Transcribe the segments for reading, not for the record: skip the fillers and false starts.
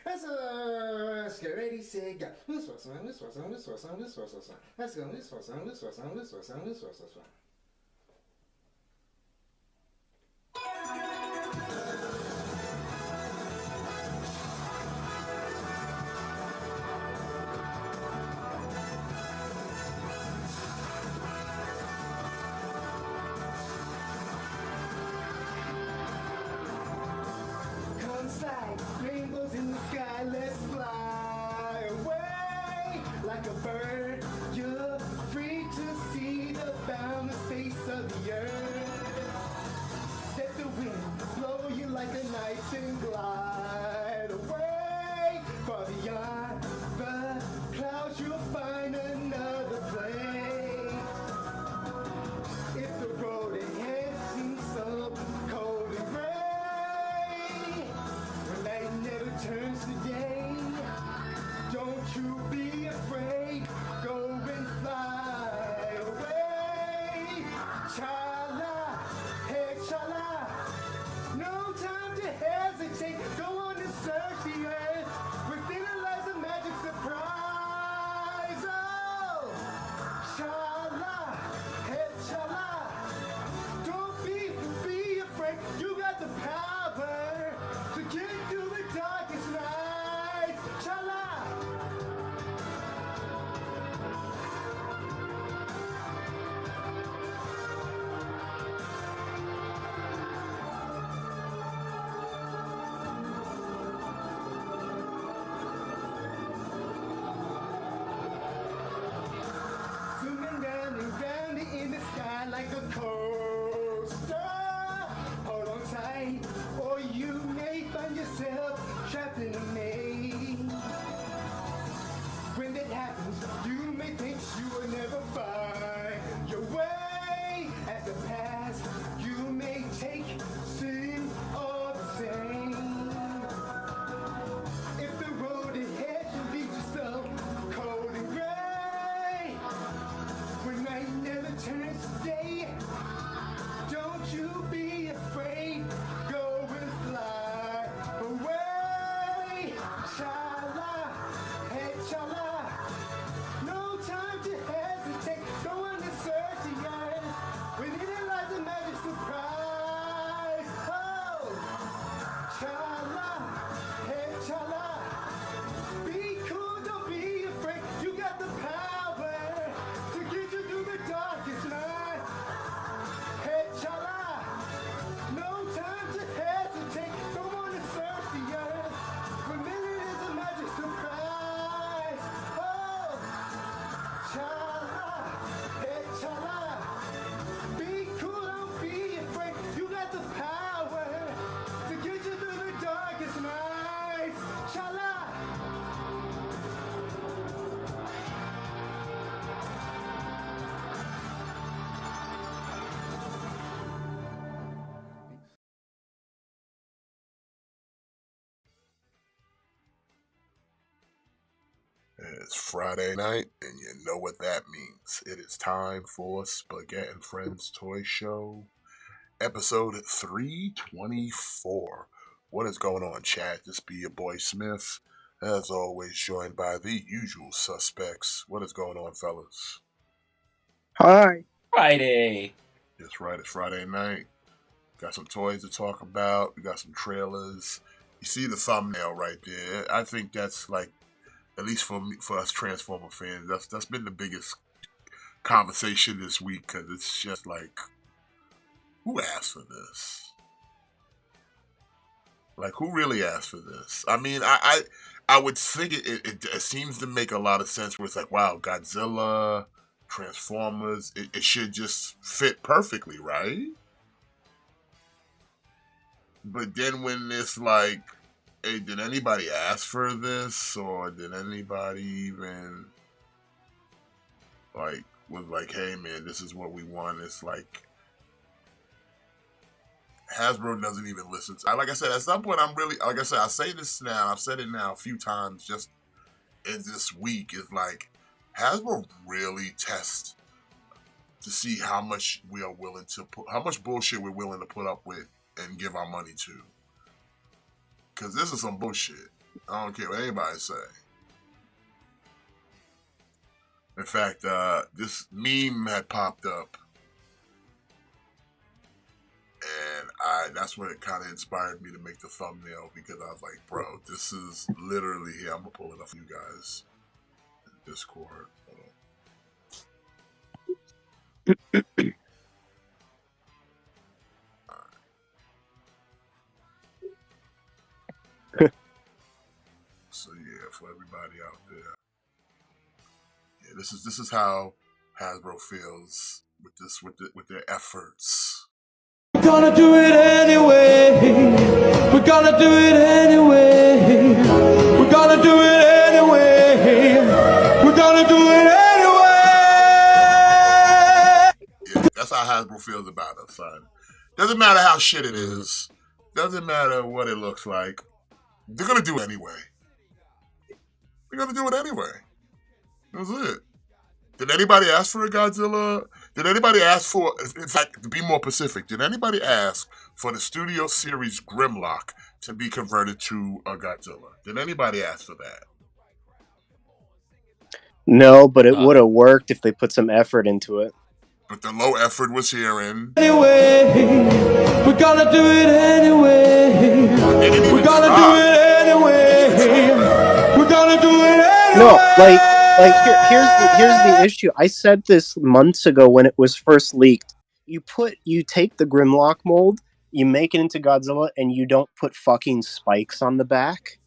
Let's get ready, say go. Let's go. Like rainbows in the sky, let's fly away like a bird. You're free to see the boundless face of the earth. Let the wind blow you like a knife and glide away. Far beyond the clouds, you'll find another place. If the road ahead seems so cold and gray, turns today, don't you be afraid, go and fly away. Chala, hey chala, no time to hesitate, go on and search the earth, within it lies a magic surprise. Oh, chala, hey chala, don't be afraid, you got the power to get through the darkest nights. Chala! Zooming round and round in the sky like a coaster. Hold on tight, or you may find yourself trapped in a maze. When that happens, you may think you will never find your way. As the past, you may take sin all the same. If the road ahead should lead you so cold and gray, when night never turns to day, don't you be afraid, go and fly away. Chala, hey chala, no time to hesitate, go on and search the earth, within it lies a magic surprise. Oh, chala, hey chala, be cool, don't be afraid, you got the power to get you through the darkest night. Hey chala, no time to hesitate, go on and search the earth, familiar is a magic surprise. Oh, chala, hey chala, be cool, don't be afraid, you got the power to get you through the darkest nights. Chala. It's Friday night, and you know what that means. It is time for Spaghett Friends Toy Show, episode 324. What is going on, chat? This be your boy Smith, as always, joined by the usual suspects. What is going on, fellas? Hi. Friday. That's right, it's Friday night. Got some toys to talk about. We got some trailers. You see the thumbnail right there. I think that's like, at least for me, for us Transformer fans, that's been the biggest conversation this week, because it's just like, who asked for this? Like, who really asked for this? I mean, I would think it seems to make a lot of sense where it's like, wow, Godzilla, Transformers, it should just fit perfectly, right? But then when it's like, hey, did anybody ask for this, or did anybody even like was like, hey man, this is what we want? It's like Hasbro doesn't even listen to. Like I said, at some point, I'm really, like I said, I say this now. I've said it now a few times just in this week. Is like Hasbro really tests to see how much we are willing to put, how much bullshit we're willing to put up with and give our money to. Because this is some bullshit. I don't care what anybody say. In fact, this meme had popped up, and that's what it kind of inspired me to make the thumbnail, because I was like, bro, this is literally here. I'm gonna pull it up for you guys in Discord. So yeah, for everybody out there, yeah, this is how Hasbro feels with their efforts. We're gonna do it anyway. We're gonna do it anyway. We're gonna do it anyway. We're gonna do it anyway. Yeah, that's how Hasbro feels about us, son. Doesn't matter how shit it is. Doesn't matter what it looks like. They're gonna do it anyway. They're gonna do it anyway. That's it. Did anybody ask for a Godzilla? Did anybody ask for, in fact, to be more specific, did anybody ask for the Studio Series Grimlock to be converted to a Godzilla? Did anybody ask for that? No, but it would have worked if they put some effort into it. But the low effort was here, and anyway, we're gonna do it anyway. We're gonna do it anyway. We're gonna do it anyway. No, here's the issue. I said this months ago when it was first leaked. You take the Grimlock mold, you make it into Godzilla, and you don't put fucking spikes on the back.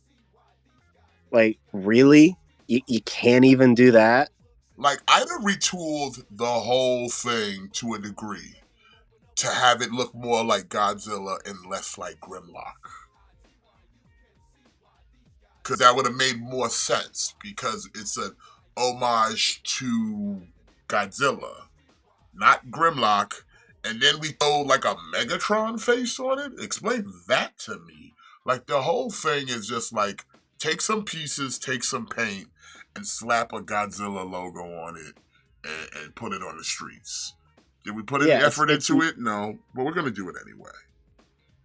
Like, really? You can't even do that? Like, I'd have retooled the whole thing to a degree to have it look more like Godzilla and less like Grimlock. Because that would have made more sense, because it's an homage to Godzilla, not Grimlock. And then we throw like a Megatron face on it? Explain that to me. Like, the whole thing is just like, take some pieces, take some paint, and slap a Godzilla logo on it and put it on the streets. Did we put any effort into it? No, but we're going to do it anyway.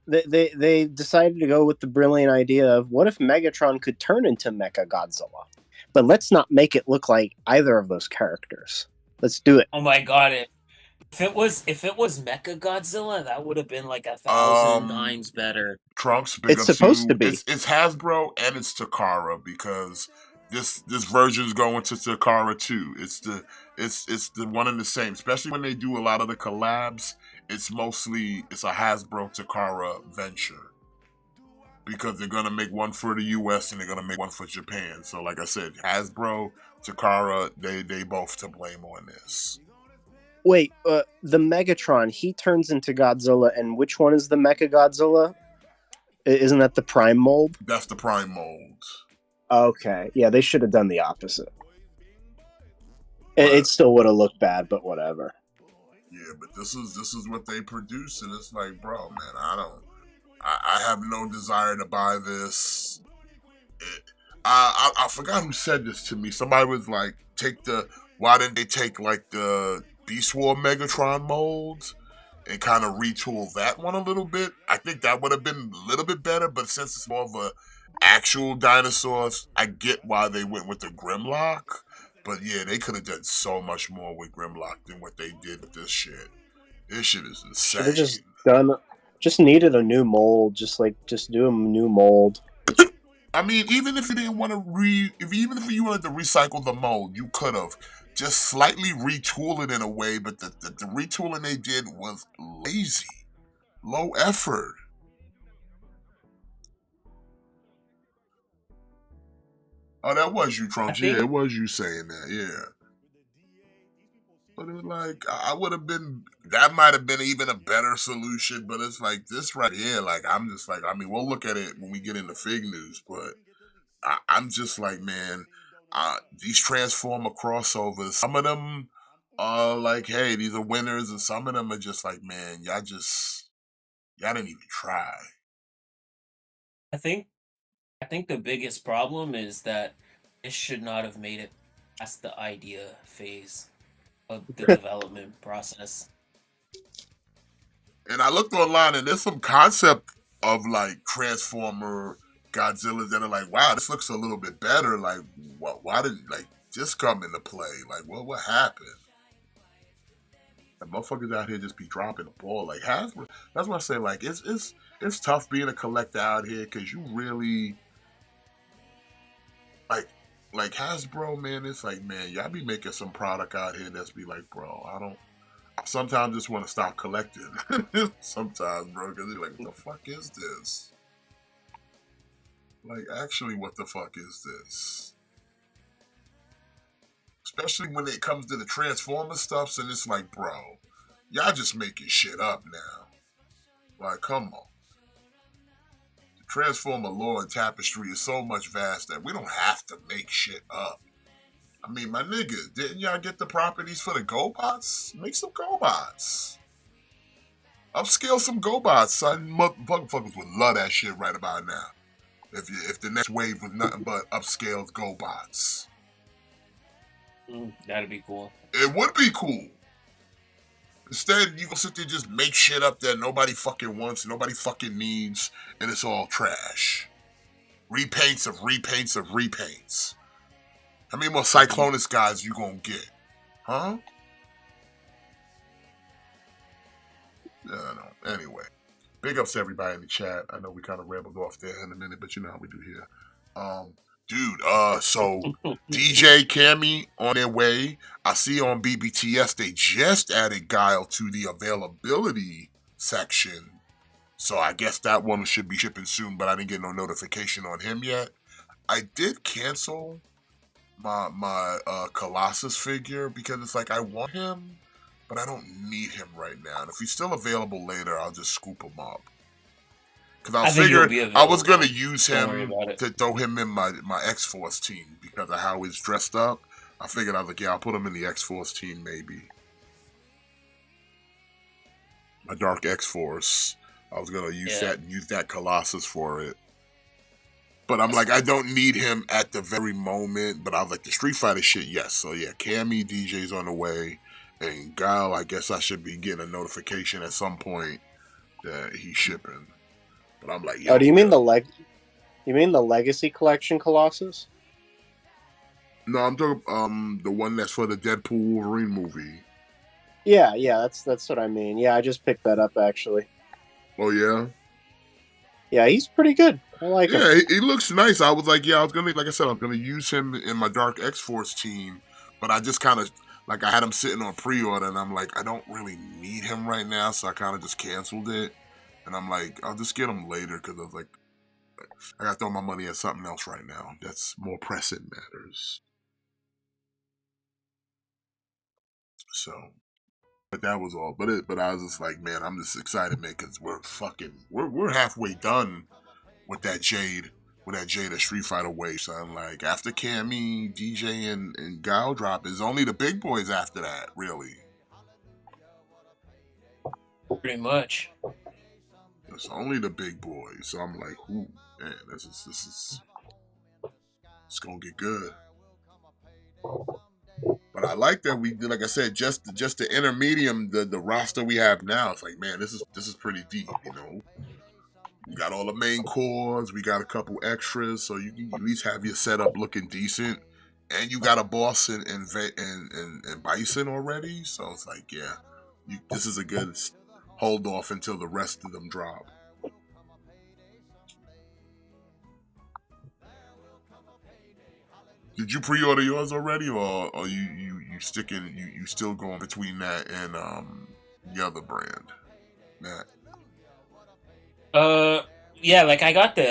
They decided to go with the brilliant idea of, what if Megatron could turn into Mecha Godzilla? But let's not make it look like either of those characters. Let's do it. Oh my god, if it was Mecha Godzilla, that would have been like 1,000 times better. Trunks, it's supposed to be. It's Hasbro and it's Takara, because this version's going to Takara too. It's the one and the same. Especially when they do a lot of the collabs, it's a Hasbro Takara venture, because they're gonna make one for the US and they're gonna make one for Japan. So like I said, Hasbro, Takara, they both to blame on this. Wait, the Megatron, he turns into Godzilla, and which one is the Mecha Godzilla? Isn't that the Prime mold? That's the Prime mold. Okay, yeah, they should have done the opposite. It still would have looked bad, but whatever. Yeah, but this is what they produce, and it's like, bro, man, I have no desire to buy this. I forgot who said this to me. Somebody was like, why didn't they take like the Beast War Megatron mold and kind of retool that one a little bit? I think that would have been a little bit better, but since it's more of a actual dinosaurs, I get why they went with the Grimlock. But yeah, they could have done so much more with Grimlock than what they did with this shit. This shit is insane. Just needed a new mold. Just do a new mold. I mean, even if you didn't want to even if you wanted to recycle the mold, you could have just slightly retool it in a way. But the retooling they did was lazy, low effort. Oh, that was you, Trunks. Yeah, it was you saying that. Yeah. But it was like, I would have been, that might have been even a better solution, but it's like this right here, like, I'm just like, I mean, we'll look at it when we get into Fig News, but I'm just like, man, these Transformer crossovers, some of them are like, hey, these are winners, and some of them are just like, man, y'all didn't even try. I think the biggest problem is that this should not have made it past the idea phase of the development process. And I looked online, and there's some concept of like Transformer Godzillas that are like, wow, this looks a little bit better. Like, why did like this come into play? Like, what happened? Like, motherfuckers out here just be dropping the ball. Like, Hasbro. That's why I say, like, it's tough being a collector out here because you really like Hasbro, man. It's like, man, y'all be making some product out here that's be like, bro, I don't. Sometimes just want to stop collecting. Sometimes, bro, because you're like, what the fuck is this? Like, actually, what the fuck is this? Especially when it comes to the Transformers stuff, and it's like, bro, y'all just making shit up now. Like, come on. The Transformer lore and tapestry is so much vast that we don't have to make shit up. I mean, my nigga, didn't y'all get the properties for the GoBots? Make some GoBots. Upscale some GoBots, son. Motherfuckers would love that shit right about now. If the next wave was nothing but upscaled GoBots. That'd be cool. It would be cool. Instead, you gonna sit there and just make shit up that nobody fucking wants, nobody fucking needs, and it's all trash. Repaints of repaints of repaints. How many more Cyclonus guys you gonna get? Huh? Yeah, I know. Anyway. Big ups to everybody in the chat. I know we kind of rambled off there in a minute, but you know how we do here. So DJ Cammy on their way. I see on BBTS they just added Guile to the availability section. So I guess that one should be shipping soon, but I didn't get no notification on him yet. I did cancel my Colossus figure because it's like I want him, but I don't need him right now. And if he's still available later, I'll just scoop him up. Because I figured I was going to use him to throw him in my X-Force team because of how he's dressed up. I figured I was like, yeah, I'll put him in the X-Force team maybe. My Dark X-Force. I was going to use that Colossus for it. But I'm like, I don't need him at the very moment. But I was like, the Street Fighter shit, yes. So yeah, Cammy, DJ's on the way. And Guile, I guess I should be getting a notification at some point that he's shipping. But I'm like, yo, do you mean the Legacy Collection Colossus? No, I'm talking the one that's for the Deadpool Wolverine movie. Yeah, that's what I mean. Yeah, I just picked that up actually. Oh yeah? Yeah, he's pretty good. I like him. Yeah, he looks nice. I was like, I was gonna, like I said, I'm gonna use him in my Dark X-Force team, but I just kind of, like, I had him sitting on pre-order, and I'm like, I don't really need him right now, so I kind of just canceled it, and I'm like, I'll just get him later, because I was like, I gotta throw my money at something else right now. That's more pressing matters. So, but that was all. But I was just like, man, I'm just excited, man, because we're halfway done with that Jade Street Fighter wave. So I'm like, after Cammy, DJ, and Guile drop, is only the big boys after that, really. Pretty much. It's only the big boys. So I'm like, ooh, man, this is it's gonna get good. But I like that we did, like I said, just the intermedium, the roster we have now. It's like, man, this is pretty deep, you know. We got all the main cores, we got a couple extras, so you can at least have your setup looking decent. And you got a boss and Bison already, so it's like, yeah, this is a good hold off until the rest of them drop. Did you pre-order yours already, or you sticking you still going between that and the other brand, Matt? Yeah, like I got the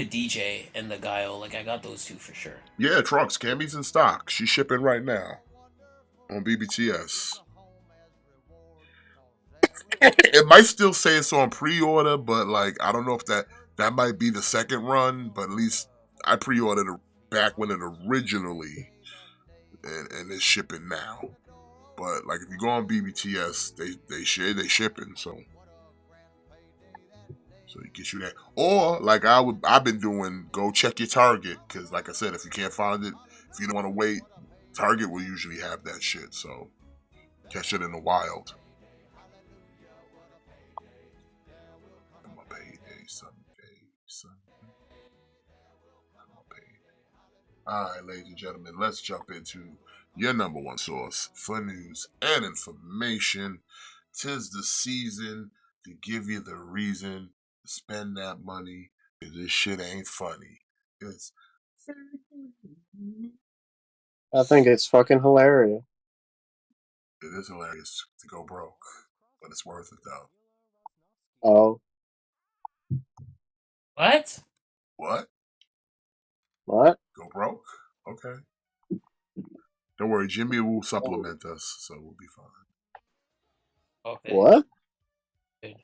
DJ and the Guile, like I got those two for sure. Yeah, Trunks, Cammy's in stock. She's shipping right now on BBTS. It might still say it's on pre-order, but like I don't know if that might be the second run, but at least I pre-ordered it back when it originally, and it's shipping now. But like if you go on BBTS, they shipping, so it gets you that. Or like I've been doing, go check your Target, because like I said, if you can't find it, if you don't want to wait, Target will usually have that shit. So catch it in the wild. My payday someday. Alright, ladies and gentlemen, let's jump into your number one source for news and information. 'Tis the season to give you the reason to spend that money, because this shit ain't funny. It's I think it's fucking hilarious. It is hilarious to go broke, but it's worth it though. Oh, What? What? what? Go broke? Okay. Don't worry, Jimmy will supplement us, so we'll be fine. Okay. What? Good.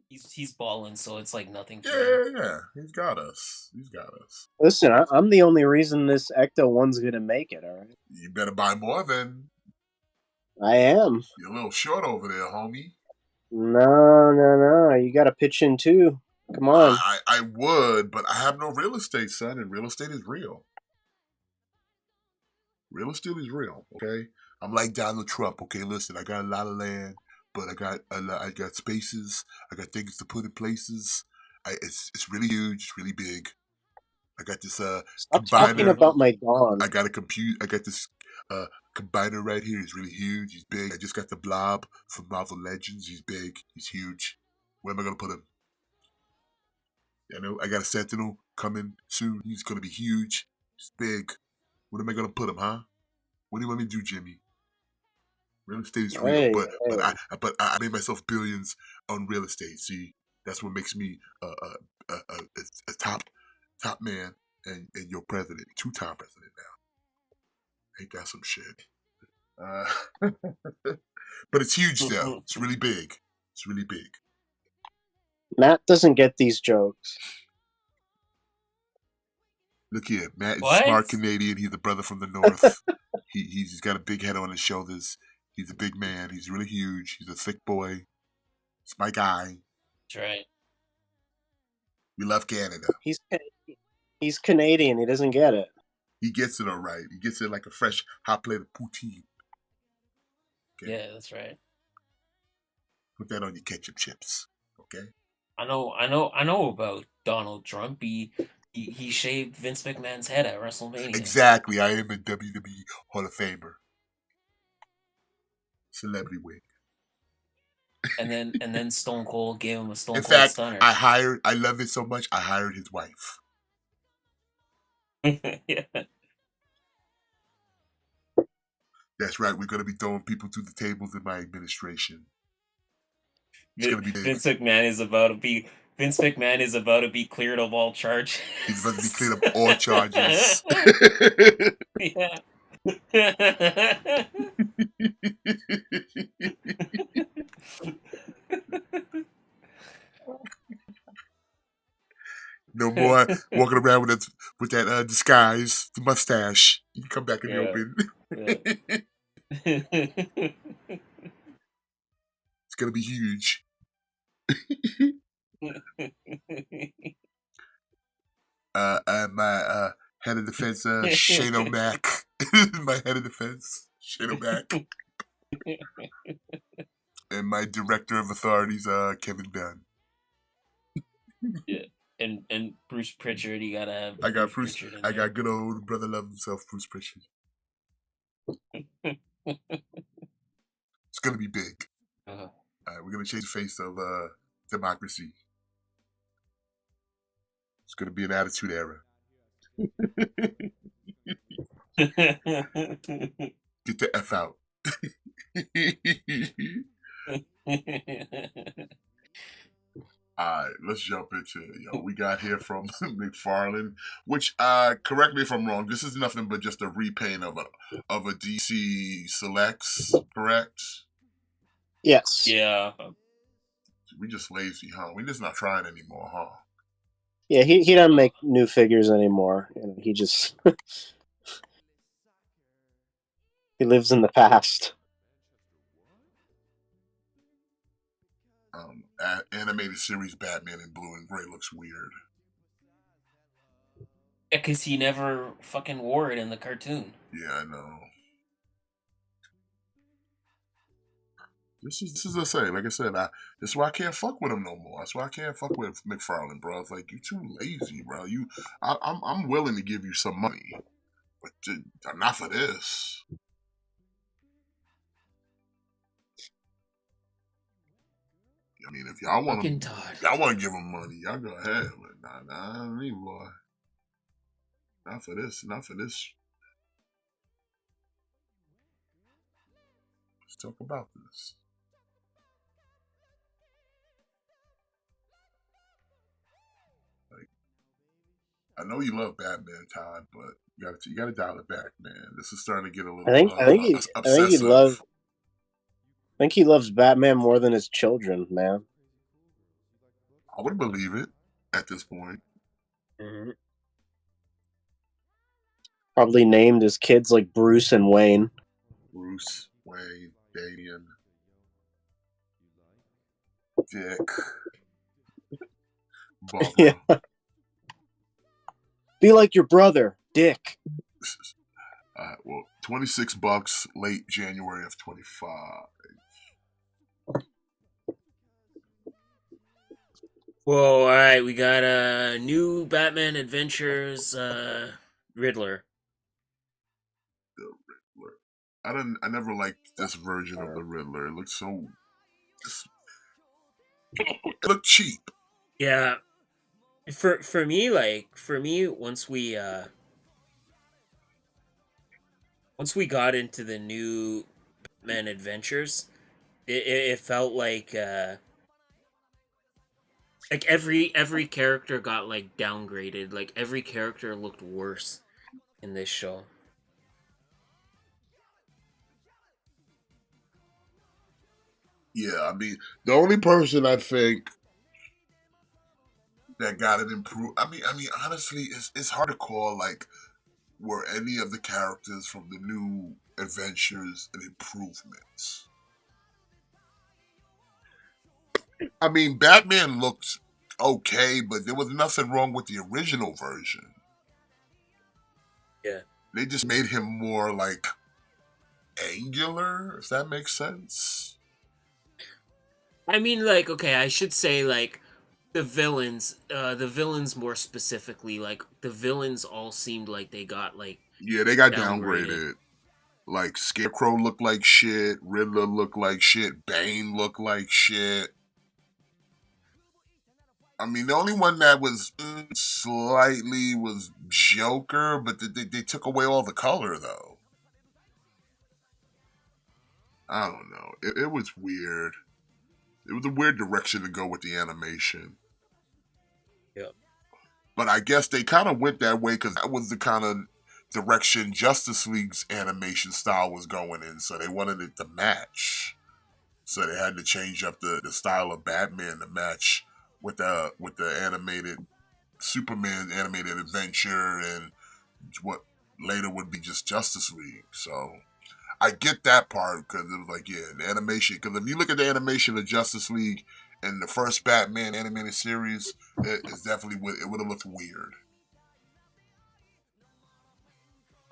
He's balling, so it's like nothing for Yeah, him. yeah. He's got us. He's got us. Listen, I'm the only reason this Ecto one's gonna make it. All right. You better buy more then. I am. You're a little short over there, homie. No. You got to pitch in too. Come on. I would, but I have no real estate, son, and real estate is real. Real estate is real, okay? I'm like Donald Trump, okay? Listen, I got a lot of land, but I got spaces. I got things to put in places. It's really huge. It's really big. I got this Stop talking combiner. about my Dawn. I got this combiner right here. He's really huge. He's big. I just got the Blob from Marvel Legends. He's big. He's huge. Where am I gonna put him? You know, I got a Sentinel coming soon. He's gonna be huge. He's big. What am I gonna put him, huh? What do you want me to do, Jimmy? Real estate is real, but I made myself billions on real estate. See, that's what makes me a top man and your president, two-time president now. Ain't that some shit? But it's huge though. It's really big. It's really big. Matt doesn't get these jokes. Look here, Matt is a What? smart Canadian. He's a brother from the north. He's got a big head on his shoulders. He's a big man. He's really huge. He's a thick boy. It's my guy. That's right. We love Canada. He's Canadian. He doesn't get it. He gets it all right. He gets it like a fresh hot plate of poutine. Okay? Yeah, that's right. Put that on your ketchup chips. Okay? I know about Donald Trump. He shaved Vince McMahon's head at WrestleMania. Exactly. I am a WWE Hall of Famer. Celebrity wig. And then Stone Cold gave him a Stone In Cold fact, Stunner. I love it so much, I hired his wife. Yeah. That's right. We're going to be throwing people through the tables in my administration. It's going to be big. Vince McMahon is about to be cleared of all charges. He's about to be cleared of all charges. Yeah. No more walking around with that disguise, the mustache. You can come back in the open. It's going to be huge. My head of defense, Shane O'Mac. My head of defense, Shane O'Mac. And my director of authorities, Kevin Dunn. Yeah. And Bruce Pritchard, you gotta have. I got Bruce. Pritchard in I there. got good old brother love himself, Bruce Pritchard. It's gonna be big. Uh-huh. We're gonna change the face of democracy. It's gonna be an attitude era. Get the F out. Alright, let's jump into it. We got here from McFarlane, which correct me if I'm wrong, this is nothing but just a repaint of a DC Selects, correct? Yes. Yeah. We just lazy, huh? We just not trying anymore, huh? Yeah, he doesn't make new figures anymore. He just he lives in the past. Animated series Batman in blue and gray looks weird. Yeah, because he never fucking wore it in the cartoon. Yeah, I know. This is the same. Like I said, this is why I can't fuck with him no more. That's why I can't fuck with McFarlane, bro. It's like, you too lazy, bro. I'm willing to give you some money, But not for this. I mean, if y'all want Fucking to, Todd. y'all want to give him money, y'all go ahead. But nah, me boy. Not for this. Not for this. Let's talk about this. Like, I know you love Batman, Todd, but you gotta dial it back, man. This is starting to get a little obsessive. I think he loves Batman more than his children, man. I would believe it at this point. Mm-hmm. Probably named his kids like Bruce and Wayne. Bruce, Wayne, Damian, Dick, Bubba. Yeah. Be like your brother, Dick. Well, $26, late January of 25. Whoa, alright, we got a new Batman Adventures Riddler. The Riddler. I never liked this version of the Riddler. It looked so. It looked cheap. Yeah. For me, once we got into the new Batman Adventures, it felt like every character got like downgraded. Like every character looked worse in this show. Yeah, I mean, the only person I think that got it improved. I mean, honestly, it's hard to call like were any of the characters from the new adventures an improvement. I mean, Batman looked okay, but there was nothing wrong with the original version. Yeah. They just made him more like angular, if that makes sense. I mean, like, okay, I should say like the villains more specifically, like the villains all seemed like they got like Yeah, they got downgraded. downgraded. Like Scarecrow looked like shit, Riddler looked like shit, Bane looked like shit. I mean, the only one that was slightly was Joker, but they took away all the color though. I don't know. It was weird. It was a weird direction to go with the animation. Yep. But I guess they kind of went that way because that was the kind of direction Justice League's animation style was going in, so they wanted it to match. So they had to change up the style of Batman to match with the animated Superman animated adventure and what later would be just Justice League. So I get that part because it was like, yeah, the animation. Because if you look at the animation of Justice League and the first Batman animated series, it's definitely it would have looked weird.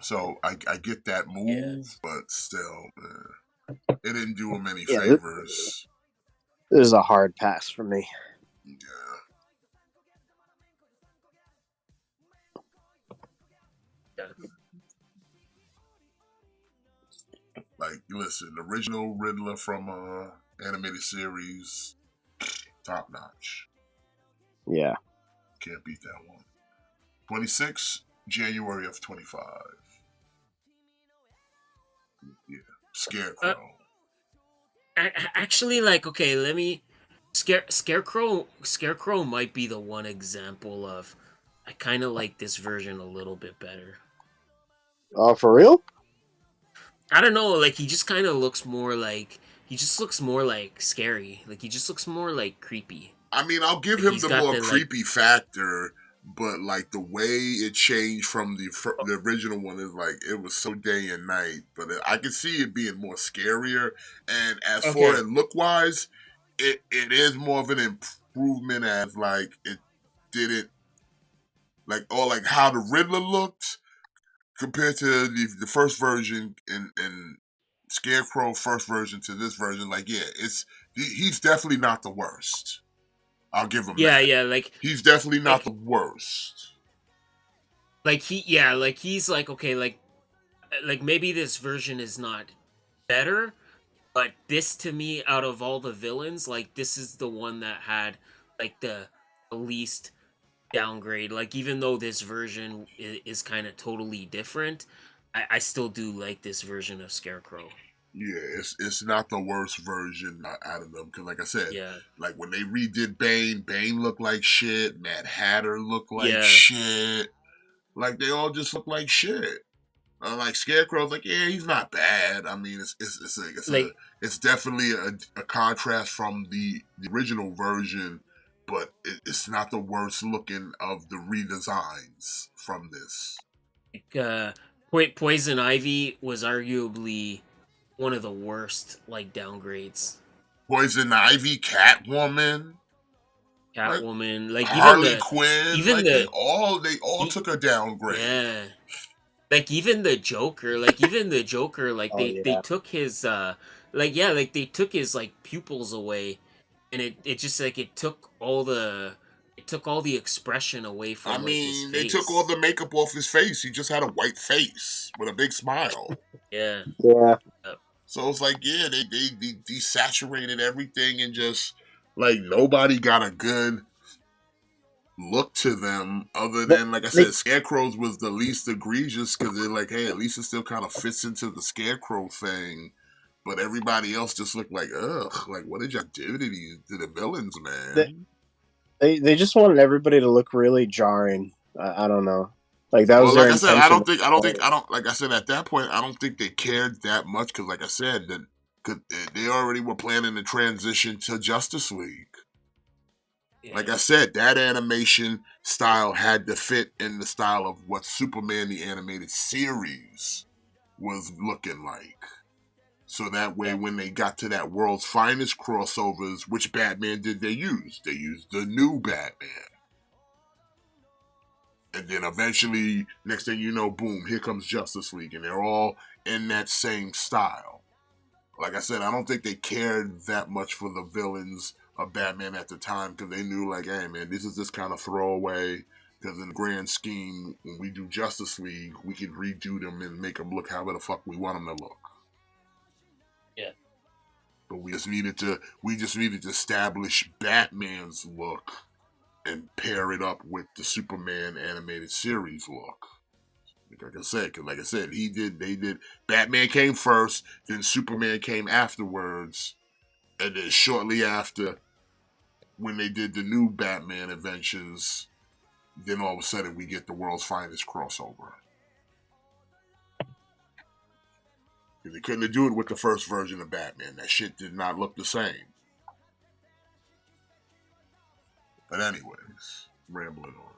So I get that move, but still, it didn't do him any favors. This is a hard pass for me. Yeah. Like, listen, the original Riddler from animated series, top notch. Yeah. Can't beat that one. 26 January of 25. Yeah. Scarecrow. Actually, like, okay, let me. Scarecrow might be the one example of I kind of like this version a little bit better. Oh, for real? I don't know, like he just kind of looks more like scary. Like he just looks more like creepy. I mean, I'll give Like him he's the got more the creepy factor, but like the way it changed from the original one is like it was so day and night. But I can see it being more scarier. And as far as look wise, it is more of an improvement as like it didn't like how the Riddler looked compared to the first version and Scarecrow first version to this version. Like, yeah, he's definitely not the worst. I'll give him that. Yeah, like He's definitely not the worst. like he's like, okay, like maybe this version is not better, but this to me, out of all the villains, like this is the one that had like the least downgrade. Like even though this version is kind of totally different, I still do like this version of Scarecrow. Yeah, it's not the worst version out of them because, like I said, Yeah, like when they redid Bane, Bane looked like shit. Mad Hatter looked like yeah. shit. Like they all just look like shit. Like Scarecrow's like, yeah, he's not bad. I mean, Like it's definitely a contrast from the original version, but it's not the worst looking of the redesigns from this. uh, Poison Ivy was arguably one of the worst like downgrades. Poison Ivy, Catwoman, like Catwoman, like Harley Quinn, even like the they all e- took a downgrade. yeah, even the Joker, like Oh they yeah. took his like yeah, like they took his like pupils away, and it just like it took all the expression away I from like his mean, they took all face. the makeup off his face. He just had a white face with a big smile. Yeah. Yeah. So it's like, yeah, they desaturated everything and just like nobody got a good look to them other They, than, like I they said, Scarecrow's was the least egregious because they're like, hey, at least it still kind of fits into the Scarecrow thing. But everybody else just looked like, ugh, like what did y'all do to the villains, they man? they just wanted everybody to look really jarring. I don't know. Like that was Well, their like I said, intention. like I said, at that point, I don't think they cared that much because, like I said, that they already were planning the transition to Justice League. Like Yeah. I said, that animation style had to fit in the style of what Superman the Animated Series was looking like. So that way, Yeah. when they got to that World's Finest crossovers, which Batman did they use? They used the new Batman. And then eventually, next thing you know, boom, here comes Justice League. And they're all in that same style. Like I said, I don't think they cared that much for the villains of Batman at the time because they knew, like, hey, man, this is just kind of throwaway. Because in the grand scheme, when we do Justice League, we can redo them and make them look however the fuck we want them to look. Yeah. But we just needed to establish Batman's look and pair it up with the Superman animated series look. Like I said, because like I said, they did. Batman came first, then Superman came afterwards, and then shortly after, when they did the new Batman Adventures, then all of a sudden we get the World's Finest crossover. They couldn't do it with the first version of Batman. That shit did not look the same. But anyways, rambling on.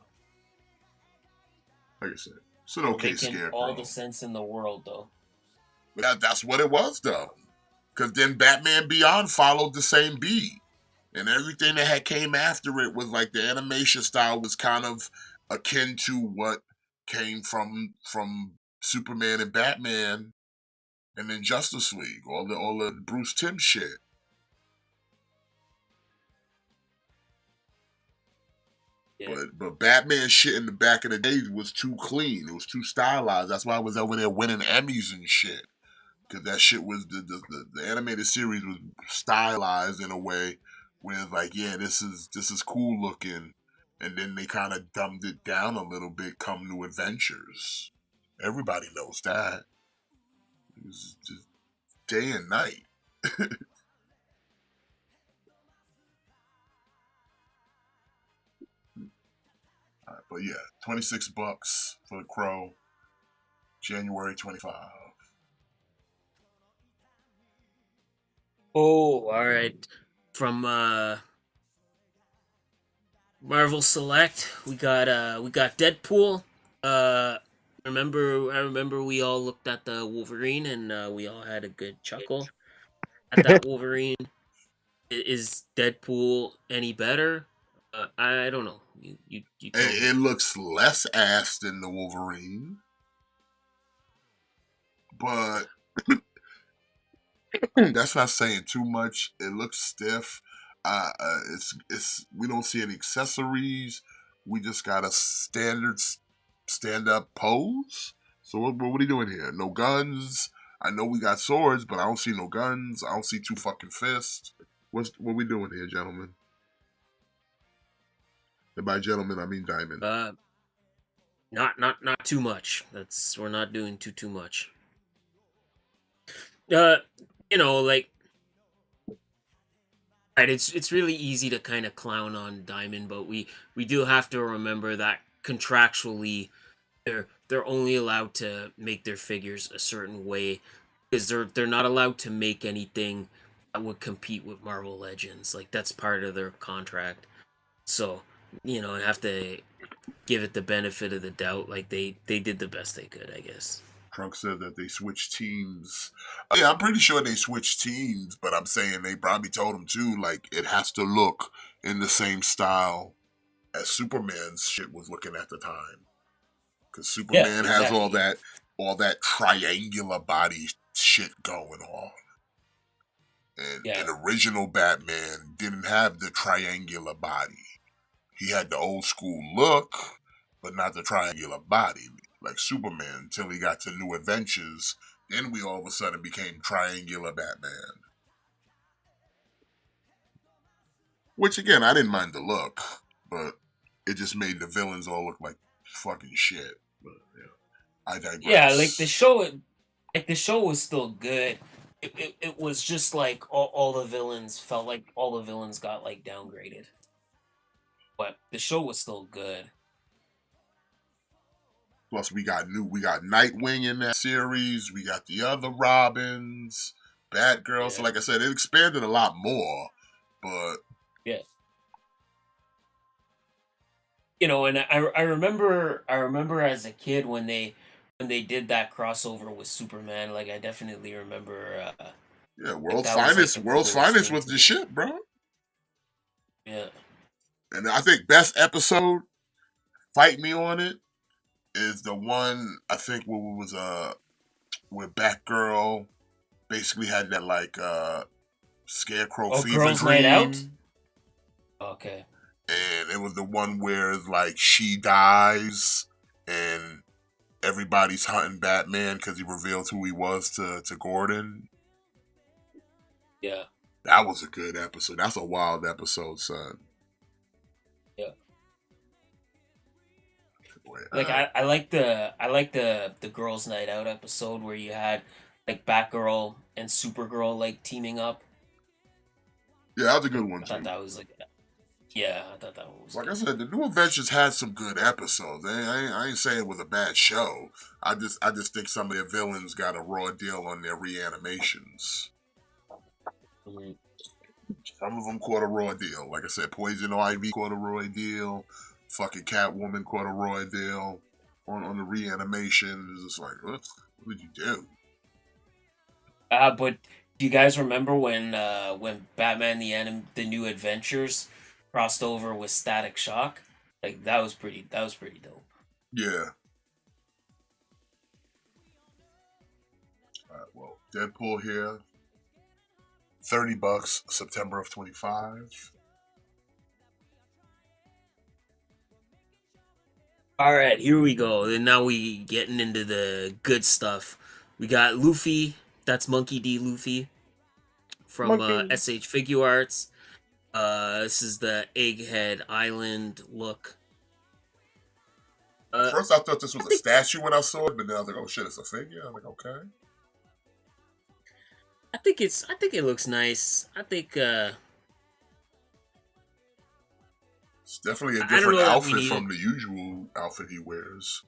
Like I said, it's an okay Making all the Scarecrow. sense in the world, though. But that's what it was, though. Because then Batman Beyond followed the same beat. And everything that had came after it was like the animation style was kind of akin to what came from Superman and Batman and then Justice League, all the Bruce Timm shit. Yeah. But Batman shit in the back of the day was too clean. It was too stylized. That's why I was over there winning Emmys and shit. Because that shit was the animated series was stylized in a way where it's like, yeah, this is cool looking, and then they kind of dumbed it down a little bit. Come New Adventures, everybody knows that. It was just day and night. But yeah, $26 for the Crow, January 25. Oh, all right. From Marvel Select, we got Deadpool. Uh I remember we all looked at the Wolverine and we all had a good chuckle at that Wolverine. Is Deadpool any better? I don't know. You tell It me. looks less ass than the Wolverine, but that's not saying too much. It looks stiff. It's we don't see any accessories. We just got a standard stand up pose. So what are you doing here? No guns. I know we got swords, but I don't see no guns. I don't see two fucking fists. What we doing here, gentlemen? And by gentlemen, I mean Diamond. Not too much. We're not doing too much. Like, right, it's really easy to kind of clown on Diamond, but we do have to remember that contractually they're only allowed to make their figures a certain way because they're not allowed to make anything that would compete with Marvel Legends. Like, that's part of their contract. So, I have to give it the benefit of the doubt. Like, they did the best they could, I guess. Trunk said that they switched teams. Oh, yeah, I'm pretty sure they switched teams, but I'm saying they probably told them too, like, it has to look in the same style as Superman's shit was looking at the time. Because Superman has all that triangular body shit going on. And an original Batman didn't have the triangular body. He had the old school look, but not the triangular body. Like Superman, until he got to New Adventures, then we all of a sudden became triangular Batman. Which again, I didn't mind the look, but it just made the villains all look like fucking shit. But yeah, I digress. Yeah, like the show was still good. It was just like all the villains felt like all the villains got like downgraded. But the show was still good. Plus, we got Nightwing in that series. We got the other Robins, Batgirl. Yeah. So, like I said, it expanded a lot more. But yeah, and I remember as a kid when they did that crossover with Superman. Like, I definitely remember. Yeah, World's Finest was the shit, bro. Yeah, and I think best episode, Fight Me on it, is the one I think where Batgirl basically had that like scarecrow fever Girls' dream. Night Out? Okay. And it was the one where like she dies and everybody's hunting Batman because he revealed who he was to Gordon. Yeah. That was a good episode. That's a wild episode, son. Yeah. Like I like the Girls' Night Out episode where you had like Batgirl and Supergirl like teaming up. Yeah, that was a good one too. I thought that was like, yeah, I thought that one was like good. I said, the New Adventures had some good episodes. I ain't saying it was a bad show. I just think some of their villains got a raw deal on their reanimations. Mm-hmm. Some of them caught a raw deal. Like I said, Poison Ivy caught a raw deal. Fucking Catwoman caught a raw deal on the reanimation. It's just like, what did you do? But do you guys remember when Batman the New Adventures crossed over with Static Shock? Like that was pretty dope. Yeah. Alright, well, Deadpool here. $30, September of 25. All right, here we go. And now we getting into the good stuff. We got Luffy. That's Monkey D. Luffy from SH Figure Arts. This is the Egghead Island look. At first, I thought this was a statue when I saw it, but then I was like, "Oh shit, it's a figure." I'm like, "Okay." I think it looks nice. I think it's definitely a different outfit from the usual outfit he wears.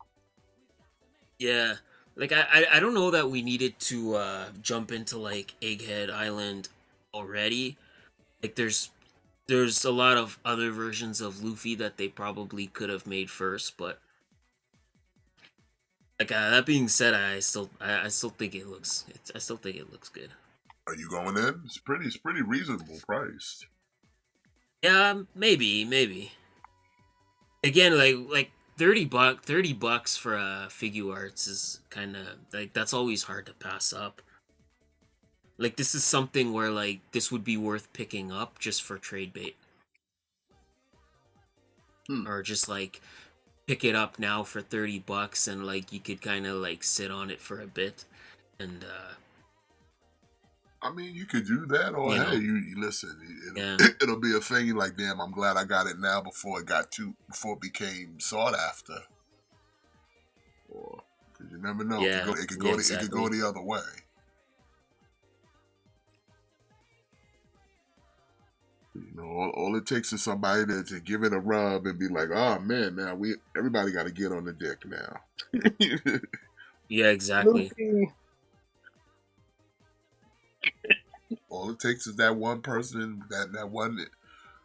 Yeah. Like I don't know that we needed to jump into like Egghead Island already. Like there's a lot of other versions of Luffy that they probably could have made first, but like that being said, I still think it looks good. Are you going in? It's pretty reasonable priced. Yeah, maybe. Again, like $30 for Figure Arts is kind of like that's always hard to pass up. Like this is something where like this would be worth picking up just for trade bait, or just like pick it up now for $30 and like you could kind of like sit on it for a bit and I mean, you could do that, or you hey, know, you listen. yeah, It'll be a thing. You're like, damn, I'm glad I got it now before it became sought after. Or because you never know, yeah, yeah, it could go exactly. the other way. You know, all it takes is somebody to give it a rub and be like, oh man, now everybody got to get on the dick now. Yeah, exactly. Luffy. All it takes is that one person, that one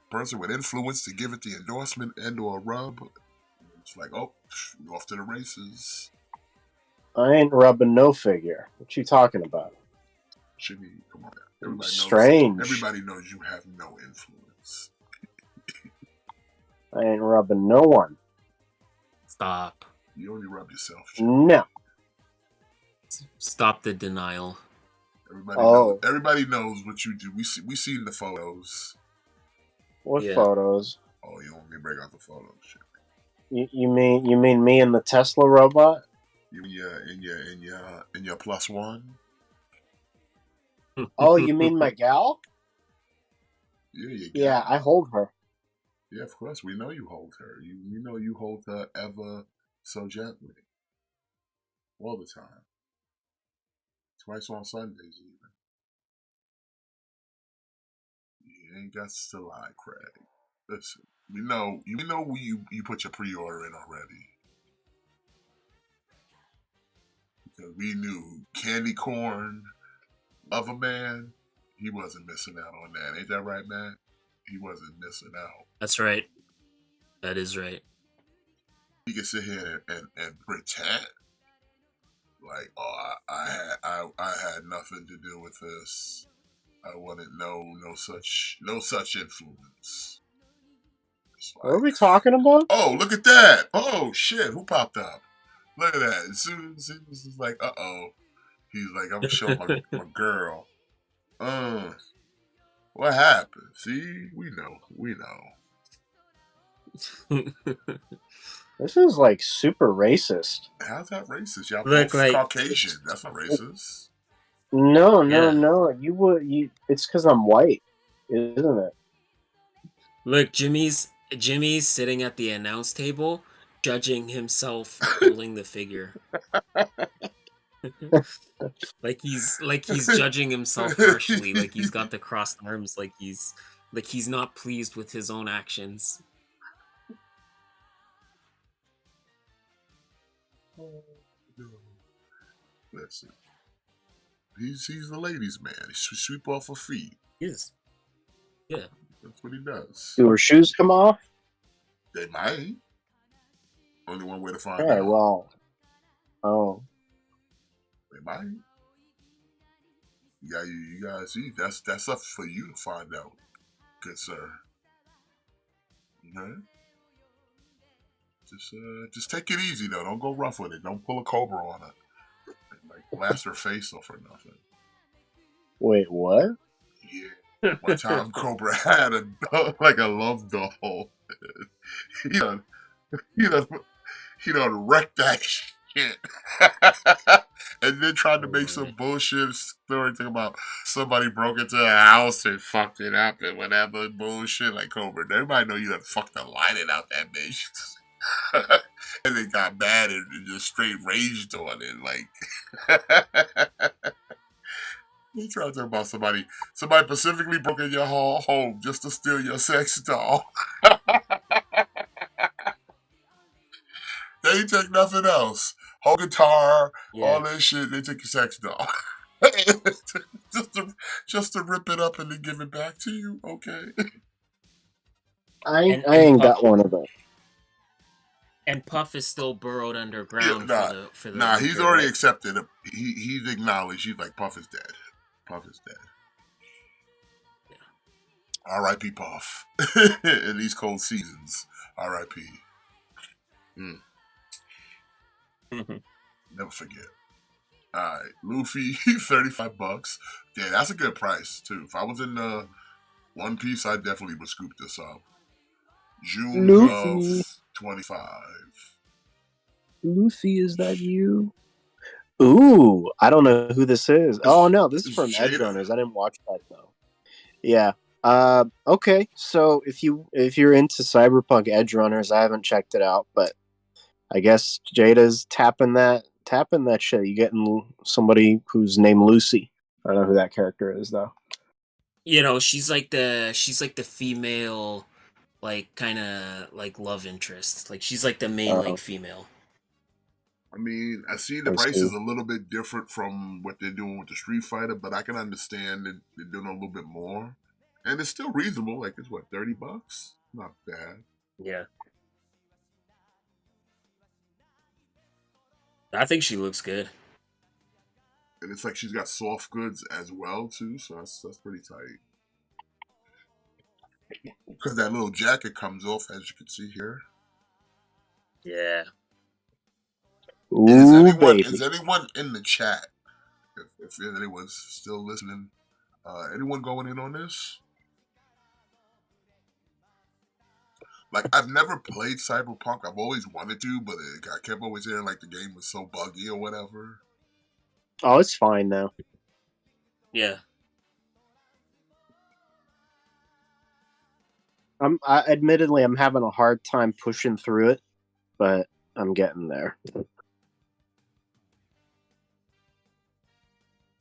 person with influence to give it the endorsement and or rub. It's like, oh, we're off to the races. I ain't rubbing no figure. What you talking about? Jimmy, come on. Strange. Everybody knows you have no influence. I ain't rubbing no one. Stop. You only rub yourself, Jimmy. No. Stop the denial. Everybody knows what you do. We seen the photos. What Yeah. photos? Oh, you want me to break out the photos, Jimmy? You mean me and the Tesla robot? You in your plus one? Oh, you mean my gal? Yeah, you got Yeah, I hold her. Yeah, of course. We know you hold her. We know you hold her ever so gently. All the time. Twice on Sundays, even. You ain't got to lie, Craig. Listen, you know you put your pre-order in already. Because we knew Candy Corn, Lover Man, he wasn't missing out on that. Ain't that right, man? He wasn't missing out. That's right. That is right. He can sit here and pretend like, oh, I had nothing to do with this. I wanted no such influence. Like, What are we talking about? oh, look at that! Oh shit, who popped up? Look at that. As soon as he's like, uh-oh. He's like, I'm gonna show my girl. What happened? See, we know. This is like super racist. How's that racist? Y'all Look both like Caucasian. That's not racist. No. Yeah. It's because I'm white, isn't it? Look, Jimmy's sitting at the announce table, judging himself holding the figure. like he's judging himself harshly. Like he's got the crossed arms. Like he's not pleased with his own actions. Listen, he's the ladies' man. He sweep off her feet. He is. Yeah. That's what he does. Do her shoes come off? They might. Only one way to find All right, out. well. Oh. They might. Yeah, you guys see, that's up for you to find out, good sir. Okay? Just take it easy though. Don't go rough with it. Don't pull a cobra on her. Like blast her face off or nothing. Wait, what? Yeah. One time Cobra had a love doll. he done wrecked that shit. And then tried to make some bullshit story thing about somebody broke into a house and fucked it up and whatever bullshit like Cobra. Everybody know you done fucked the lining out that bitch. And they got mad and just straight raged on it. Like you trying to talk about somebody specifically broke in your home just to steal your sex doll. They ain't take nothing else. Whole guitar, all that shit. They took your sex doll. just to rip it up and then give it back to you. Okay. I ain't got one of those. And Puff is still burrowed underground for the Nah, winter, he's already right? accepted it. He's acknowledged. He's like, Puff is dead. Puff is dead. Yeah. R.I.P. Puff. In these cold seasons. R.I.P. Never forget. Alright, Luffy, $35. Yeah, that's a good price too. If I was in One Piece, I definitely would scoop this up. June Luffy. of 25. Luffy, is that you? Ooh, I don't know who this is. Oh no, this is It's from Edge Jada. Runners. I didn't watch that though. Yeah. Okay. So if you're into Cyberpunk Edge Runners, I haven't checked it out, but I guess Jada's tapping that shit. You getting somebody who's named Lucy. I don't know who that character is though. You know, she's like the female, like kind of like love interest. Like she's like the main like Oh, female. I mean, I see the I price see. is a little bit different from what they're doing with the Street Fighter, but I can understand that they're doing a little bit more, and it's still reasonable. Like it's what, $30? Not bad. Yeah, I think she looks good. And it's like she's got soft goods as well too, so that's pretty tight. Because that little jacket comes off, as you can see here. Yeah. Ooh, baby. Is anyone in the chat? If anyone's still listening, anyone going in on this? Like, I've never played Cyberpunk. I've always wanted to, but I kept always hearing like the game was so buggy or whatever. Oh, it's fine now. Yeah. Admittedly, I'm having a hard time pushing through it, but I'm getting there.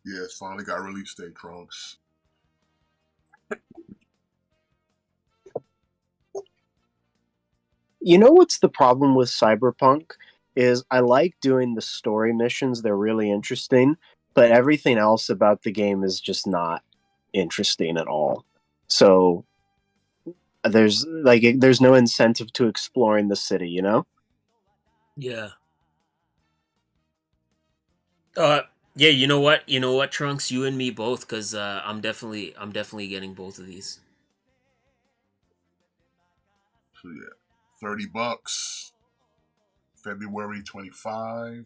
Yeah, it's finally got release date, Trunks. You know what's the problem with Cyberpunk is I like doing the story missions. They're really interesting, but everything else about the game is just not interesting at all. So there's no incentive to exploring the city, you know? Yeah. Yeah, you know what? You know what, Trunks? You and me both, cause I'm definitely getting both of these. So yeah, $30. February 25. And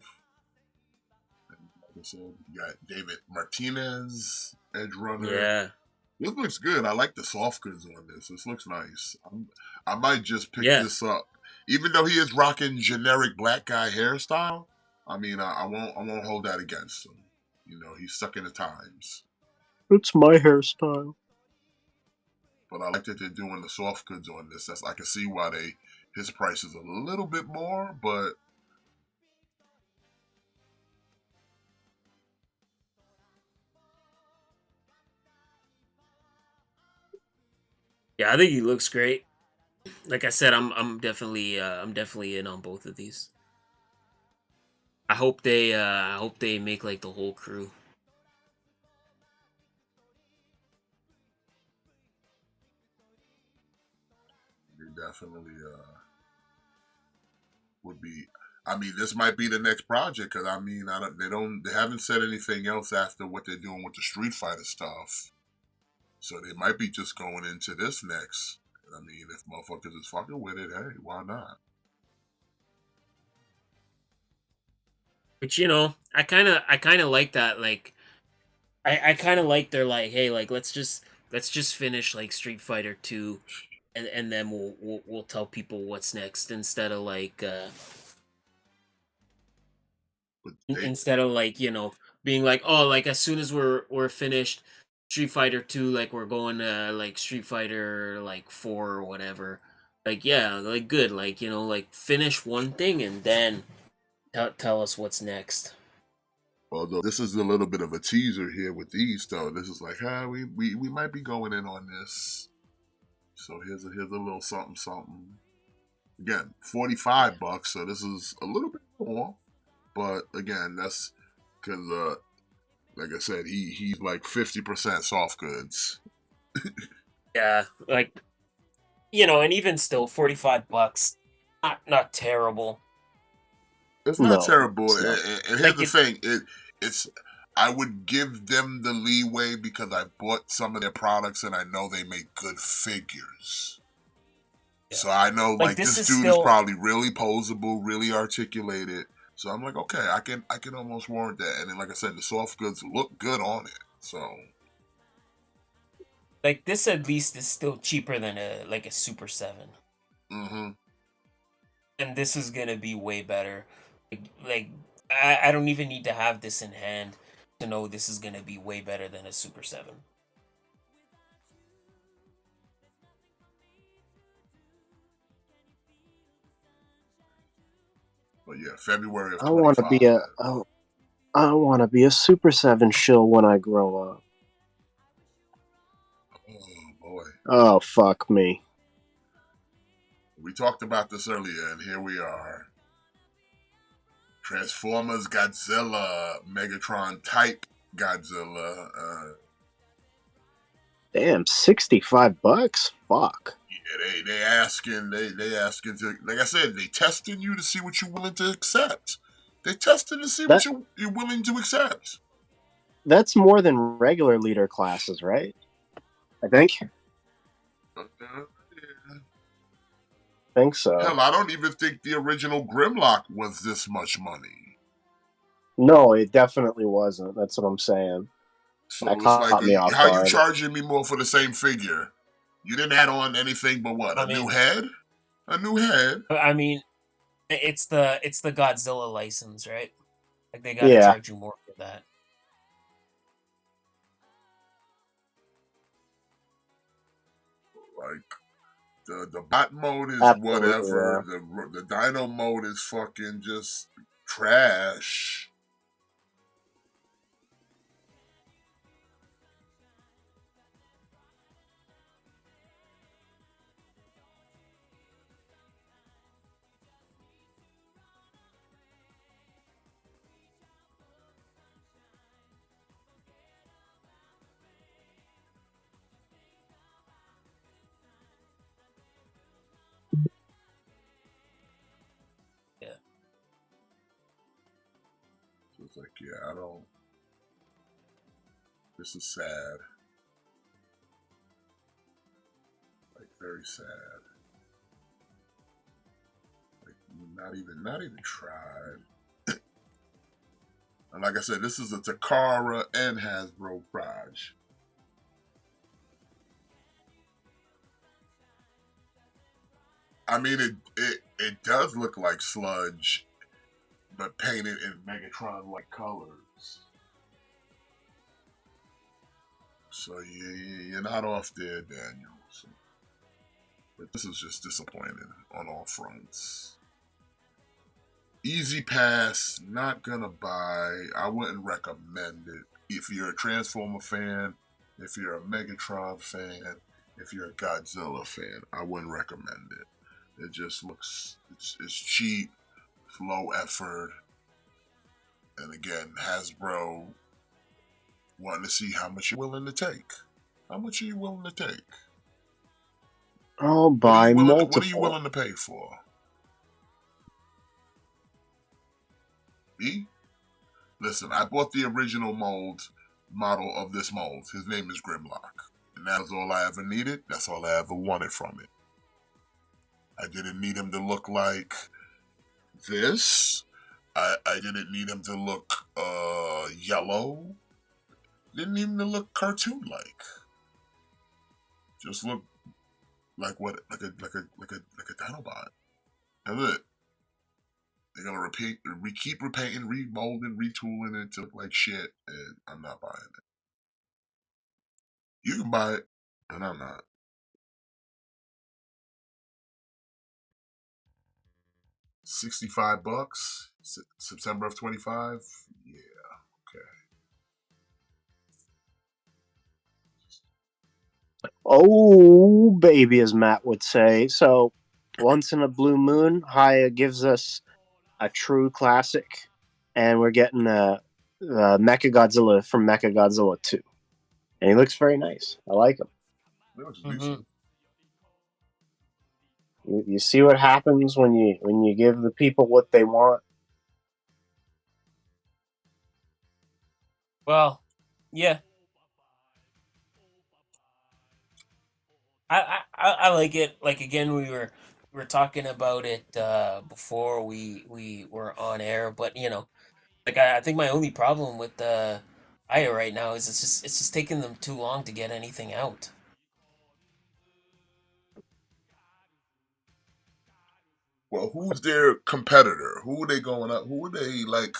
like I said, you got David Martinez, Edge Runner. Yeah. This looks good. I like the soft goods on this. This looks nice. I might just pick Yeah. this up, even though he is rocking generic black guy hairstyle. I mean, I won't hold that against him. You know, he's stuck in the times. It's my hairstyle. But I like that they're doing the soft goods on this. I can see why his price is a little bit more, but Yeah, I think he looks great. Like I said, I'm definitely in on both of these. I hope they make like the whole crew. they definitely would be. I mean, this might be the next project because I mean, they haven't said anything else after what they're doing with the Street Fighter stuff. So they might be just going into this next. I mean, if motherfuckers is fucking with it, hey, why not? But you know, I kind of like that. Like, I kind of like they're like, hey, like let's just finish like Street Fighter 2, and then we'll tell people what's next instead of like But they, instead of like being like, oh, like as soon as we're finished Street Fighter 2, like we're going to like Street Fighter like 4 or whatever. Like, yeah, like good, like like finish one thing and then tell us what's next. although this is a little bit of a teaser here with these, though, this is like, hey, we might be going in on this. So here's a little something something. Again, $45. So this is a little bit more, but again, that's because like I said, he's like 50% soft goods. Yeah, like and even still, $45, not terrible. It's not No, terrible, it's not. and here's Like the thing: it's I would give them the leeway because I bought some of their products and I know they make good figures. Yeah. So I know Like like this this is dude is still probably really posable, really articulated. So I'm like, okay, I can almost warrant that. And then like I said, the soft goods look good on it. So like this at least is still cheaper than a Super 7. mm-hmm. And this is gonna be way better. Like I don't even need to have this in hand to know this is gonna be way better than a Super 7. But yeah, February of I want to 25. be I want to be a Super 7 shill when I grow up. Oh boy. Oh, fuck me. We talked about this earlier, and here we are. Transformers Godzilla, Megatron type Godzilla. Damn, $65? Fuck. Yeah, they asking to, like I said, they testing you to see what you're willing to accept. They testing to see what That you're willing to accept. That's more than regular leader classes, right? I think. Yeah. Think so. Hell, I don't even think the original Grimlock was this much money. No, it definitely wasn't. That's what I'm saying. That So it's like, caught me off how you guard. charging me more for the same figure? You didn't add on anything but what? I A new mean, head? A new head? I mean, it's the Godzilla license, right? Like they got to Yeah, charge you more for that. Like the bot mode is absolutely. Yeah. whatever. The Dino mode is fucking just trash. Yeah. So it's like, yeah, I don't. This is sad. Like very sad. Like not even tried. And like I said, this is a Takara and Hasbro Proj. I mean, it does look like Sludge, but painted in Megatron-like colors. So you're not off there, Daniel. So, but this is just disappointing on all fronts. Easy pass, not gonna buy. I wouldn't recommend it. If you're a Transformer fan, if you're a Megatron fan, if you're a Godzilla fan, I wouldn't recommend it. It just looks, it's cheap, it's low effort, and again, Hasbro wanting to see how much you're willing to take. How much are you willing to take? I'll buy What are you multiple. willing to pay for? Me? Listen, I bought the original model of this mold. His name is Grimlock. And that was all I ever needed. That's all I ever wanted from it. I didn't need him to look like this. I didn't need him to look yellow. Didn't need him to look cartoon like. Just look like what like a Dinobot. That's it. They're gonna keep repainting, remolding, retooling it to look like shit, and I'm not buying it. You can buy it, and I'm not. $65, September of 25. Yeah, okay. Oh, baby, as Matt would say. So, once in a blue moon, Haya gives us a true classic, and we're getting a Mecha Godzilla from Mecha Godzilla 2. And he looks very nice. I like him. That looks Mm-hmm. decent. You see what happens when you give the people what they want. Well, yeah, I like it. Like again, we were talking about it before we were on air, but like I think my only problem with Aya right now is it's just taking them too long to get anything out. Well, who's their competitor? Who are they going up? Who are they like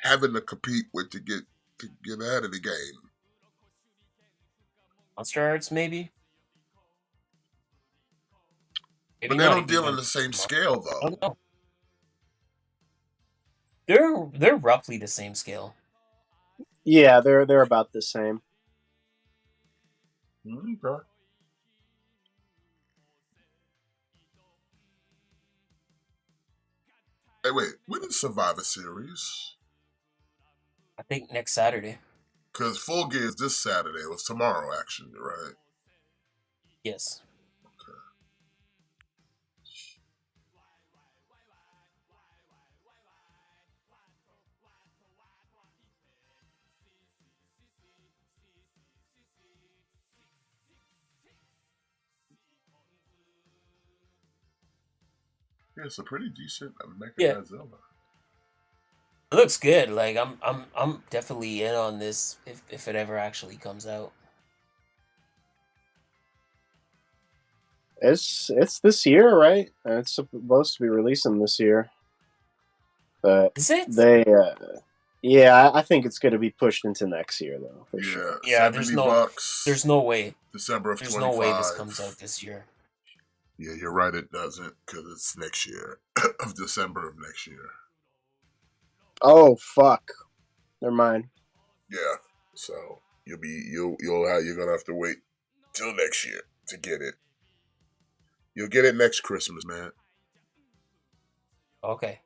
having to compete with to get ahead of the game? Monster Arts, maybe. But Maybe they not don't deal even. in the same scale I though. don't know. They're roughly the same scale. Yeah, they're about the same. Okay. Hey, wait, when is Survivor Series? I think next Saturday. Because Full Gear is this Saturday. It was tomorrow, actually, right? Yes. Yeah, it's a pretty decent Mecha Yeah. Godzilla. It looks good. Like I'm definitely in on this if it ever actually comes out. It's this year, right? It's supposed to be releasing this year, but Is it? they, yeah, I think it's going to be pushed into next year though, for Yeah, sure. Yeah, $70. there's no way. December of There's no way this 25. comes out this year. Yeah, you're right. It doesn't because it's next year of December of next year. Oh fuck, never mind. Yeah, so you're gonna have to wait till next year to get it. You'll get it next Christmas, man. Okay.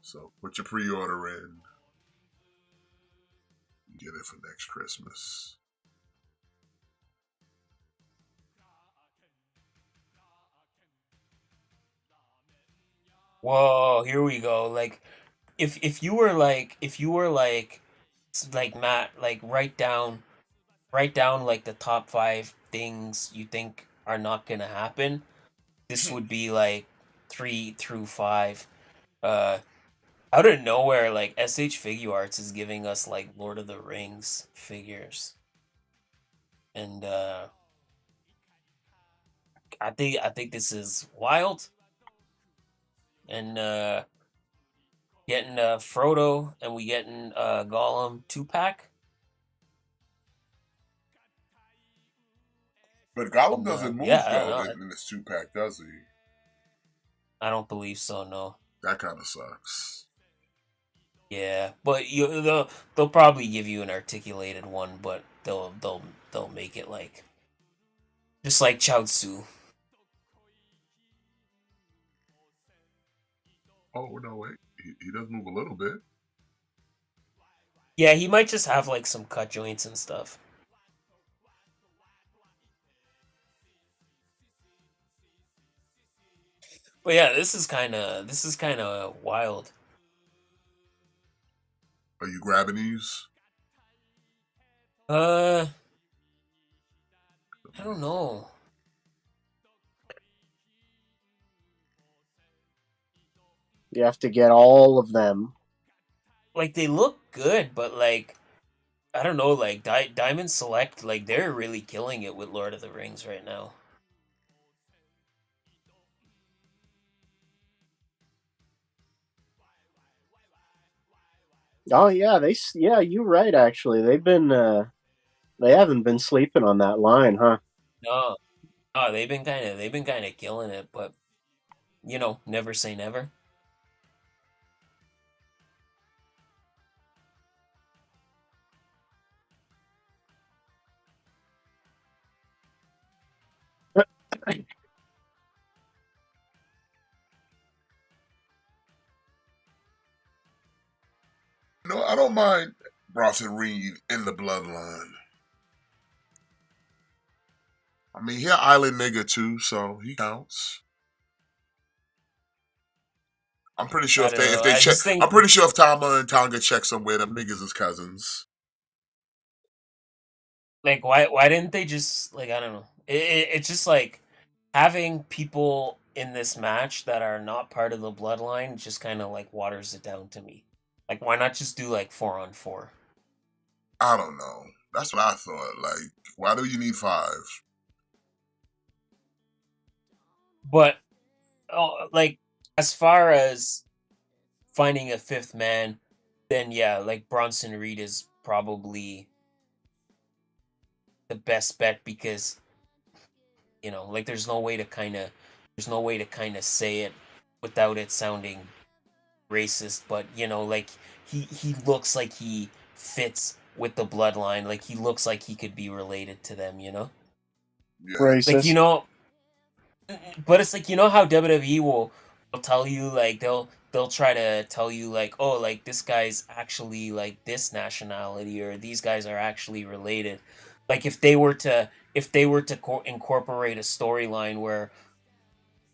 So put your pre-order in. Get it for next Christmas. Whoa, here we go. Like if you were like Matt, like write down like the top 5 things you think are not gonna happen. This would be like 3 through 5. Uh Out of nowhere, like SH Figure Arts is giving us like Lord of the Rings figures. And I think this is wild. And getting Frodo and we getting Gollum 2-pack. But Gollum And doesn't yeah, move I don't though know. in this 2-pack, does he? I don't believe so, no. That kind of sucks. Yeah, but they'll probably give you an articulated one, but they'll make it like just like Chaozu. Oh no, wait, he does move a little bit. Yeah, he might just have like some cut joints and stuff. But yeah, this is kind of wild. Are you grabbing these? Uh, I don't know. You have to get all of them. Like they look good, but like I don't know. Like Diamond Select, like they're really killing it with Lord of the Rings right now. Oh yeah, yeah, you're right. Actually, they haven't been sleeping on that line, huh? No, they've been kind of killing it, but never say never. No, I don't mind Bronson Reed in the bloodline. I mean, he an island nigga too, so he counts. I'm pretty sure I if don't know. they I check, just think I'm pretty sure if Tama and Tonga check somewhere, them niggas is cousins. like why didn't they just like I don't know. It's just like having people in this match that are not part of the bloodline just kind of like waters it down to me. Like why not just do like 4-on-4? I don't know. That's what I thought. Like, why do you need 5? But like as far as finding a fifth man, then yeah, like Bronson Reed is probably the best bet because like there's no way to kind of say it without it sounding racist, but like he looks like he fits with the bloodline, like he looks like he could be related to them. Yeah. Like Racist. but it's like how WWE will tell you, like they'll try to tell you like, oh, like this guy's actually like this nationality, or these guys are actually related. Like if they were to incorporate a storyline where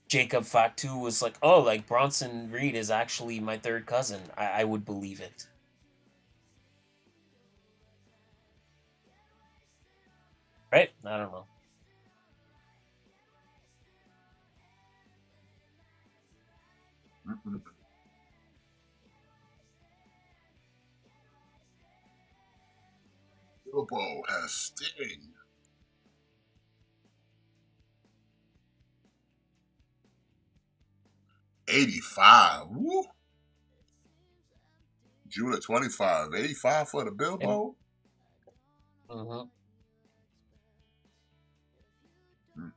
Jacob Fatu was like, oh, like Bronson Reed is actually my third cousin, I would believe it. Right? I don't know. Mm-mm. Bilbo has Sting. 85. Woo. Judah 25. 85 for the And Bilbo. mhm. Mm.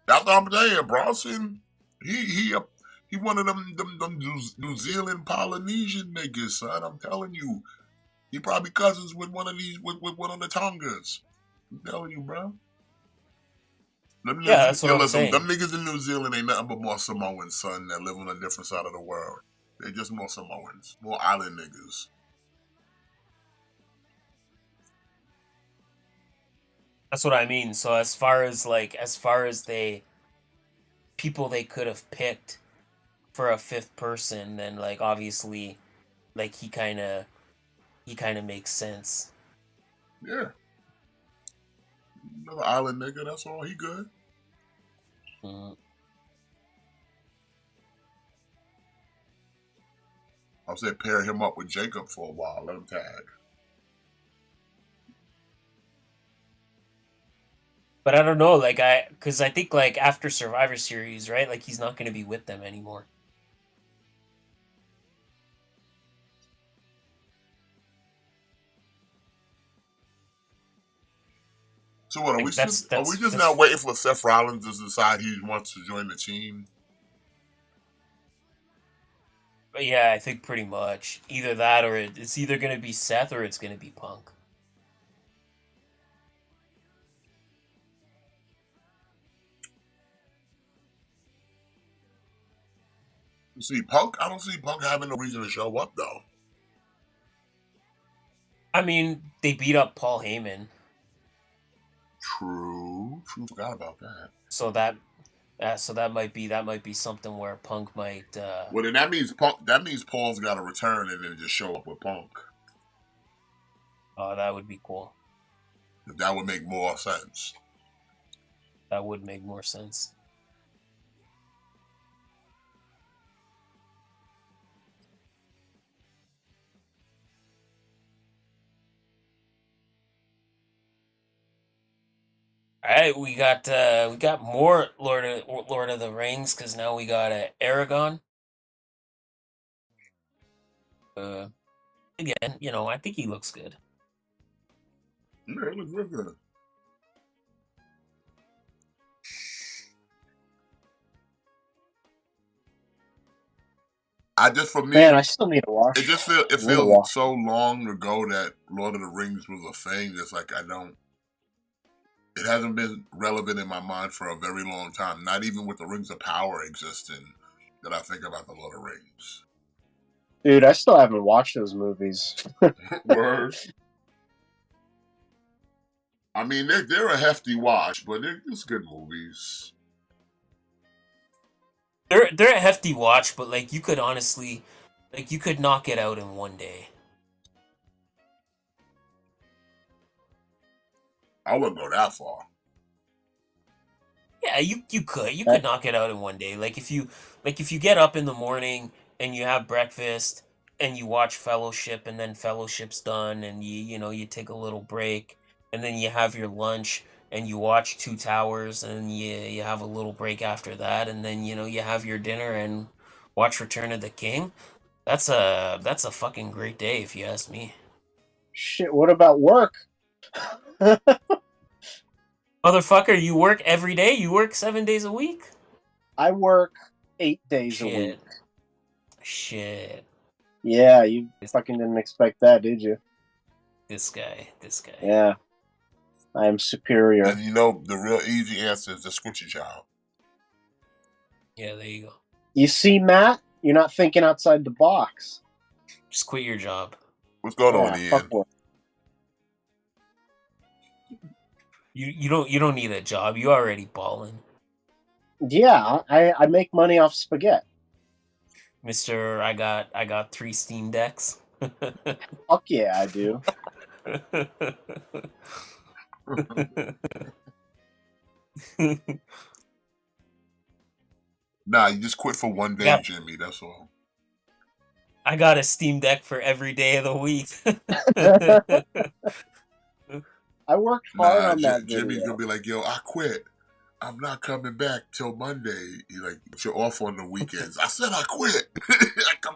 That's what I'm saying. Bronson, he one of them New Zealand Polynesian niggas, son. I'm telling you. He probably cousins with one of these with one of the Tongas. I'm telling you, bro. Them Yeah, New that's what I'm Zealand, them saying. niggas in New Zealand ain't nothing but more Samoans, son, that live on a different side of the world. They're just more Samoans, more island niggas. That's what I mean. So as far as they people they could have picked for a fifth person, then like obviously like he kind of makes sense. Yeah, another island nigga. That's all. He good. Mhm. I'll say pair him up with Jacob for a while. Let him tag. But I don't know, like because I think like after Survivor Series, right? Like he's not going to be with them anymore. So what Like are we that's just now that's waiting for Seth Rollins to decide he wants to join the team? But yeah, I think pretty much either that or it's either going to be Seth or it's going to be Punk. You see Punk? I don't see Punk having no reason to show up though. I mean, they beat up Paul Heyman, True. True. Forgot about that. so that might be something where Punk might Well, then that means Punk. That means Paul's got to return and then just show up with Punk. that would be cool. That would make more sense. That would make more sense. All right, we got more Lord of the Rings because now we got Aragon. Uh, Again, I think he looks good. Yeah, it looks real good. I just for Man, me, I still need to watch. it I need to feels watch. so long ago that Lord of the Rings was a thing. It's like I don't. It hasn't been relevant in my mind for a very long time. Not even with the Rings of Power existing, that I think about the Lord of the Rings. Dude, I still haven't watched those movies. Word. I mean, they're a hefty watch, but they're just good movies. They're a hefty watch, but like you could honestly, like you could knock it out in one day. I wouldn't go that far. Yeah, you could That- knock it out in one day. Like if you get up in the morning and you have breakfast and you watch Fellowship, and then Fellowship's done, and you take a little break, and then you have your lunch, and you watch Two Towers, and you have a little break after that, and then you have your dinner and watch Return of the King. That's a fucking great day if you ask me. Shit, what about work? Motherfucker, you work every day? You work 7 days a week? I work 8 days a week. Shit. Yeah, you fucking didn't expect that, did you? This guy. Yeah. I am superior. And you know, the real easy answer is the squishy job. Yeah, there you go. You see, Matt? You're not thinking outside the box. Just quit your job. What's going on, Fuck Ian? work. You don't need a job. You already balling. Yeah, I make money off spaghetti. Mister, I got 3 Steam Decks. Fuck yeah, I do. Nah, you just quit for one day, Yeah. Jimmy. That's all. I got a Steam Deck for every day of the week. I worked hard on that Jimmy's video. gonna be like, "Yo, I quit. I'm not coming back till Monday." You're like, "You're off on the weekends." I said I quit. I'm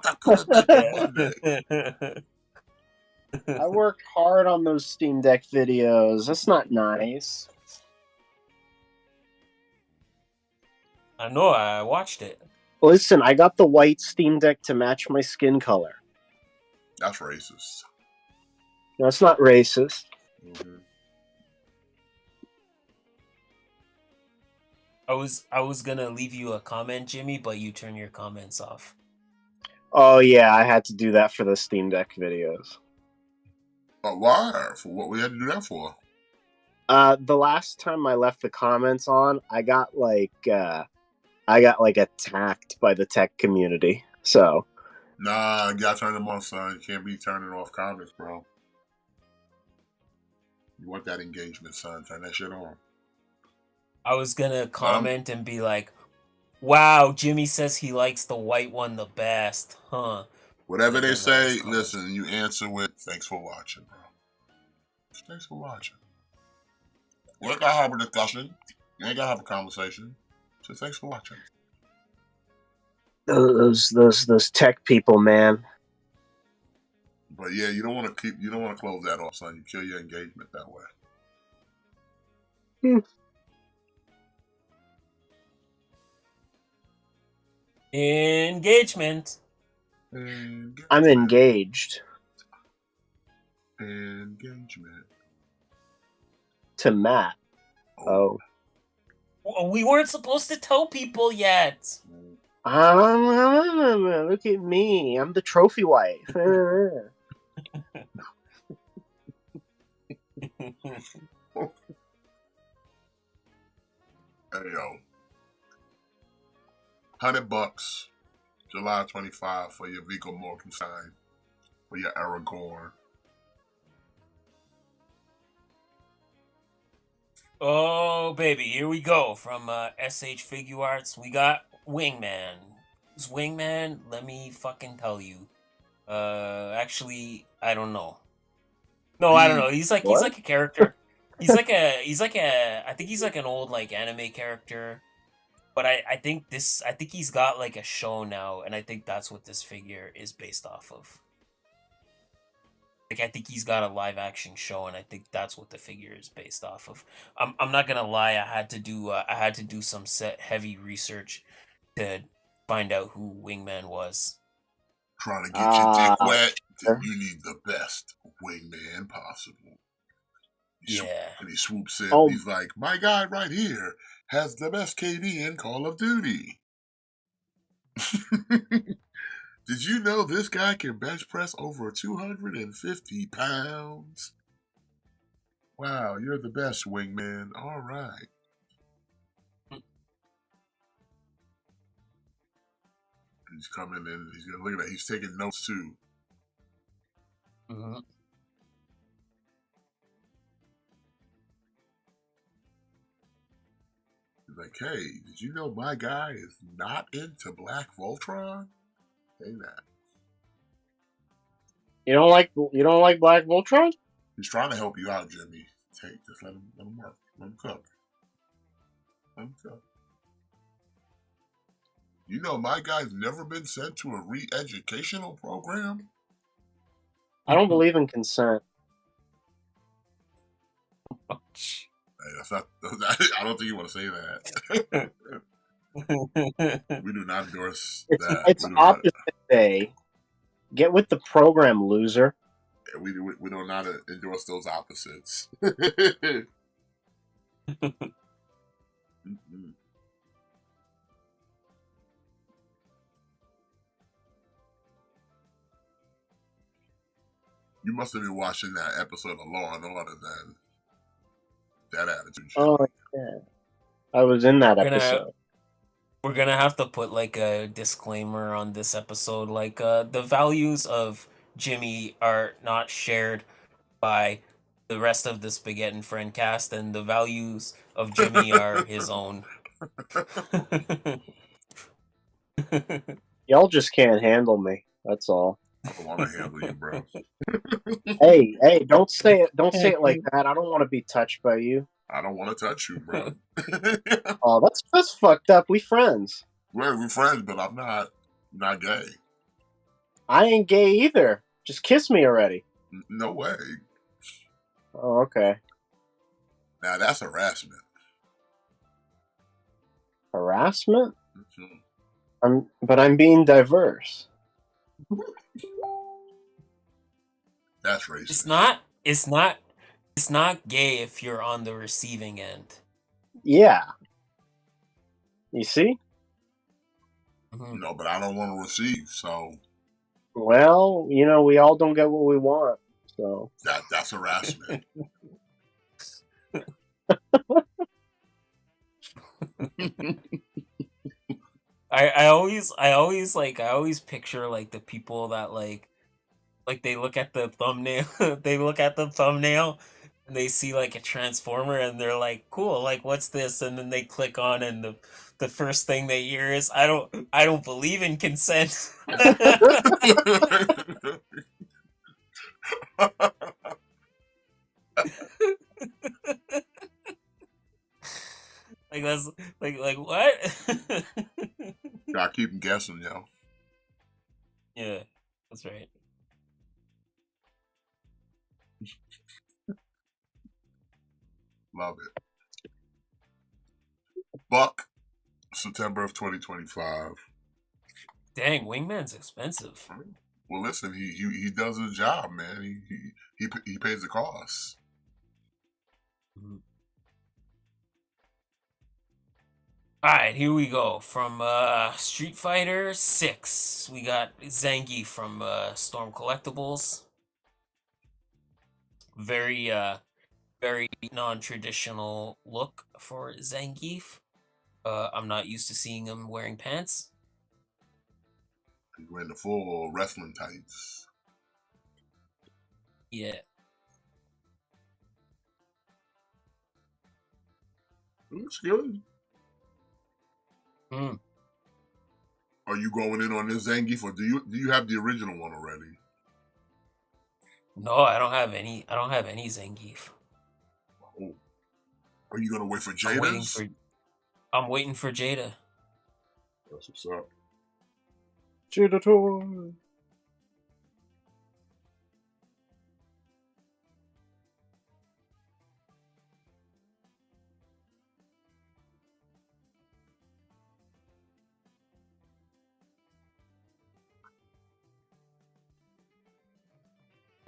not coming back till Monday. I worked hard on those Steam Deck videos. That's not nice. I know, I watched it. Listen, I got the white Steam Deck to match my skin color. That's racist. No, it's not racist. Mm-hmm. I was gonna leave you a comment, Jimmy, but you turn your comments off. Oh yeah, I had to do that for the Steam Deck videos. But why? For what we had to do that for? The last time I left the comments on, I got attacked by the tech community. So Nah, you gotta turn them on, son. You can't be turning off comments, bro. You want that engagement, son. Turn that shit on. I was gonna comment and be like, wow, Jimmy says he likes the white one the best, huh? Whatever they say, listen, you answer with, thanks for watching, bro. Thanks for watching. You ain't gotta have a discussion. You ain't gotta have a conversation. So thanks for watching. those tech people, man. But yeah, you don't want to close that off, son. You kill your engagement that way. Engagement. I'm engaged. Engagement. To Matt. Oh. We weren't supposed to tell people yet. Look at me. I'm the trophy wife. Hey yo, $100, July 25 for your Viggo Mortensen, for your Aragorn. Oh baby, here we go from SH Figure Arts. We got Wingman. Who's Wingman? Let me fucking tell you. Actually, I don't know. No, I don't know. He's like a character. He's like a I think he's like an old like anime character. But I think he's got like a show now, and I think that's what this figure is based off of. Like I think he's got a live action show, and I think that's what the figure is based off of. I'm not gonna lie, I had to do some heavy research to find out who Wingman was. Trying to get your dick wet, then you need the best wingman possible. Yeah. And he swoops in. He's like, my guy right here has the best KD in Call of Duty. Did you know this guy can bench press over 250 pounds? Wow, you're the best, Wingman. All right. He's coming in. He's gonna look at that. He's taking notes too. Mm-hmm. He's like, hey, did you know my guy is not into Black Voltron? Say that. You don't like Black Voltron? He's trying to help you out, Jimmy. Just let him work. Let him cook. Let him cook. You know, my guy's never been sent to a re-educational program. I don't believe in consent. Hey, that's not. I don't think you want to say that. We do not endorse that. It's opposite day. Get with the program, loser. We do not endorse those opposites. You must have been watching that episode of Law and Order then. That attitude. Oh yeah, I was in that episode. We're gonna have to put like a disclaimer on this episode, like the values of Jimmy are not shared by the rest of the Spaghett and Friend cast, and the values of Jimmy are his own. Y'all just can't handle me. That's all. I don't want to handle you, bro. Hey, don't say it. Don't say it like that. I don't want to be touched by you. I don't want to touch you, bro. Oh, that's fucked up. We friends. We're friends, but I'm not gay. I ain't gay either. Just kiss me already. No way. Oh, okay. Now that's harassment. Harassment? Mm-hmm. I'm being diverse. That's racist. It's not gay if you're on the receiving end. Yeah. You see? Mm-hmm. No, but I don't want to receive, so. Well, we all don't get what we want, so. That's harassment. I always picture like the people that like they look at the thumbnail they look at the thumbnail and they see like a transformer and they're like, cool, like what's this? And then they click on and the first thing they hear is I don't believe in consent. Like that's like what? Gotta keep them guessing, yo. Yeah, that's right. Love it. Buck, September of 2025. Dang, Wingman's expensive. Well, listen, he does his job, man. He pays the costs. Mm-hmm. Alright, here we go. From Street Fighter 6, we got Zangief from Storm Collectibles. Very very non-traditional look for Zangief. I'm not used to seeing him wearing pants. He's wearing the full wrestling tights. Yeah. Looks good. Mm. Are you going in on this Zangief, or do you have the original one already? No, I don't have any Zangief. Oh. Are you gonna wait for Jada's? I'm waiting for Jada. That's what's up. Jada toy.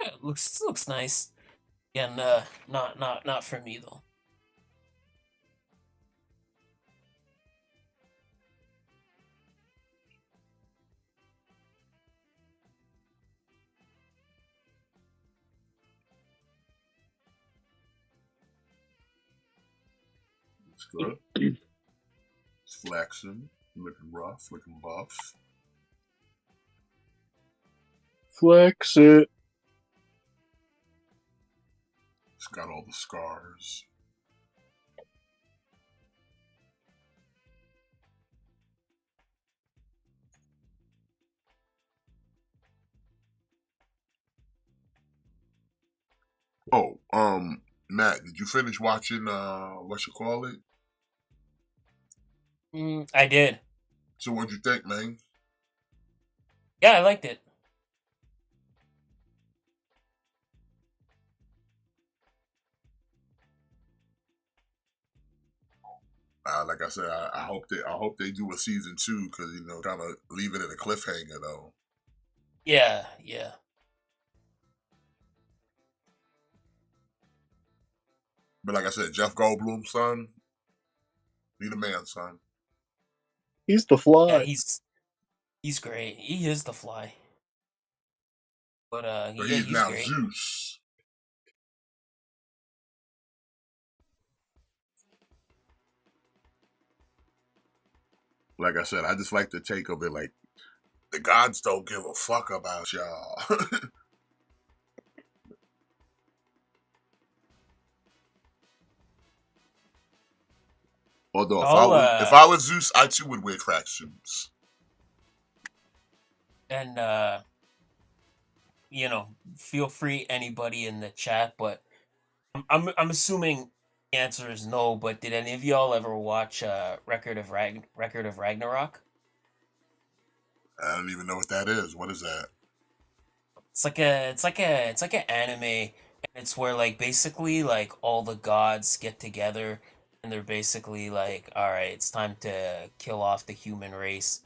Yeah, it looks nice. And not for me though. It's good. It's flexing, looking rough, looking buff. Flex it. It's got all the scars. Oh, Matt, did you finish watching what you call it? I did. So what'd you think, man? Yeah, I liked it. Like I said, I hope they do a season 2 because kind of leave it at a cliffhanger though. Yeah, yeah. But like I said, Jeff Goldblum's son, he the man, son. He's the Yeah, fly. he's great. He is the Fly. But So yeah, he's he's now great. Zeus. Like I said, I just like the take of it. Like the gods don't give a fuck about y'all. Although I'll if I was Zeus, I too would wear tracksuits. and feel free anybody in the chat, but I'm assuming the answer is no, but did any of y'all ever watch Record of Ragnarok? I don't even know what that is. What is that? It's like an anime, and it's where like basically like all the gods get together and they're basically like, all right, it's time to kill off the human race.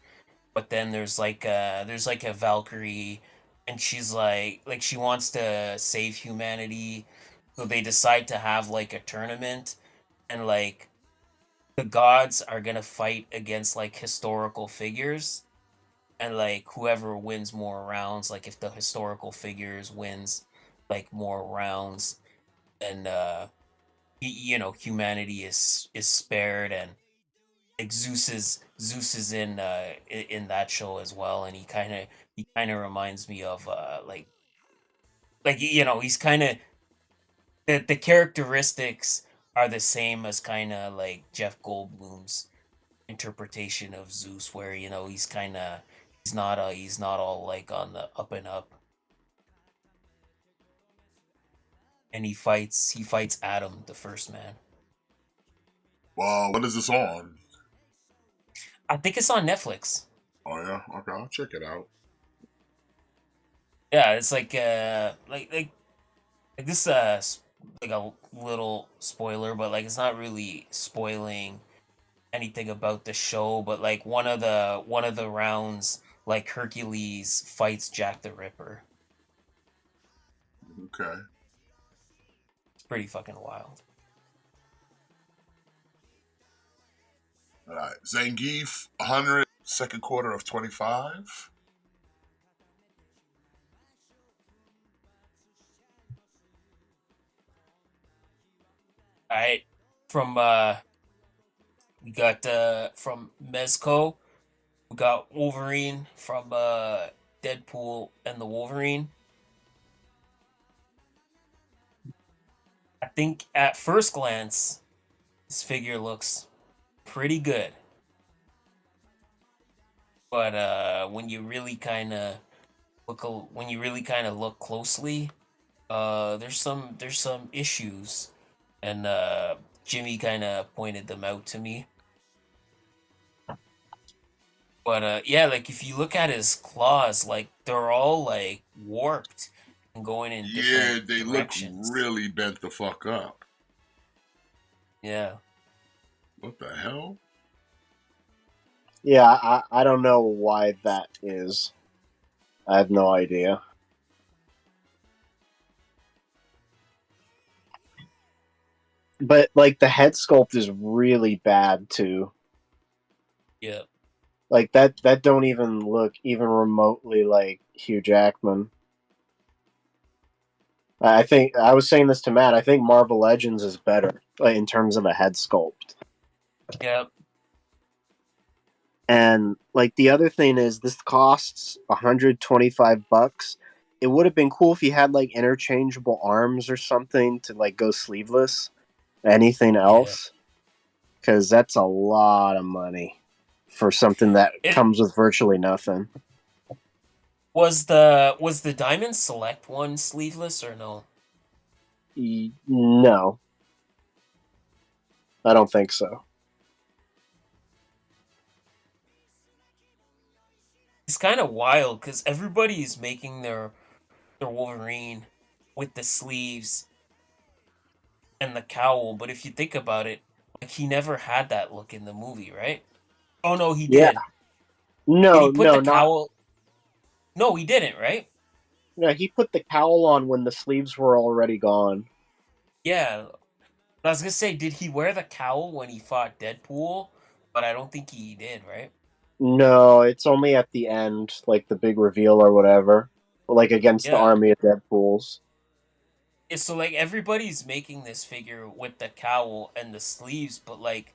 But then there's like a Valkyrie, and she's like she wants to save humanity, so they decide to have like a tournament, and like the gods are gonna fight against like historical figures, and like whoever wins more rounds, like if the historical figures wins like more rounds, and humanity is spared, and like Zeus is in that show as well, and he kind of reminds me of he's kind of the characteristics are the same as kind of like Jeff Goldblum's interpretation of Zeus, where he's not all like on the up and up, and he fights Adam, the first man. Well, what is this on? I think it's on Netflix. Oh yeah, okay, I'll check it out. Yeah, it's like this like a little spoiler, but like it's not really spoiling anything about the show, but like one of the rounds, like Hercules fights Jack the Ripper. Okay. It's pretty fucking wild. All right, Zangief, 100, second quarter of 25. All right, from we got from Mezco, we got Wolverine from Deadpool and the Wolverine. I think at first glance, this figure looks pretty good, but when you really kind of look closely, there's some issues, and Jimmy kind of pointed them out to me. But yeah, like if you look at his claws, like they're all like warped and going in Yeah, different they look directions. really bent the fuck up. Yeah. What the hell? Yeah, I don't know why that is. I have no idea. But like the head sculpt is really bad too. Yeah. Like that don't even look even remotely like Hugh Jackman. I think I was saying this to Matt. I think Marvel Legends is better, like, in terms of a head sculpt. Yeah. And like the other thing is, this costs $125. It would have been cool if you had like interchangeable arms or something to like go sleeveless. Anything Yeah. else? Because that's a lot of money for something that It comes with virtually nothing. was the Diamond Select one sleeveless or no? No, I don't think so. It's kind of wild because everybody's making their Wolverine with the sleeves and the cowl, but if you think about it, like he never had that look in the movie, right? Oh no, he Yeah, did. Did he no, put the no, not cowl? No, he didn't, right? no. He put the cowl on when the sleeves were already gone. Yeah. I was gonna say, did he wear the cowl when he fought Deadpool? But I don't think he did, right? No, it's only at the end, like the big reveal or whatever, like against the Yeah. army of Deadpools. Yeah, so like everybody's making this figure with the cowl and the sleeves, but like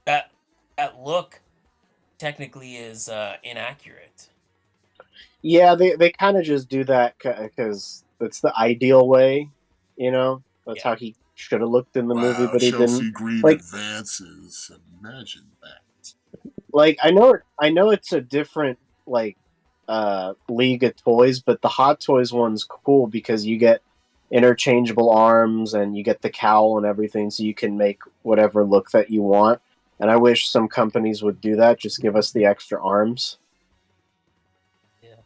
that that look technically is inaccurate. Yeah, they kind of just do that because it's the ideal way, you know. That's Yeah. how he should have looked in the movie, Wow, but he didn't. Chelsea Green Like, advances. Imagine that. I know it's a different like league of toys, but the Hot Toys one's cool because you get interchangeable arms and you get the cowl and everything, so you can make whatever look that you want. And I wish some companies would do that. Just give us the extra arms. Yeah.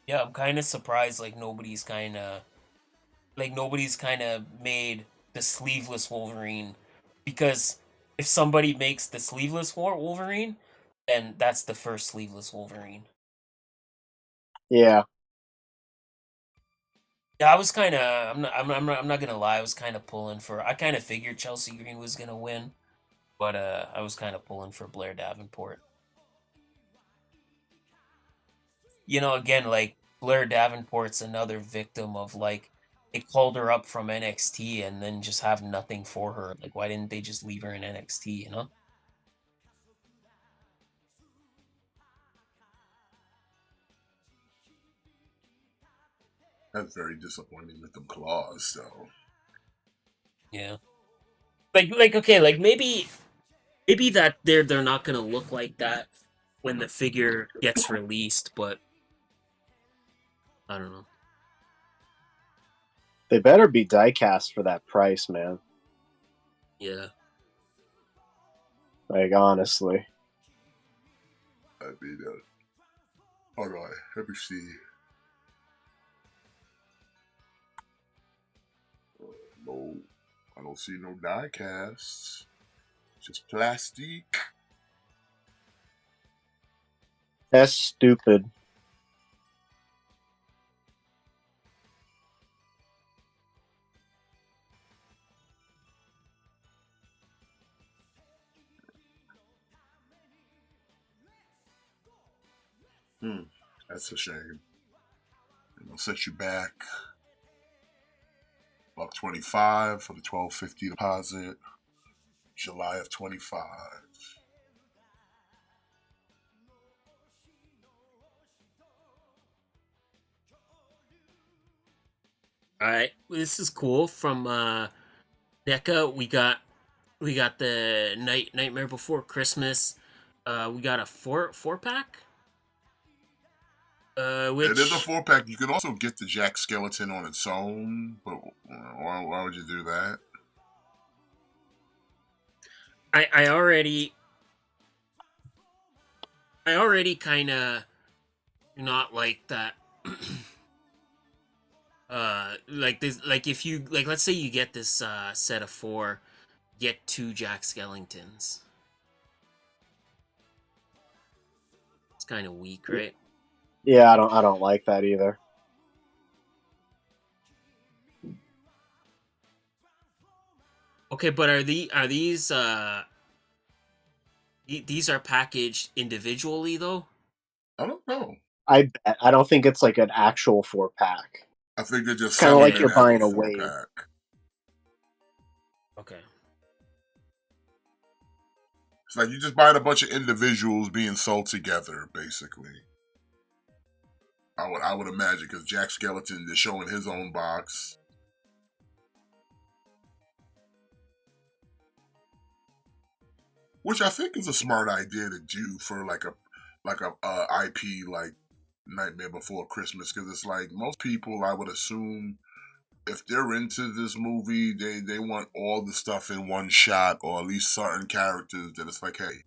Yeah, I'm kind of surprised nobody's kind of made the sleeveless Wolverine because if somebody makes the sleeveless Wolverine, then that's the first sleeveless Wolverine. Yeah, Yeah, I was kind of I'm not gonna lie, I was kind of pulling for I kind of figured Chelsea Green was gonna win, but I was kind of pulling for Blair Davenport. You know, again, like Blair Davenport's another victim of like they called her up from NXT and then just have nothing for her. Like, why didn't they just leave her in NXT? You know? That's very disappointing with them claws, though. Yeah. Like okay, like maybe that they're not gonna look like that when the figure gets released, but I don't know. they better be diecast for that price, man. Yeah. Like honestly. I mean, hold on, let me see. No, I don't see no die casts. Just plastic. That's stupid. That's a shame. And I'll set you back $125 for the $12.50 deposit. July of 25. All right. This is cool from NECA. We got the Nightmare Before Christmas. We got a four pack. It is a Which 4-pack. You can also get the Jack Skeleton on its own, but why would you do that? I already kind of not like that. Like this, like if you like, let's say you get this set of four, get two Jack Skellingtons. It's kind of weak, right? Yeah, I don't like that either. Okay, but these are packaged individually though? I don't know. I don't think it's like an actual 4-pack. I think they're just It's kind of selling like it you're Yeah. as a buying a four wave. pack. Okay. It's like you just buying a bunch of individuals being sold together, basically. I would imagine because Jack Skeleton is showing his own box. Which I think is a smart idea to do for like a IP like Nightmare Before Christmas, because it's like most people, I would assume, if they're into this movie, they want all the stuff in one shot, or at least certain characters that it's like, hey,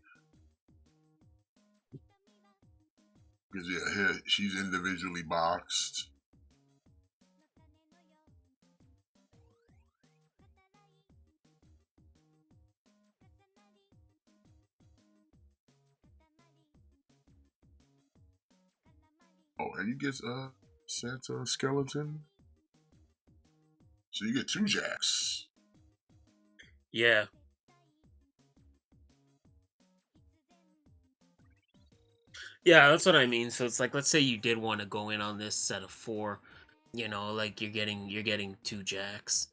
because yeah, here she's individually boxed. Oh, and you get Santa skeleton, so you get 2 Jacks. Yeah. Yeah, that's what I mean. So it's like, let's say you did want to go in on this set of 4, you know, like you're getting 2 Jacks.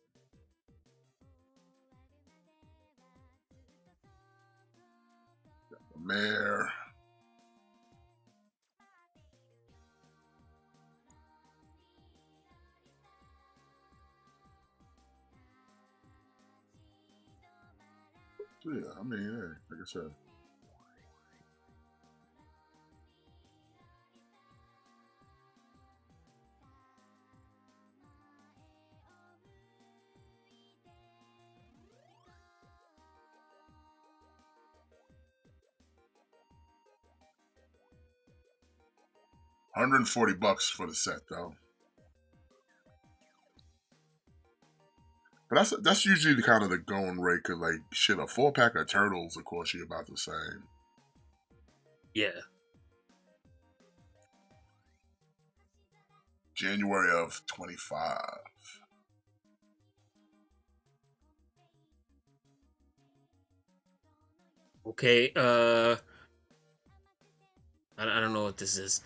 Mare. So yeah, I mean, yeah, like I said. $140 for the set though. But that's usually the kind of the going rate, cause like shit, a 4-pack of turtles will cost you about the same. Yeah. January of 25. Okay, I don't know what this is.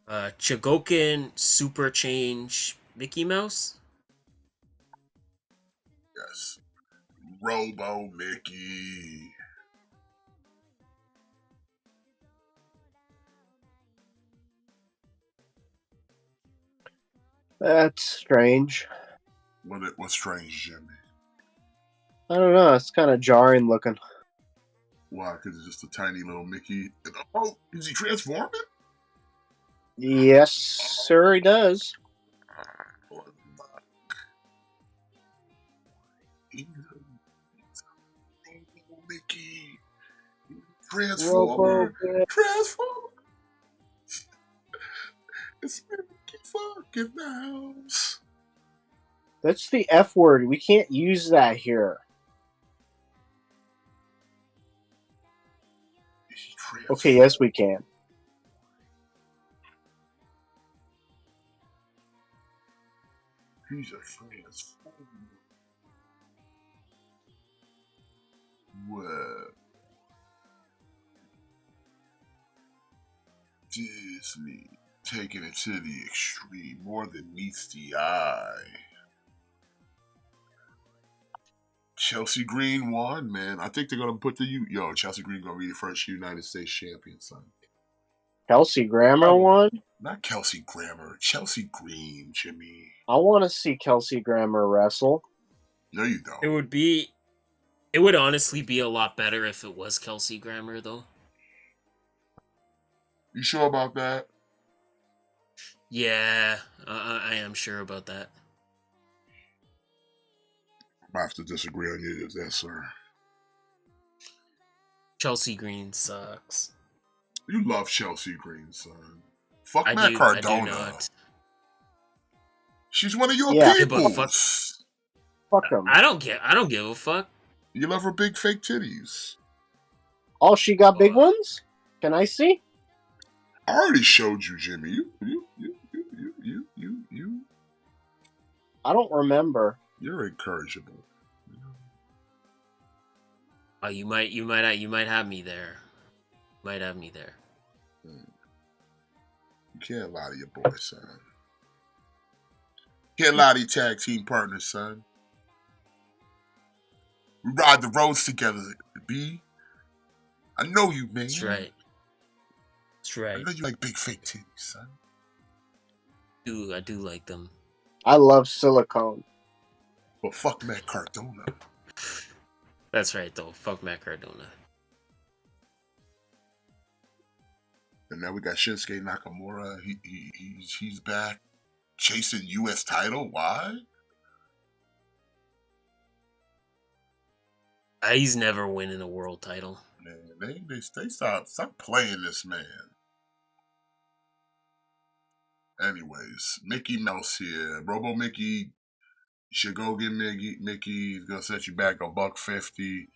Chogokin Super Change Mickey Mouse? Yes. Robo Mickey. That's strange. What's strange, Jimmy? I don't know. It's kind of jarring looking. Why? Because it's just a tiny little Mickey. Oh, is he transforming? Yes, sir, he does. He's a Mickey. Robo. Transformer. It's Mickey fucking Mouse. That's the F word. We can't use that here. Okay, yes, we can. He's a transformer. Well, Disney taking it to the extreme, more than meets the eye. Chelsea Green won, man. I think they're gonna put Chelsea Green gonna be the first United States champion, son. Kelsey Grammer won? Not Kelsey Grammer. Chelsea Green, Jimmy. I want to see Kelsey Grammer wrestle. No, you don't. It would honestly be a lot better if it was Kelsey Grammer, though. You sure about that? Yeah, I am sure about that. I have to disagree on you there, sir. Chelsea Green sucks. You love Chelsea Green, son. Fuck I Matt do Cardona. not. She's one of your Yeah. people. Fuck him. I don't give a fuck. You love her big fake titties. Oh, she got big ones? Can I see? I already showed you, Jimmy. You. I don't remember. You're incorrigible. Oh, you might have me there. Might have me there. You can't lie to your boy, son. Can't lie to your tag team partners, son. We ride the roads together, B. I know you, man. That's right. That's right. I know you like big fake titties, son. I do like them. I love silicone. But fuck Matt Cardona. That's right, though. Fuck Matt Cardona. And now we got Shinsuke Nakamura. He's back chasing U.S. title. Why? He's never winning a world title. Man, they stop playing this man. Anyways, Mickey Mouse here. Robo Mickey, you should go get Mickey. Mickey is gonna set you back $150,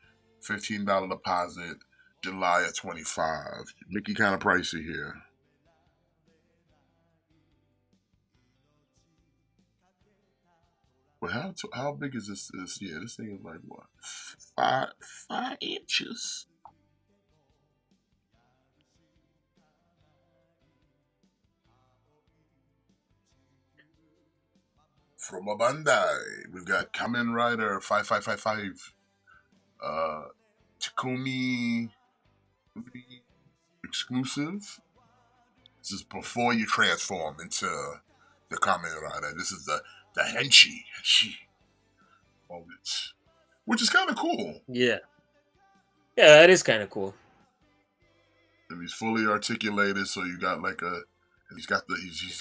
$15 deposit, July of 25. Mickey kind of pricey here. But how big is this? Yeah, this thing is like what, 5 inches. From a Bandai, we've got Kamen Rider 5555, Takumi exclusive. This is before you transform into the Kamen Rider. This is the Henshi moment, which is kind of cool. Yeah, that is kind of cool. And he's fully articulated, so you got like he's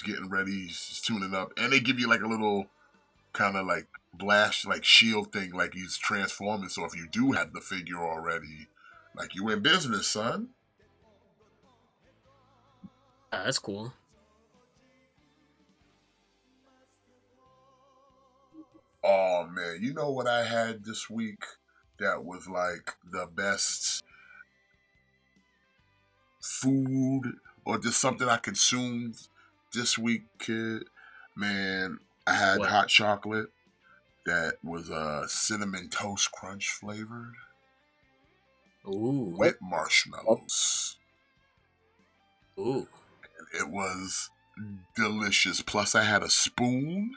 getting ready, he's tuning up, and they give you like a little kind of like blast, like shield thing, like he's transforming. So if you do have the figure already, like you in business, son. That's cool. Oh man, you know what I had this week that was like the best food or just something I consumed this week, kid? Man, I had What? hot chocolate that was cinnamon toast crunch flavored. Ooh. With marshmallows. Ooh. And it was delicious. Plus I had a spoon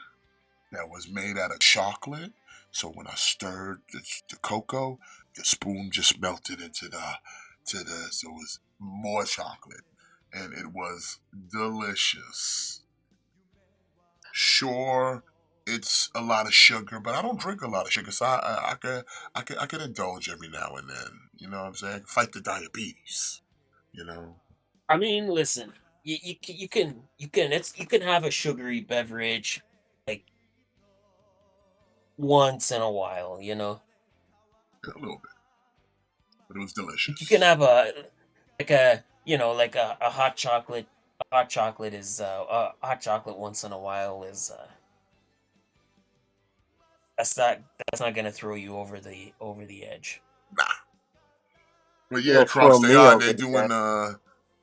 that was made out of chocolate. So when I stirred the cocoa, the spoon just melted into so it was more chocolate. And it was delicious. Sure, it's a lot of sugar, but I don't drink a lot of sugar, so I could indulge every now and then. You know what I'm saying? Fight the diabetes. You know. I mean, listen, you can have a sugary beverage like once in a while, you know. Yeah, a little bit, but it was delicious. You can have a hot chocolate. A hot chocolate is hot chocolate once in a while is that's not gonna throw you over the edge. Nah. But yeah, It'll Trunks, throw me over they're the doing edge.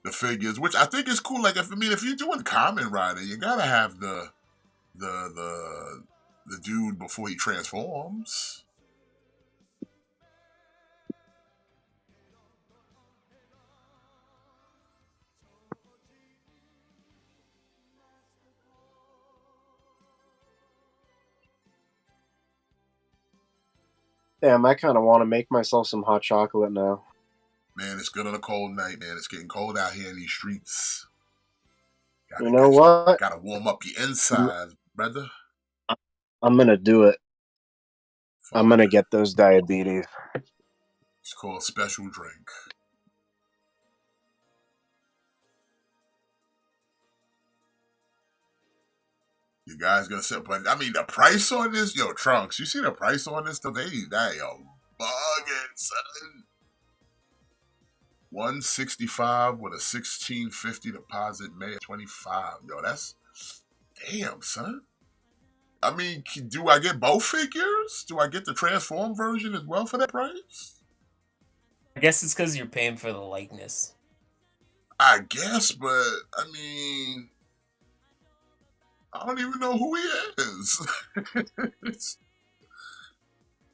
the figures, which I think is cool. Like if you're doing Kamen Rider, you gotta have the dude before he transforms. Damn, I kind of want to make myself some hot chocolate now. Man, it's good on a cold night, man. It's getting cold out here in these streets. You know what? Gotta warm up your insides, brother. I'm gonna do it. I'm gonna get those diabetes. It's called special drink. You guys gonna set, but I mean the price on this, yo, Trunks. You see the price on this? They yo bugging, son. 165 with a 1650 deposit, May 25. Yo, that's damn, son. I mean, do I get both figures? Do I get the transform version as well for that price? I guess it's because you're paying for the likeness. I guess, but I mean, I don't even know who he is.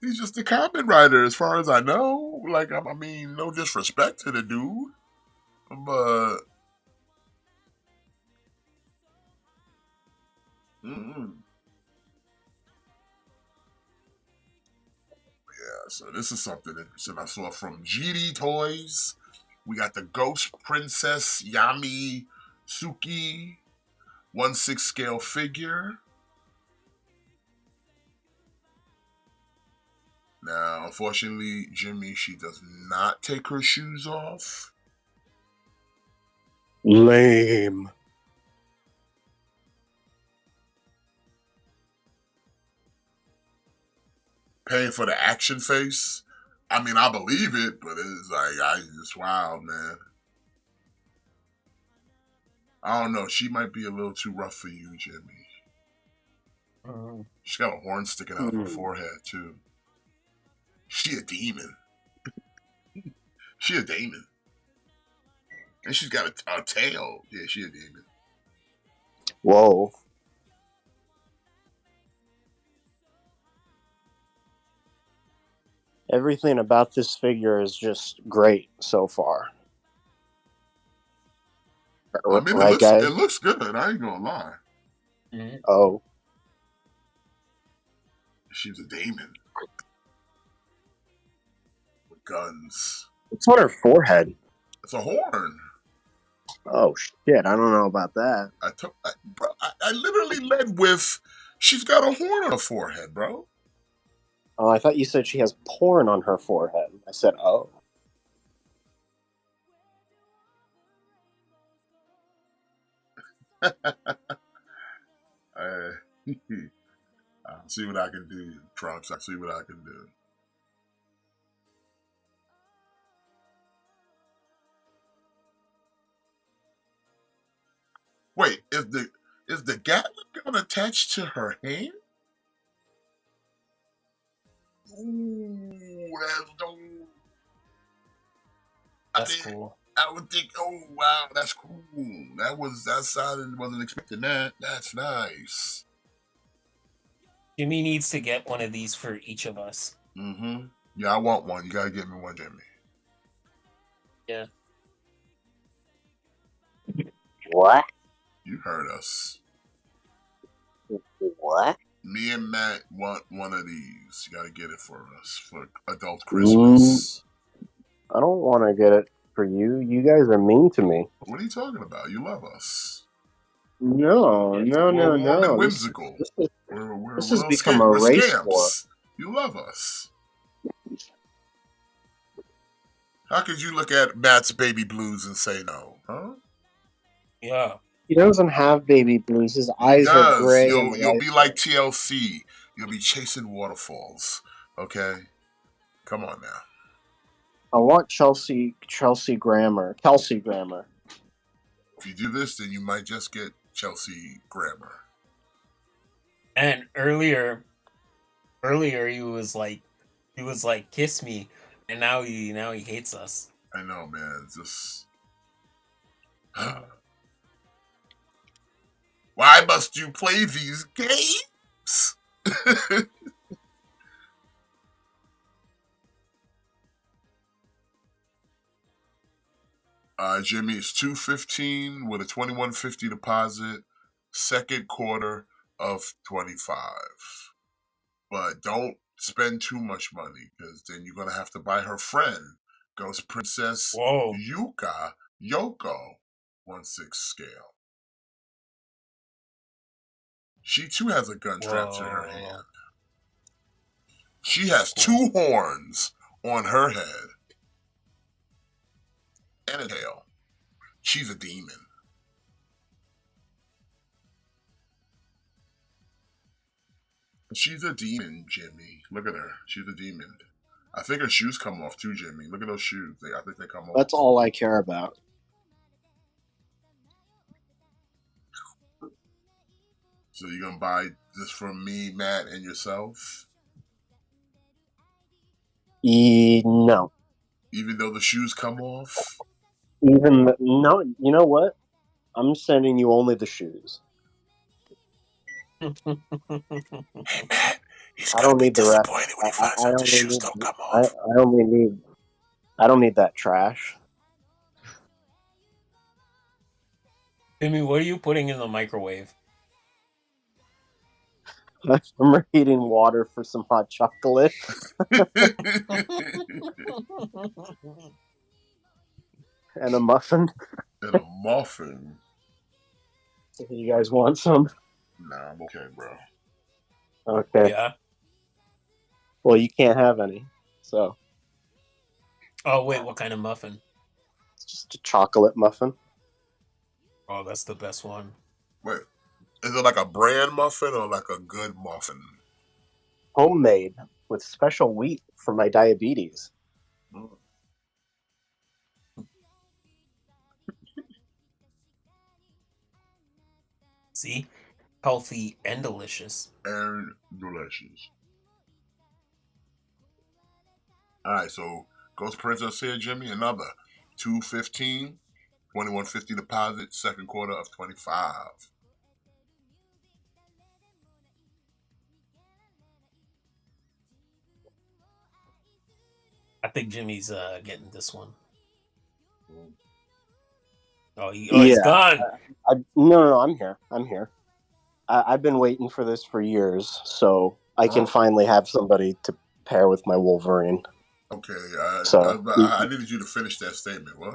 He's just a Kamen Rider, as far as I know. Like, I mean, no disrespect to the dude, but yeah. So this is something interesting I saw from GD Toys. We got the Ghost Princess Yami Suki 1/6 scale figure. Now, unfortunately, Jimmy, she does not take her shoes off. Lame. Paying for the action face. I mean, I believe it, but it's like it's wild, man. I don't know. She might be a little too rough for you, Jimmy. She's got a horn sticking out of her forehead too. She a demon. She a demon. And she's got a tail. Yeah, she a demon. Whoa. Everything about this figure is just great so far. I mean, Right, guys? it looks good. I ain't gonna lie. Oh. She's a demon. With guns. What's on her forehead? It's a horn. Oh, shit. I don't know about that. I literally led with, she's got a horn on her forehead, bro. Oh, I thought you said she has porn on her forehead. I said, oh. I'll see what I can do, Trunks. I'll see what I can do. Wait, is the Gatling gun attached to her hand? Ooh, that's dope. That's cool. I would think, oh wow, that's cool. That's I wasn't expecting that. That's nice. Jimmy needs to get one of these for each of us. Mm-hmm. Yeah, I want one. You gotta get me one, Jimmy. Yeah. What? You heard us. What? Me and Matt want one of these. You gotta get it for us for adult Christmas. I don't want to get it for you. You guys are mean to me. What are you talking about? You love us. No. We're only whimsical. This has become a race war. You love us. How could you look at Matt's baby blues and say no? Huh? Yeah. He doesn't have baby blues. His eyes are gray. You'll be like TLC. You'll be chasing waterfalls. Okay? Come on now. I want Kelsey Grammer. If you do this, then you might just get Chelsea Grammer. And earlier he was like, kiss me, and now he hates us. I know, man. It's just why must you play these games? Jimmy, it's $215 with a $21.50 deposit. Second quarter of 25. But don't spend too much money because then you're gonna have to buy her friend, Ghost Princess Yoko 1/6 scale. She too has a gun strapped to her hand. She has two horns on her head and a tail. She's a demon. She's a demon, Jimmy. Look at her. She's a demon. I think her shoes come off too, Jimmy. Look at those shoes. I think they come off. That's all I care about. So you're gonna buy this from me, Matt, and yourself? No. Even though the shoes come off? No. You know what? I'm sending you only the shoes. Hey, Matt, he's I don't gonna be need the rest. disappointed when he finds out the shoes don't come off. I don't need that trash. Jimmy, what are you putting in the microwave? I'm reheating water for some hot chocolate. And a muffin. So you guys want some? Nah, I'm okay, bro. Okay. Yeah. Well, you can't have any, so. Oh, wait, what kind of muffin? It's just a chocolate muffin. Oh, that's the best one. Wait, is it like a brand muffin or like a good muffin? Homemade with special wheat for my diabetes. Mm. See? Healthy and delicious. And delicious. All right, so Ghost Princess here, Jimmy. Another 215, 2150 deposit, second quarter of 25. I think Jimmy's getting this one. Mm. He's Yeah. gone. No, I'm here. I'm here. I've been waiting for this for years, so I can Oh, finally have somebody to pair with my Wolverine. okay. So, I needed you to finish that statement. What?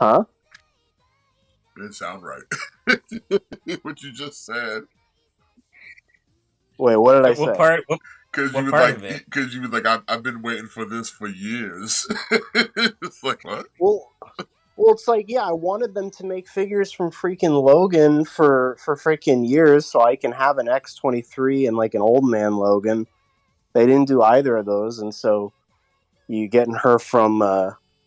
huh? It didn't sound right. What you just said. Wait, what did I What say? part? Because What part of it? you was like, I've been waiting for this for years. It's like, what? Well, it's like, yeah, I wanted them to make figures from freaking Logan for freaking years, so I can have an X-23 and like an old man Logan. They didn't do either of those, and so you getting her from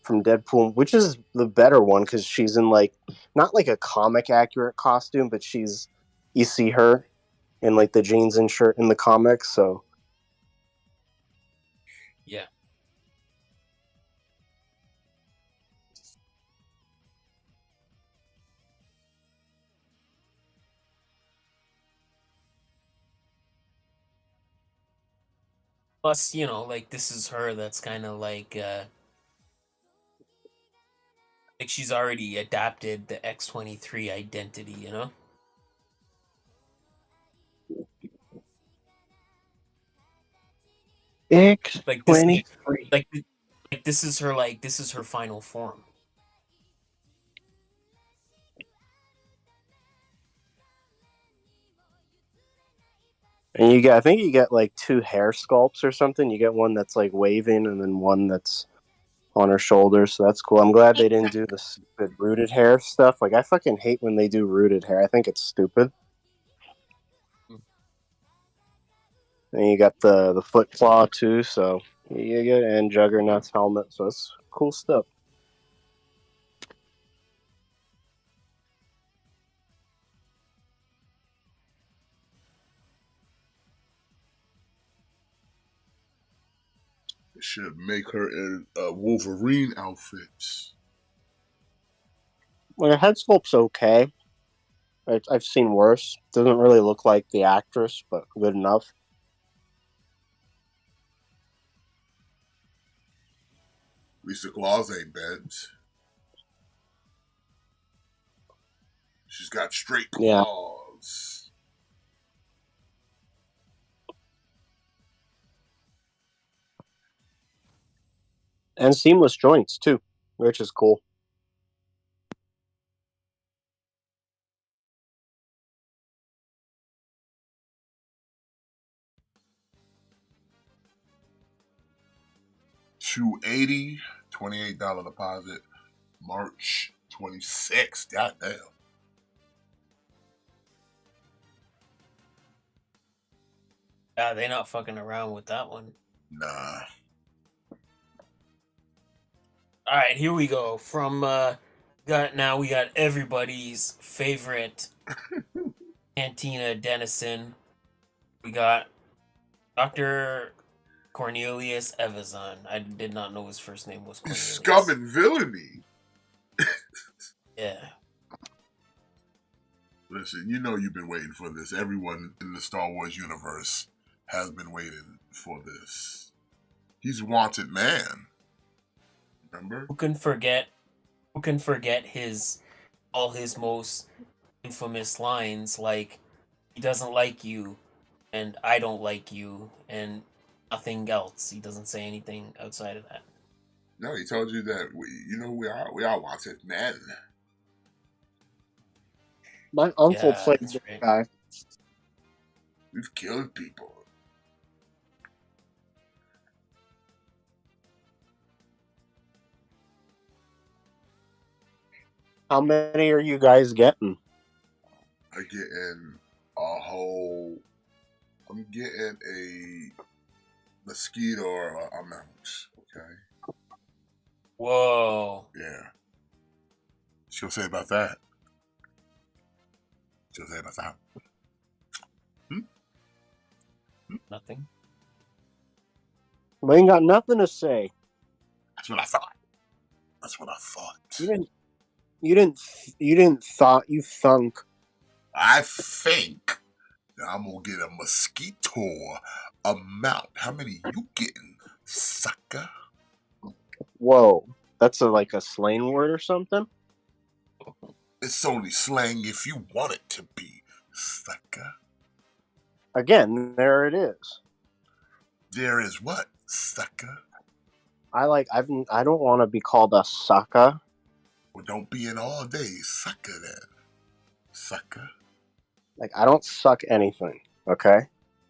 Deadpool, which is the better one because she's in like not like a comic accurate costume, but you see her in like the jeans and shirt in the comics. So Yeah. Plus, like this is her that's kind of like she's already adapted the X-23 identity, Like this is X-23. like this is her final form. And I think you get like two hair sculpts or something. You get one that's like waving, and then one that's on her shoulders. So that's cool. I'm glad they didn't do the stupid rooted hair stuff. Like I fucking hate when they do rooted hair. I think it's stupid. And you got the foot claw too. So you get and Juggernaut's helmet. So it's cool stuff. It should make her in Wolverine outfits. Well, her head sculpt's okay. I've seen worse. Doesn't really look like the actress, but good enough. At least the claws ain't bent. She's got straight Yeah. claws. And seamless joints too, which is cool. $280, $28 deposit, March 26th. Goddamn. Yeah, they're not fucking around with that one. Nah. All right, here we go. We got everybody's favorite Cantina Denizen. We got Dr. Cornelius Evazan. I did not know his first name was Cornelius. Scum and villainy. Yeah. Listen, you know you've been waiting for this. Everyone in the Star Wars universe has been waiting for this. He's wanted man. Remember? Who can forget all his most infamous lines like he doesn't like you and I don't like you and nothing else. He doesn't say anything outside of that. No, he told you that we are wanted men. My uncle Yeah, played that's this right. guy. We've killed people. How many are you guys getting? I'm getting a whole. I'm getting a mosquito or a mount. Okay. Whoa. Yeah. She'll say about that. She'll say about that. Nothing. We ain't got nothing to say. That's what I thought. That's what I thought. You didn't thought. You thunk. I think that I'm gonna get a mosquito amount. How many you getting, sucker? Whoa, that's like a slang word or something. It's only slang if you want it to be, sucker. Again, there it is. There is what, sucker? I don't want to be called a sucker. Well, don't be an all day sucker then, sucker. Like, I don't suck anything, okay?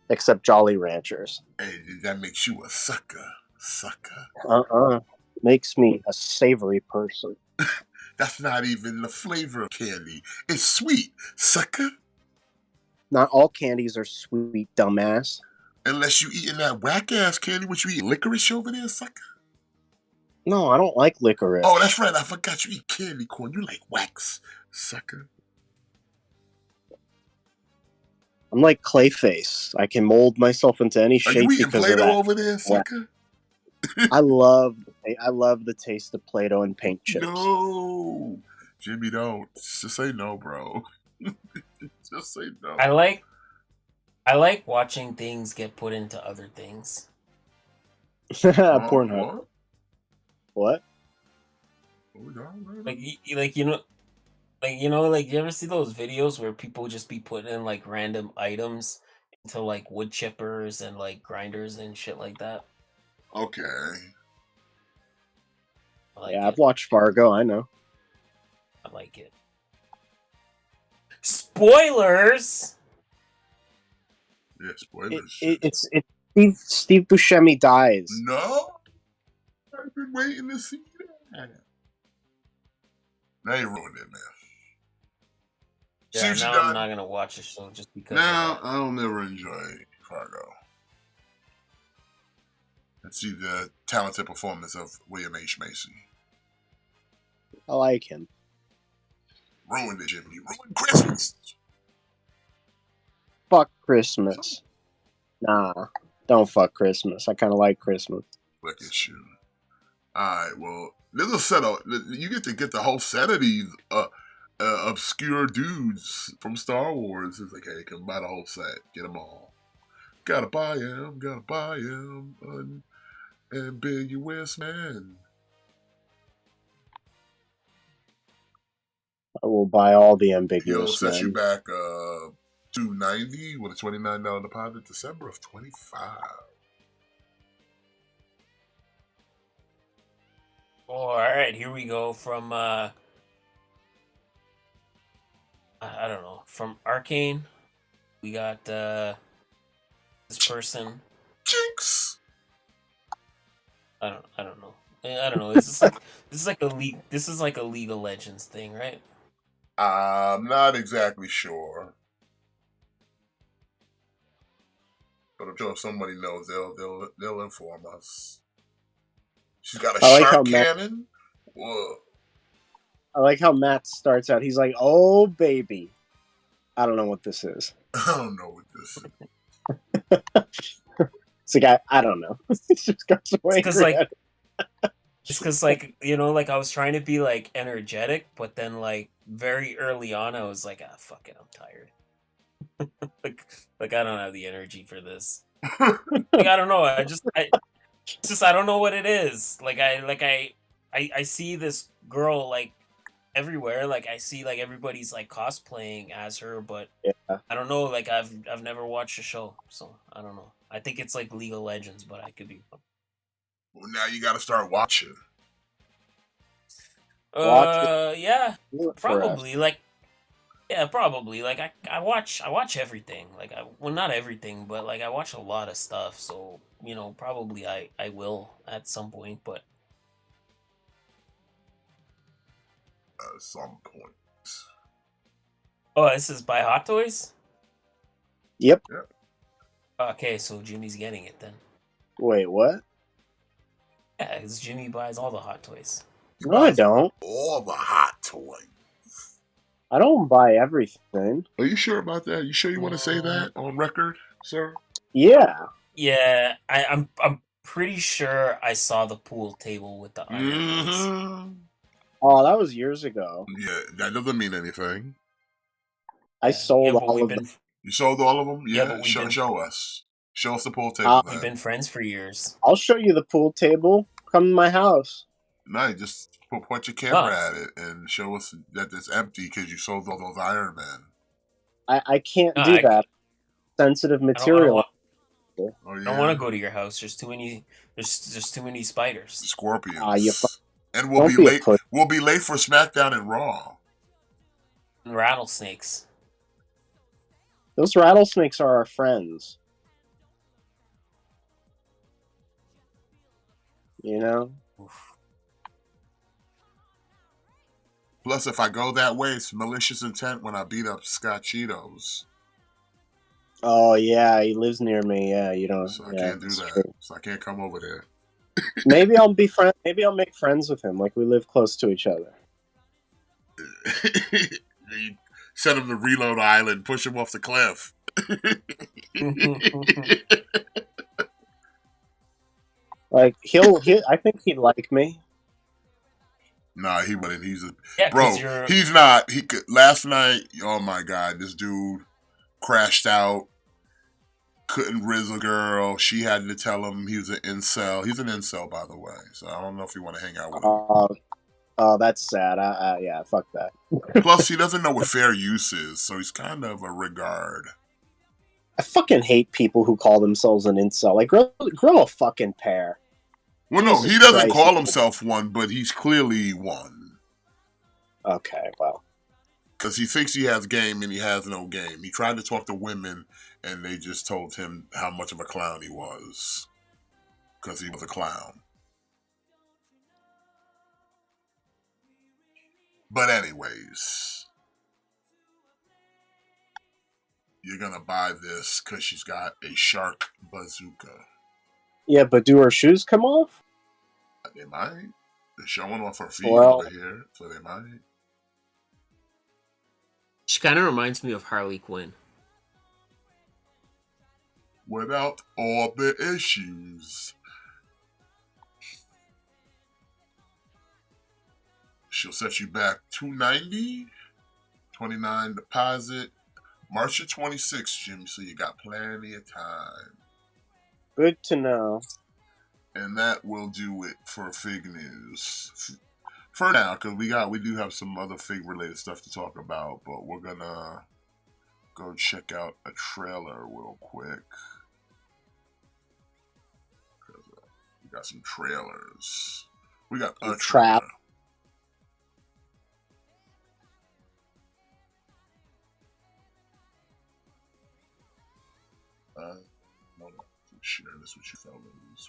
Except Jolly Ranchers. Hey, that makes you a sucker, sucker. Makes me a savory person. That's not even the flavor of candy. It's sweet, sucker. Not all candies are sweet, dumbass. Unless you eating that whack-ass candy, which you eat licorice over there, sucker. No, I don't like licorice. Oh, that's right. I forgot you eat candy corn. You like wax, sucker. I'm like Clayface. I can mold myself into any Are shape you eating because of Play-Doh that. over there, sucker? I love the taste of Play-Doh and paint chips. No, Jimmy, don't. Just say no, bro. Just say no. I like watching things get put into other things. Pornhub. What? Like you ever see those videos where people just be putting in like random items into like wood chippers and like grinders and shit like that? Okay. I like Yeah, it. I've watched Fargo. I know. I like it. Spoilers. Yeah, spoilers. It's Steve Buscemi dies. No, I've been waiting to see that. Now you ruined it, man. Yeah, now I'm not gonna watch the show just because. Now I'll never enjoy Fargo. Let's see the talented performance of William H. Macy. I like him. Ruined it, Jimmy. Ruined Christmas. Fuck Christmas. Nah, don't fuck Christmas. I kind of like Christmas. Look at you. Alright, well, there's a set of... You get to get the whole set of these obscure dudes from Star Wars. It's like, hey, come buy the whole set. Get them all. Gotta buy him. Unambiguous man. I will buy all the He'll ambiguous. set you Men. back $290 with a $29 deposit, December of 25. All right, here we go from I don't know, from Arcane. We got this person. Jinx. I don't know. I don't know. This is like a League of Legends thing, right? I'm not exactly sure, but I'm sure if somebody knows, they'll inform us. She's got a shark cannon. Whoa! I like how Matt starts out. He's like, "Oh baby, I don't know what this is." I don't know what this is. It's like I don't know. It just got so angry. It's because like like I was trying to be like energetic, but then like very early on I was like, fuck it, I'm tired. like I don't have the energy for this. Like I don't know. I don't know what it is. Like I see this girl like everywhere. Like I see like everybody's like cosplaying as her, but yeah. I don't know. Like I've never watched the show, so I don't know. I think it's like League of Legends, but I could be wrong. Well, now you got to start watching. Yeah, probably. Like, yeah, probably. Like, I watch everything. Like, well, not everything, but like I watch a lot of stuff. So probably I will at some point. But at some point. Oh, this is by Hot Toys? Yep. Okay, so Jimmy's getting it then. Wait, what? Yeah, because Jimmy buys all the Hot Toys. No, I don't. All the Hot Toys. I don't buy everything. Are you sure about that? You sure you want to say that on record, sir? Yeah. Yeah, I'm pretty sure I saw the pool table with the Iron Mans. Mm-hmm. Oh, that was years ago. Yeah, that doesn't mean anything. I sold all of them. You sold all of them? Yeah, Yeah, but show us. Show us the pool table. We've been friends for years. I'll show you the pool table. Come to my house. No, just point your camera at it and show us that it's empty because you sold all those Iron Men. I can't do that. Sensitive material. Oh, yeah. I don't want to go to your house. There's too many. There's too many spiders. Scorpions. And we'll be late. We'll be late for SmackDown and Raw. And rattlesnakes. Those rattlesnakes are our friends. You know? Oof. Plus, if I go that way, it's malicious intent when I beat up Scott Cheetos. Oh, yeah, he lives near me. Yeah, you know. So I can't do that. True. So I can't come over there. Maybe I'll be friend. Maybe I'll make friends with him. Like we live close to each other. You send him to Reload Island, push him off the cliff. Like I think he'd like me. Nah, he wouldn't. He's a bro. He's not. He could. Last night, oh my god, this dude crashed out. Couldn't riz a girl. She had to tell him he was an incel. He's an incel, by the way. So I don't know if you want to hang out with him. Oh, that's sad. Yeah, fuck that. Plus, he doesn't know what fair use is, so he's kind of a regard. I fucking hate people who call themselves an incel. Like, grow a fucking pair. Well, no, he doesn't call himself one, but he's clearly one. Okay, well. Because he thinks he has game and he has no game. He tried to talk to women and they just told him how much of a clown he was. Because he was a clown. But anyways. You're going to buy this because she's got a shark bazooka. Yeah, but do her shoes come off? They might. They're showing off her feet over here, so they might. She kind of reminds me of Harley Quinn. Without all the issues. She'll set you back $290, $29 deposit. March the 26th, Jimmy, so you got plenty of time. Good to know. And that will do it for Fig News. For now, because we do have some other Fig related stuff to talk about, but we're gonna go check out a trailer real quick. We got some trailers. We got a trailer. Share this with you fellas.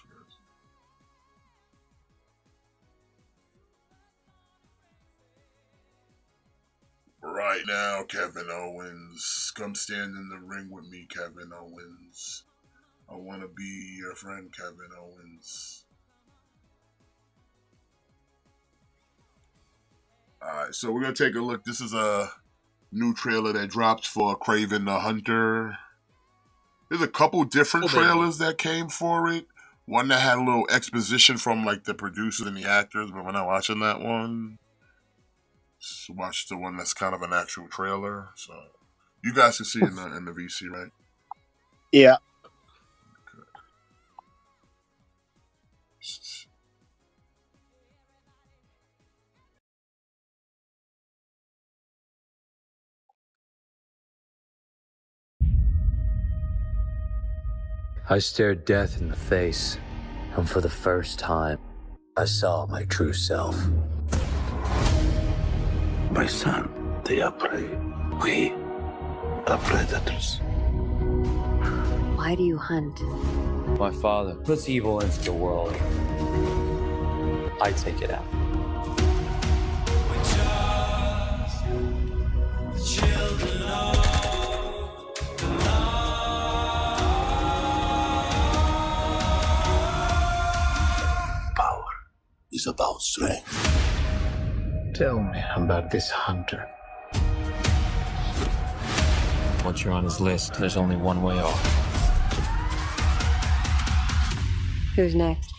Right now, Kevin Owens. Come stand in the ring with me, Kevin Owens. I want to be your friend, Kevin Owens. Alright, so we're going to take a look. This is a new trailer that dropped for Kraven the Hunter. There's a couple different trailers that came for it. One that had a little exposition from like the producers and the actors, but we're not watching that one. Just watch the one that's kind of an actual trailer. So you guys can see it in the VC, right? Yeah. Okay. I stared death in the face, and for the first time, I saw my true self. My son, they are prey. We are predators. Why do you hunt? My father puts evil into the world. I take it out. is about strength. Tell me about this hunter. Once you're on his list, there's only one way off. Who's next?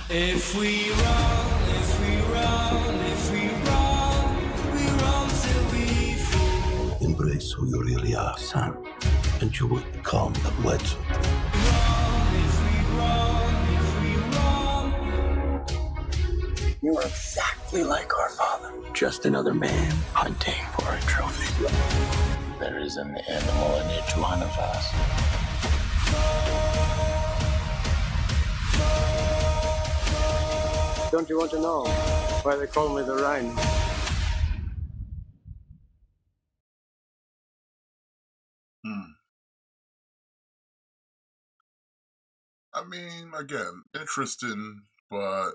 If we run, if we run, if we run, we run till we fall. Embrace who you really are, son, and you will become a legend. If we run, if we run. You are exactly like our father. Just another man hunting for a trophy. There is an animal in each one of us. Don't you want to know why they call me the Rhino? I mean, again, interesting, but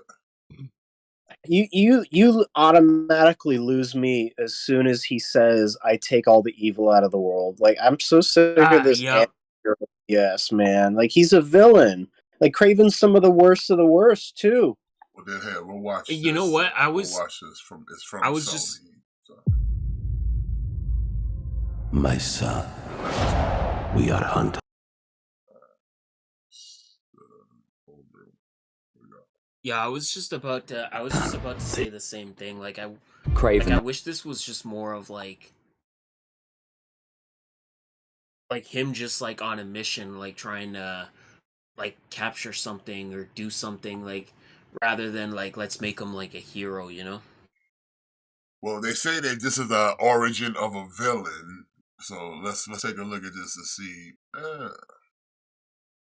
You automatically lose me as soon as he says, "I take all the evil out of the world." Like, I'm so sick of this. Yep. Yes, man. Like, he's a villain. Like, Craven's some of the worst too. well, then hey, we'll watch. You know this. what? We'll watch this from. It's from I was Sony. just- So. My son, we are hunters. Yeah, I was just about to say the same thing. Like I Craven. wish this was just more of like him just like on a mission, like trying to like capture something or do something, like rather than like let's make him like a hero, you know? Well, they say that this is the origin of a villain, so let's take a look at this to see.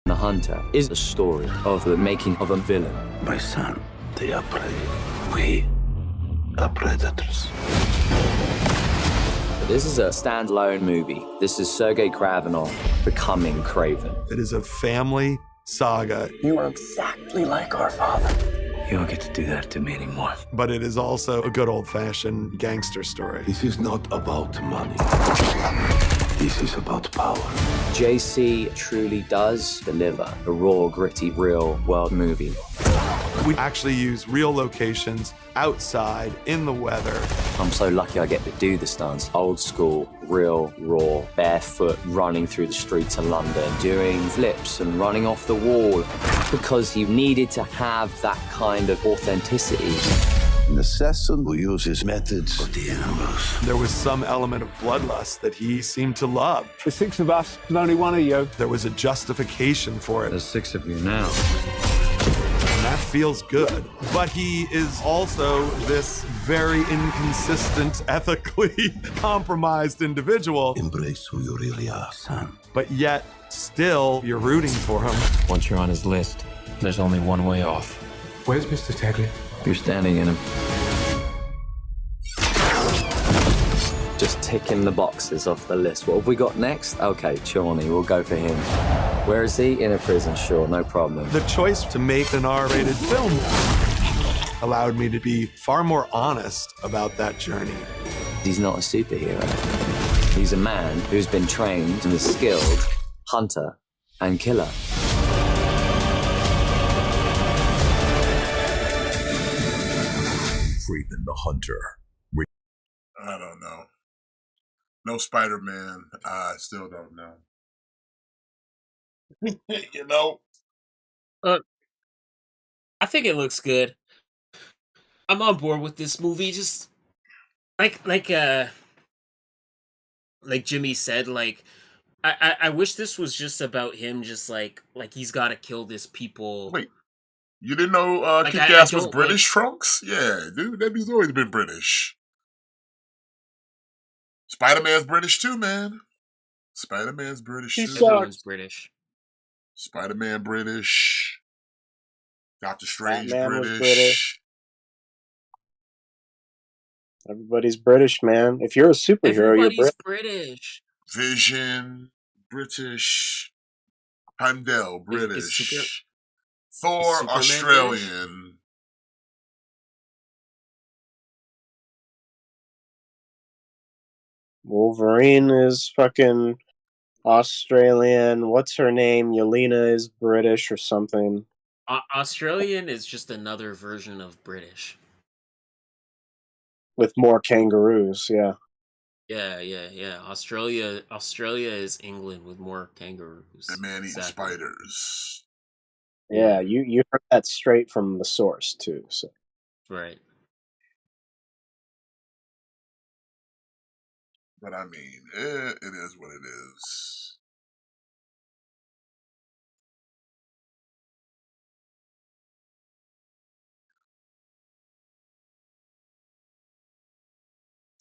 The Hunter is a story of the making of a villain. My son, they are prey. We are predators. This is a standalone movie. This is Sergei Kravenov becoming Craven. It is a family saga. You are exactly like our father. You don't get to do that to me anymore. But it is also a good old-fashioned gangster story. This is not about money. This is about power. JC truly does deliver a raw, gritty, real-world movie. We actually use real locations outside in the weather. I'm so lucky I get to do the stunts. Old school, real, raw, barefoot, running through the streets of London, doing flips and running off the wall, because you needed to have that kind of authenticity. An assassin who uses methods for the animals. There was some element of bloodlust that he seemed to love. There's 6 of us, and only one of you. There was a justification for it. There's 6 of you now. And that feels good. But he is also this very inconsistent, ethically compromised individual. Embrace who you really are, son. But yet, still, you're rooting for him. Once you're on his list, there's only one way off. Where's Mr. Tagley? You're standing in him. Just ticking the boxes off the list. What have we got next? Okay, Chorney, we'll go for him. Where is he? In a prison, sure, no problem. The choice to make an R-rated film allowed me to be far more honest about that journey. He's not a superhero. He's a man who's been trained and is skilled hunter and killer. Craven the Hunter. I don't know. No Spider-Man. I still don't know. You know? I think it looks good. I'm on board with this movie. Just like Jimmy said, like I wish this was just about him, just like he's got to kill this people. Wait, you didn't know Like, Kick-Ass I was don't British, Trunks? Yeah, dude, that dude's always been British. Spider-Man's British too, man. Spider-Man's British too. Everyone's British. Spider-Man British. Doctor Strange Batman was British. British. Everybody's British, man. If you're a superhero, Everybody's you're British. Vision British. Heimdall Is British. Thor Superman Australian. Wolverine is fucking Australian. What's her name? Yelena is British or something. Australian is just another version of British. with more kangaroos. Yeah. Yeah. Australia is England with more kangaroos. And man-eating Exactly. spiders. Yeah, you heard that straight from the source too. So Right. But I mean, it is what it is.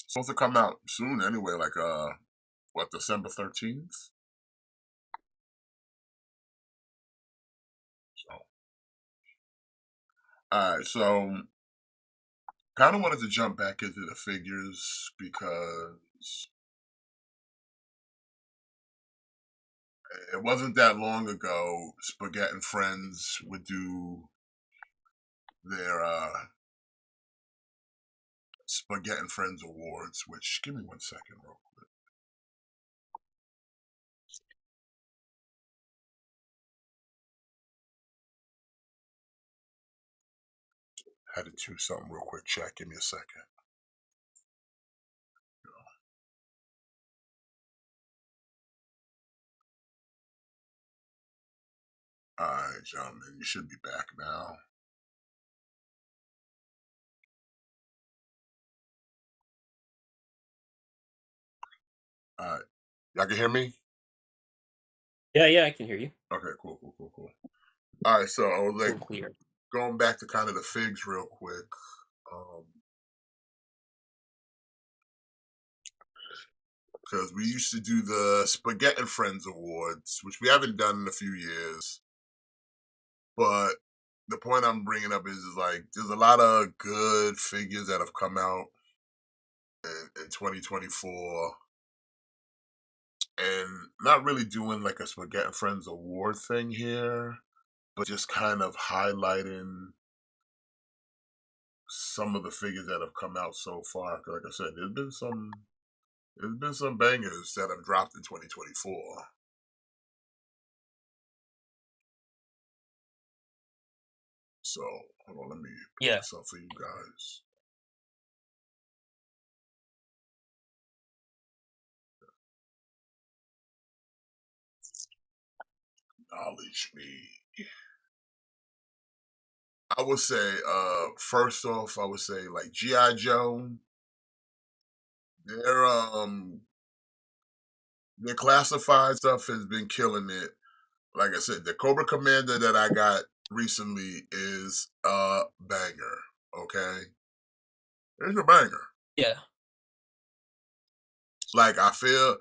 It's supposed to come out soon anyway, like what, December 13th? So alright, so kind of wanted to jump back into the figures because it wasn't that long ago Spaghett and Friends would do their Spaghett and Friends Awards, which, give me 1 second real quick. Had to choose something real quick, chat. Give me a second. Alright, gentlemen, you should be back now. Alright. Y'all can hear me? Yeah, I can hear you. Okay, cool. Alright, so I was Full like clear. going back to kind of the figs real quick. Because we used to do the Spaghett and Friends Awards, which we haven't done in a few years. But the point I'm bringing up is like there's a lot of good figures that have come out in 2024, and not really doing like a Spaghett and Friends award thing here, but just kind of highlighting some of the figures that have come out so far. 'Cause like I said, there's been some bangers that have dropped in 2024. So hold on, let me put this up for you guys. Acknowledge me. I would say, first off, I would say like G.I. Joe. Their classified stuff has been killing it. Like I said, the Cobra Commander that I got recently is a banger. Okay, it's a banger. Yeah. Like I feel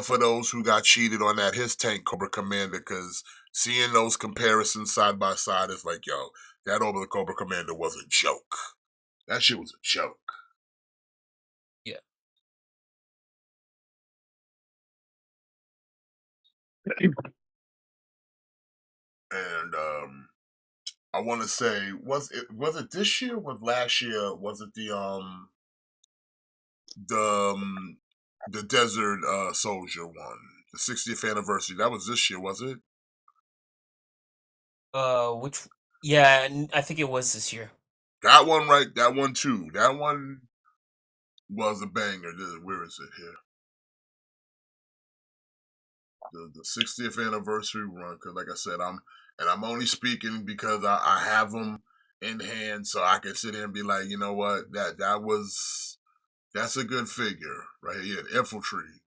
for those who got cheated on that his tank Cobra Commander, because seeing those comparisons side by side is like, yo, that over the Cobra Commander was a joke. That shit was a joke. Yeah. And I want to say, was it this year? Was last year? Was it the Desert Soldier one, the 60th anniversary? That was this year, was it? Which? Yeah, I think it was this year. That one, right? That one too. That one was a banger. Where is it here? The 60th anniversary run. Because, like I said, I'm only speaking because I have them in hand, so I can sit here and be like, you know what, that's a good figure right here. Infantry.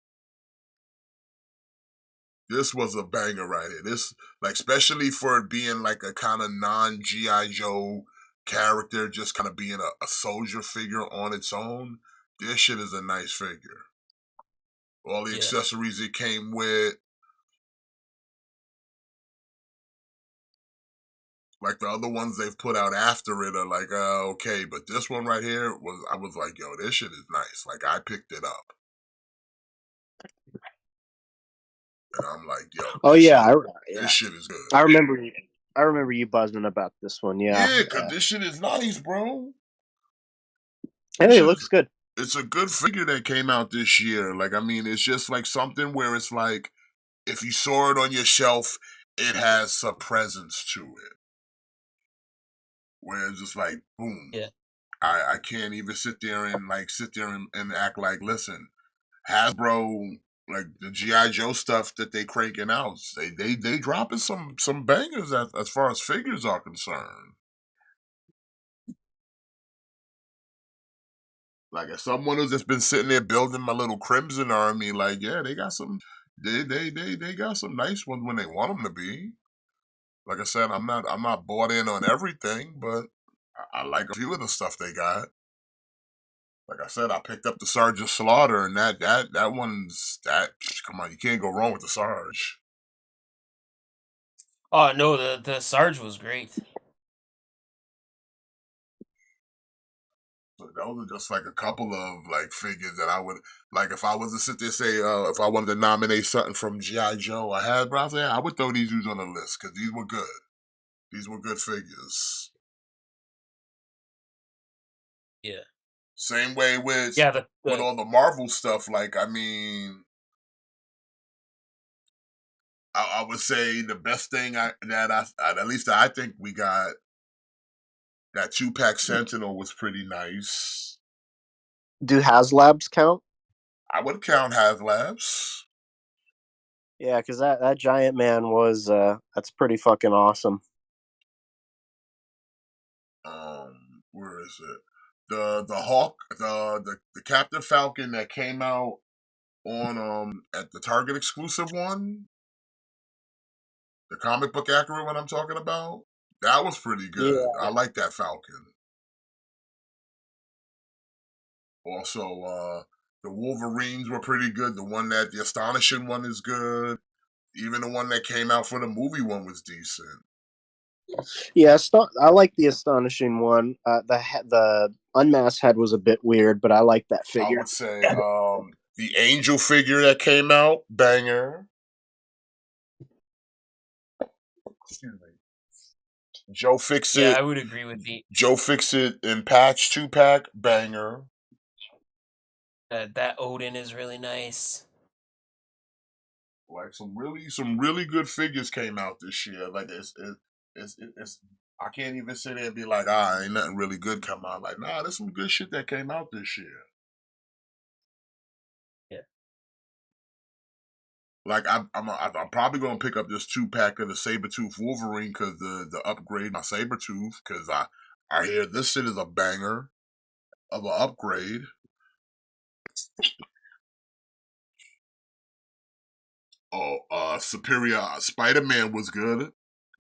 This was a banger right here. This, like, especially for it being like a kind of non-G.I. Joe character, just kind of being a soldier figure on its own. This shit is a nice figure. All the accessories it came with. Like the other ones they've put out after it are like, okay, but this one right here I was like, yo, this shit is nice. Like I picked it up. And I'm like, yo. Oh yeah, this shit is good. I remember you buzzing about this one. Yeah, because this shit is nice, bro. Hey, it looks good. It's a good figure that came out this year. Like, I mean, it's just like something where it's like, if you saw it on your shelf, it has a presence to it. where it's just like boom. Yeah. I can't even sit there and act like, listen, Hasbro, like the GI Joe stuff that they cranking out, they dropping some bangers as far as figures are concerned. Like as someone who's just been sitting there building my little Crimson army, like yeah, they got some, they got some nice ones when they want them to be. Like I said, I'm not bought in on everything, but I like a few of the stuff they got. Like I said, I picked up the Sergeant Slaughter, and that one's that. Come on, you can't go wrong with the Sarge. Oh no, the Sarge was great. So those are just like a couple of like figures that I would like if I was to sit there and say if I wanted to nominate something from GI Joe or Hasbro, I would throw these dudes on the list because these were good. These were good figures. Yeah. Same way with Yeah, with all the Marvel stuff. Like I mean, I would say the best thing at least I think we got that 2-pack Sentinel was pretty nice. Do HasLabs count? I would count HasLabs. Yeah, because that giant man was that's pretty fucking awesome. Where is it? The Hawk, the Captain Falcon that came out on at the Target exclusive one, the comic book accurate one I'm talking about. That was pretty good. Yeah. I like that Falcon. Also, the Wolverines were pretty good. The Astonishing one is good. Even the one that came out for the movie one was decent. Yeah, I like the Astonishing one. The Unmasked head was a bit weird, but I like that figure. I would say the Angel figure that came out, banger. Excuse me. Joe Fix It. Yeah, I would agree with the Joe Fix It and Patch 2-pack, banger. that Odin is really nice. Like some really good figures came out this year. Like it's I can't even sit there and be like, ain't nothing really good come out. Like, nah, there's some good shit that came out this year. Yeah. Like I'm probably gonna pick up this 2-pack of the Sabretooth Wolverine because the upgrade my Sabretooth because I hear this shit is a banger of an upgrade. Superior Spider-Man was good.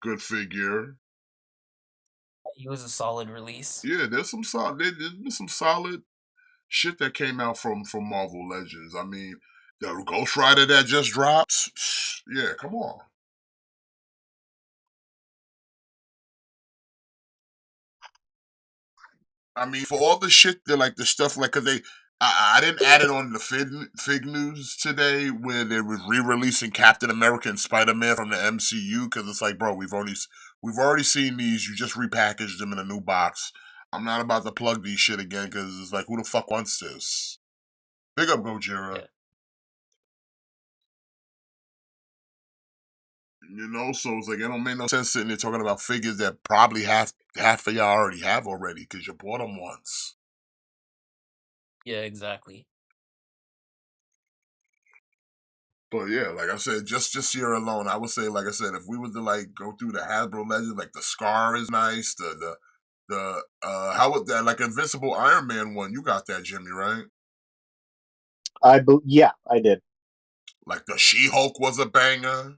Good figure. He was a solid release. Yeah, there's some solid shit that came out from Marvel Legends. I mean, the Ghost Rider that just dropped. Yeah, come on. I mean, for all the shit that like the stuff like, cause I didn't add it on the fig news today where they was re-releasing Captain America and Spider-Man from the MCU because it's like, bro, we've already seen these. You just repackaged them in a new box. I'm not about to plug these shit again because it's like, who the fuck wants this? Big up Gojira. Yeah. You know, so it's like it don't make no sense sitting there talking about figures that probably half of y'all already have already because you bought them once. Yeah, exactly. But yeah, like I said, just here alone, I would say, like I said, if we were to like go through the Hasbro Legends, like the Scar is nice, how would that like Invincible Iron Man one? You got that, Jimmy, right? Yeah, I did. Like the She-Hulk was a banger.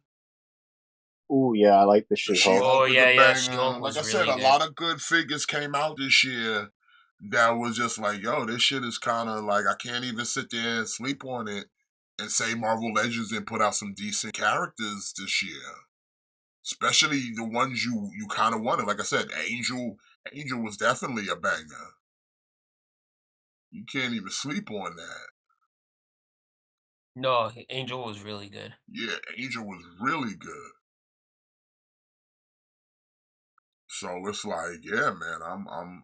Ooh, yeah, I like the She-Hulk. Oh was a yeah, banger. She-Hulk was Like I said, really a good. lot of good figures came out this year that was just like, yo, this shit is kind of like I can't even sit there and sleep on it and say Marvel Legends didn't put out some decent characters this year. Especially the ones you kind of wanted. Like I said, Angel was definitely a banger. You can't even sleep on that. No, Angel was really good. Yeah, Angel was really good. So it's like, yeah, man,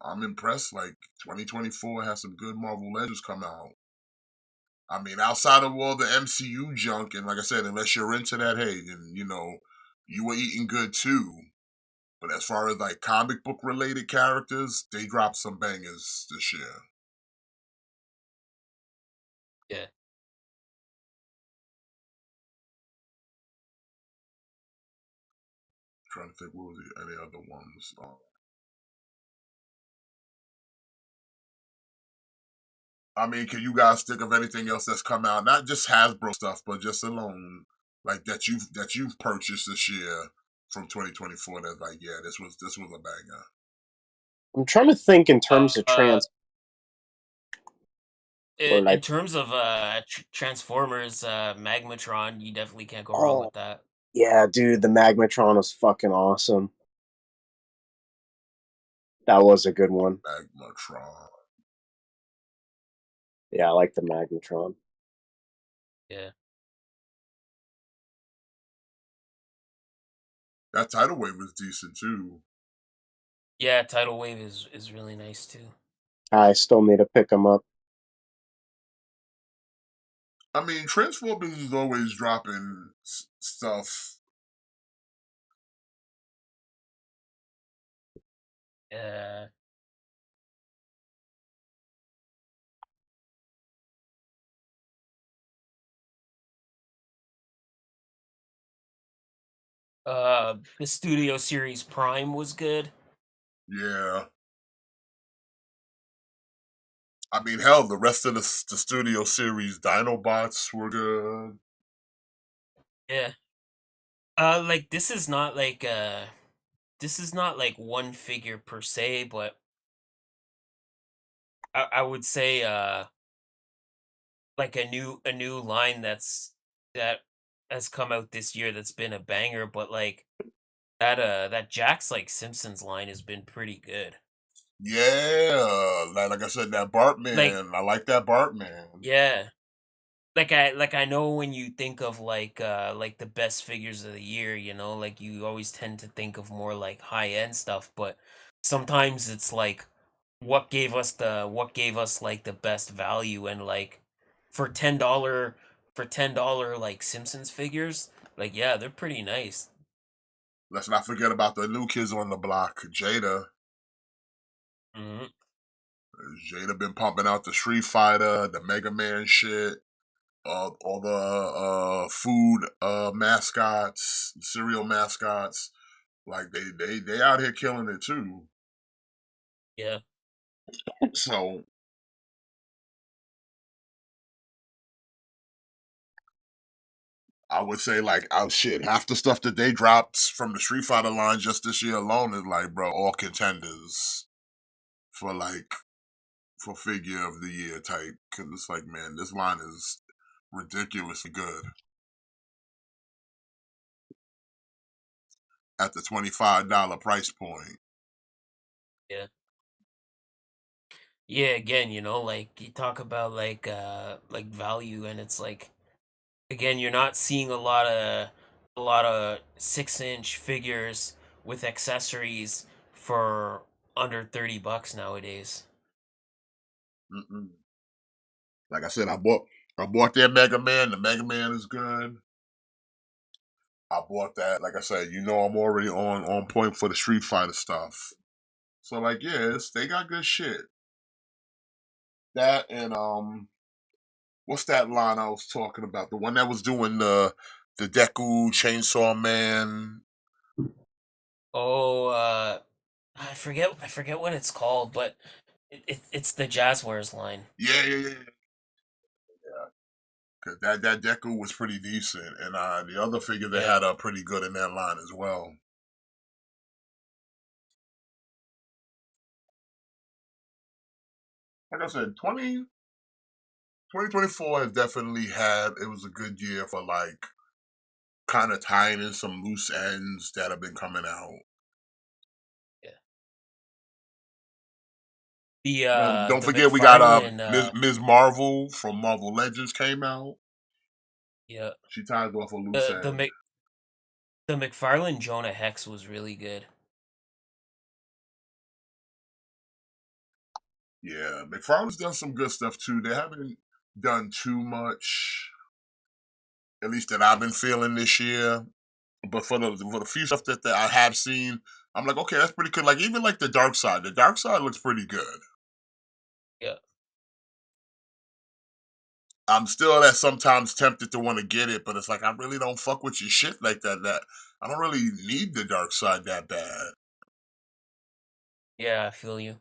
I'm impressed. Like 2024 has some good Marvel Legends come out. I mean, outside of all the MCU junk, and like I said, unless you're into that, hey, then you know, you were eating good too. But as far as like comic book related characters, they dropped some bangers this year. Yeah. Trying to think, what was any other ones? I mean, can you guys think of anything else that's come out? Not just Hasbro stuff, but just alone, like that you've purchased this year from 2024. That's like, yeah, this was a banger. I'm trying to think in terms of or In like, terms of Transformers, Magmatron, you definitely can't go wrong oh with that. yeah, dude, the Magmatron was fucking awesome. That was a good one. Magmatron. Yeah, I like the Magmatron. Yeah. That tidal wave was decent too. Yeah, Tidal Wave is really nice too. I still need to pick them up. I mean, Transformers is always dropping stuff. Yeah. The Studio Series Prime was good. Yeah. I mean, hell, the rest of the Studio Series Dinobots were good. Yeah. Like this is not like one figure per se, but I would say like a new line that has come out this year that's been a banger, but like that Jack's like Simpsons line has been pretty good. Yeah, like I said, that Like Bartman. I like that Bartman. yeah. Like I know when you think of like the best figures of the year, you know, like you always tend to think of more like high end stuff, but sometimes it's like what gave us like the best value, and like for $10 like Simpsons figures, like yeah, they're pretty nice. Let's not forget about the new kids on the block, Jada. Hmm. Jada been pumping out the Street Fighter, the Mega Man shit, all the food mascots, cereal mascots. Like they out here killing it too. Yeah. So I would say like, oh shit, half the stuff that they dropped from the Street Fighter line just this year alone is like, bro, all contenders for like for figure of the year type. Cause it's like, man, this line is ridiculously good at the $25 price point. Yeah. Yeah, again, you know, like you talk about like value, and it's like again, you're not seeing a lot of 6-inch figures with accessories for under $30 nowadays. Mm-mm. Like I said, I bought that Mega Man. The Mega Man is good. I bought that. Like I said, I'm already on point for the Street Fighter stuff. So like, yes, they got good shit. That and what's that line I was talking about? The one that was doing the Deku Chainsaw Man. Oh, I forget what it's called, but it's the Jazzwares line. Yeah, yeah, yeah, yeah. Cause that Deku was pretty decent, and the other figure they Yeah. had are pretty good in that line as well. Like I said, 2024 has definitely had. It was a good year for like kind of tying in some loose ends that have been coming out. Yeah. The Don't the forget we got McFarlane Ms. Marvel from Marvel Legends came out. yeah, She ties off a loose the end. the McFarlane Jonah Hex was really good. Yeah, McFarlane's done some good stuff too. They haven't done too much, at least that I've been feeling this year. But for the few stuff that I have seen, I'm like, okay, that's pretty good. Like even like the dark side. The dark side looks pretty good. Yeah. I'm still that sometimes tempted to want to get it, but it's like I really don't fuck with your shit like that. That I don't really need the dark side that bad. Yeah, I feel you.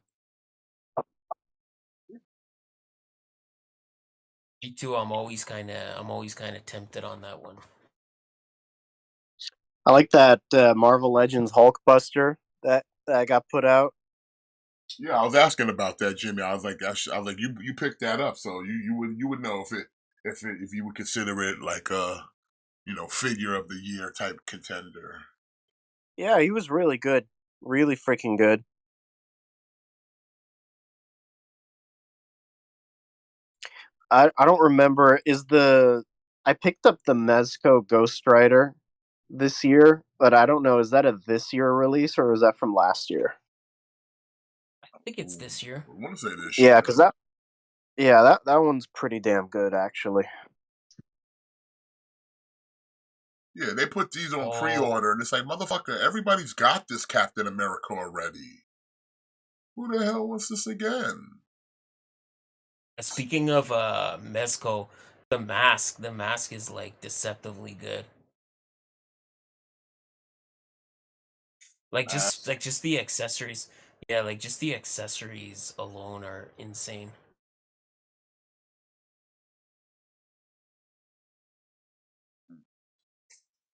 Me too. I'm always kind of tempted on that one. I like that Marvel Legends Hulkbuster that got put out. Yeah, I was asking about that, Jimmy. I was like, you picked that up, so you would know if you would consider it like a figure of the year type contender. Yeah, he was really good, really freaking good. I don't remember. I picked up the Mezco Ghost Rider this year, but I don't know. Is that a this year release or is that from last year? I think it's this year. I want to say this Yeah, year. because that one's pretty damn good actually. Yeah, they put these on Oh, pre-order, and it's like, motherfucker, everybody's got this Captain America already. Who the hell wants this again? speaking of Mezco, the mask is like deceptively good. Just the accessories. Yeah, like just the accessories alone are insane.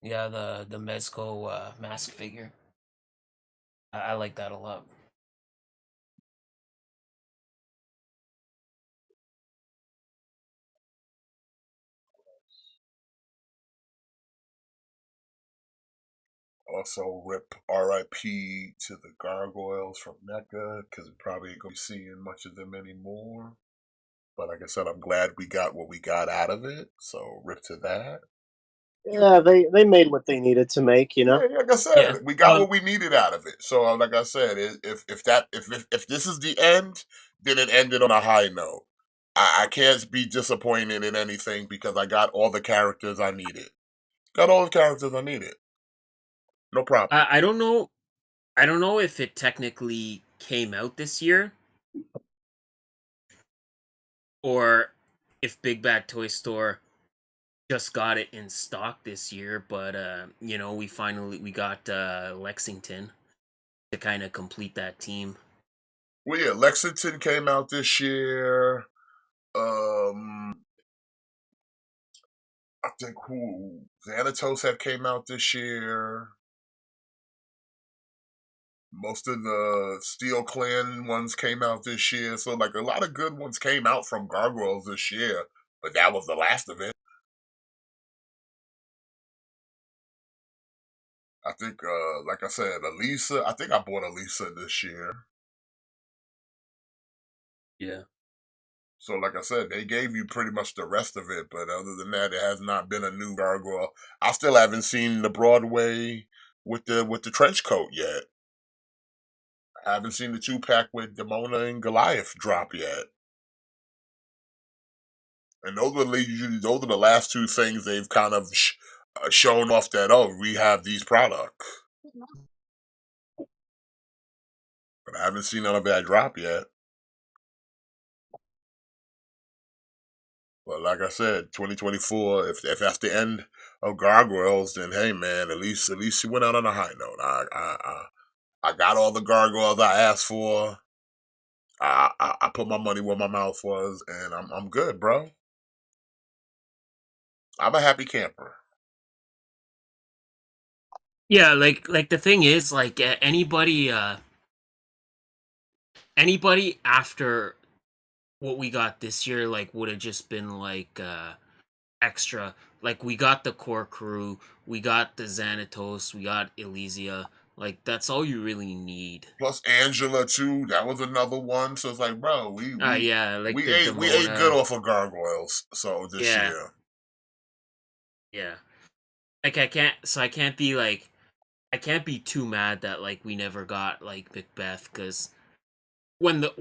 Yeah, the Mezco mask figure. I like that a lot. Also, rip RIP to the gargoyles from NECA, because we probably ain't going to be seeing much of them anymore. But like I said, I'm glad we got what we got out of it, so rip to that. Yeah, they made what they needed to make, you know. Yeah, like I said, Yeah. we got what we needed out of it. So, like I said, if this is the end, then it ended on a high note. I can't be disappointed in anything because I got all the characters I needed. Got all the characters I needed. No problem. I don't know. I don't know if it technically came out this year or if Big Bad Toy Store just got it in stock this year, but we got Lexington to kind of complete that team. Well, yeah, Lexington came out this year. Um, I think who Xanatos had came out this year. Most of the Steel Clan ones came out this year, so like a lot of good ones came out from Gargoyles this year. But that was the last of it. I think, like I said, Elisa. I think I bought Elisa this year. Yeah. So, like I said, they gave you pretty much the rest of it, but other than that, it has not been a new gargoyle. I still haven't seen the Broadway with the trench coat yet. I haven't seen the 2-pack with Demona and Goliath drop yet. And those are the last two things they've kind of shown off that we have these products. But I haven't seen none of that drop yet. But like I said, 2024. If that's the end of Gargoyles, then hey man, at least you went out on a high note. I got all the gargoyles I asked for. I put my money where my mouth was, and I'm good, bro. I'm a happy camper. Yeah, like the thing is, like anybody after what we got this year, like would have just been like extra. Like we got the core crew, we got the Xanatos, we got Elysia. Like that's all you really need. Plus Angela too. That was another one. So it's like, bro, Yeah, like we the ate good Demona. off of gargoyles. So this Yeah, year, yeah. Like I can't be too mad that like we never got like Macbeth because when the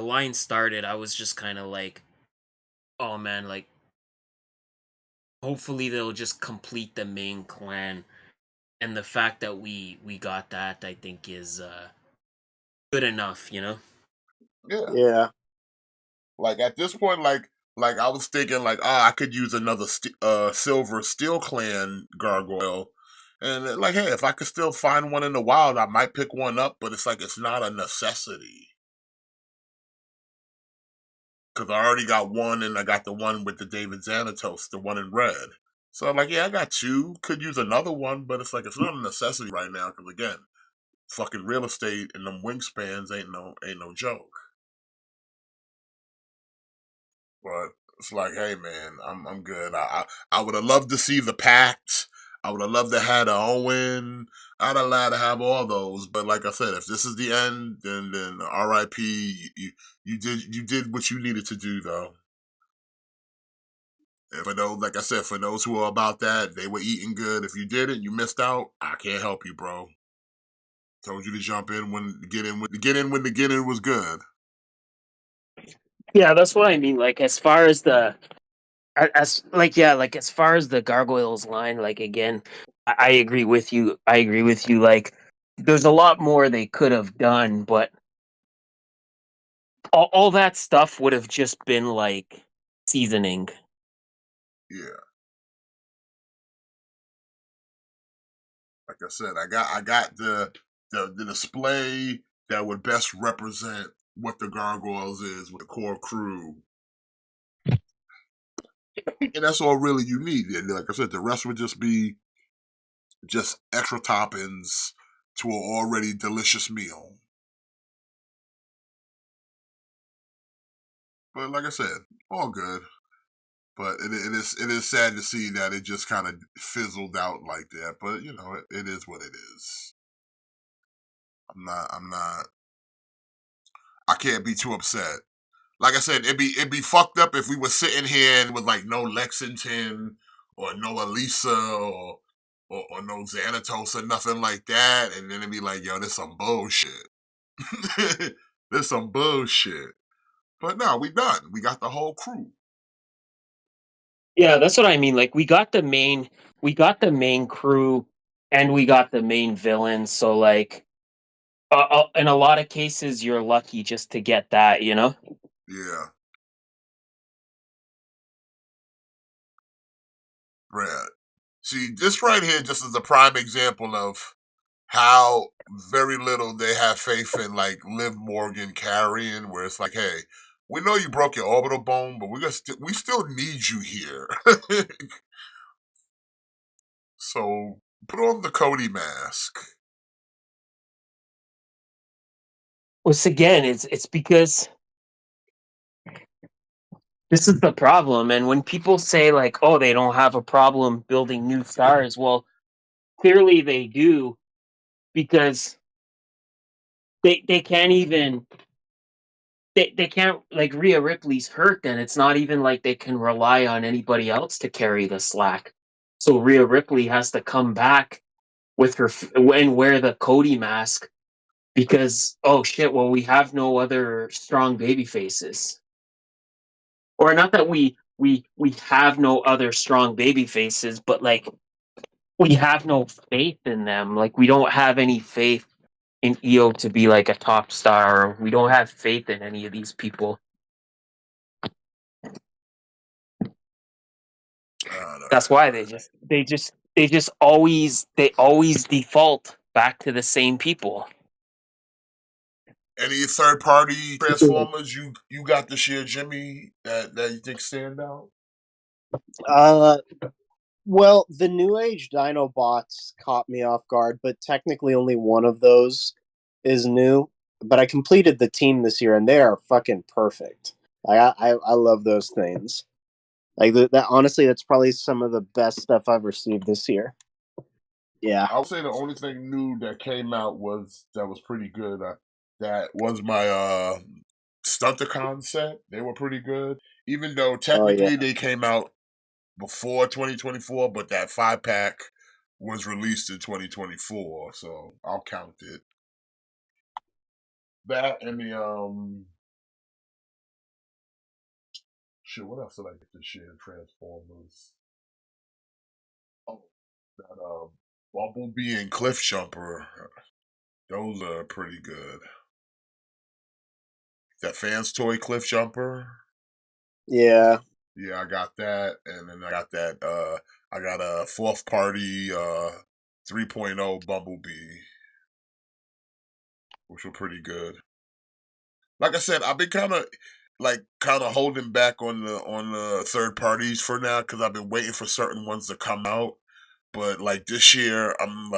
line started, I was just kind of like, oh man, like hopefully they'll just complete the main clan and the fact that we got that, I think, is good enough. You know. Yeah. Yeah. Like at this point, like I was thinking, like, I could use another silver Steel Clan gargoyle, and like, hey, if I could still find one in the wild, I might pick one up. But it's like it's not a necessity because I already got one, and I got the one with the David Xanatos, the one in red. So I'm like, yeah, I got two. Could use another one, but it's like it's not a necessity right now because again, fucking real estate and them wingspans ain't no joke. But it's like, hey man, I'm good. I would have loved to see the Pact. I would have loved to have the Owen. I'd have loved to have all those. But like I said, if this is the end, then R.I.P. You did what you needed to do though. And for those, like I said, for those who are about that, they were eating good. If you didn't, you missed out. I can't help you, bro. Told you to jump in when the get in was good. Yeah, that's what I mean. Like as far as the as like yeah, like as far as the gargoyles line, like again, I agree with you. I agree with you. Like there's a lot more they could have done, but all that stuff would have just been like seasoning. Yeah. Like I said, I got the display that would best represent what the Gargoyles is with the core crew. And that's all really you need. And like I said, the rest would just be just extra toppings to an already delicious meal. But like I said, all good. But it is sad to see that it just kind of fizzled out like that. But you know, it is what it is. I'm not. I can't be too upset. Like I said, it'd be fucked up if we were sitting here and with like no Lexington or no Elisa or no Xanatos or nothing like that, and then it'd be like, yo, this some bullshit. This some bullshit. But no, we done. We got the whole crew. Yeah, that's what I mean. Like we got the main crew, and we got the main villain. So like, in a lot of cases, you're lucky just to get that. You know. Yeah, Brad. See, this right here just is a prime example of how very little they have faith in like Liv Morgan carrying, where it's like, hey, we know you broke your orbital bone, but we still need you here. So put on the Cody mask. Once again, it's because this is the problem. And when people say like, "Oh, they don't have a problem building new stars," well, clearly they do because they can't even they can't like Rhea Ripley's hurt. Then it's not even like they can rely on anybody else to carry the slack. So Rhea Ripley has to come back with her and wear the Cody mask because oh shit, well we have no other strong baby faces. Or not that we have no other strong baby faces, but like we have no faith in them. Like we don't have any faith in EO to be like a top star. We don't have faith in any of these people. That's why they always default back to the same people. Any third party Transformers you got this year, Jimmy, that you think stand out? Uh, well, the New Age Dinobots caught me off guard, but technically only one of those is new. But I completed the team this year, and they are fucking perfect. I love those things. Like that, honestly, that's probably some of the best stuff I've received this year. Yeah. I would say the only thing new that came out was pretty good. That was my Stunticon set. They were pretty good, even though Oh yeah. technically they came out before 2024, but that 5-pack was released in 2024, so I'll count it. That and the shit. What else did I get this year? Transformers. Oh, that Bumblebee and Cliff Jumper. Those are pretty good. That Fans Toy Cliff Jumper. Yeah. Yeah, I got that, and then I got that. I got a fourth party 3.0 Bumblebee, which were pretty good. Like I said, I've been kind of holding back on the third parties for now because I've been waiting for certain ones to come out. But like this year, I'm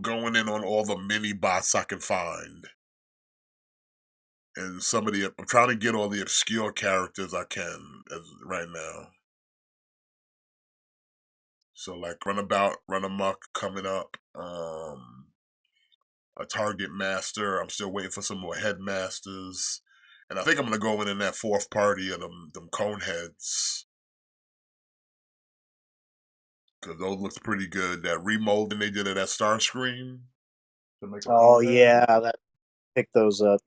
going in on all the mini bots I can find, and I'm trying to get all the obscure characters I can right now. So like Runabout, Run Amok coming up. A Target Master. I'm still waiting for some more Headmasters. And I think I'm gonna go in that fourth party of them cone heads. Cause those look pretty good. That remolding they did of that Starscream to make a Oh cone head. yeah, that pick those up.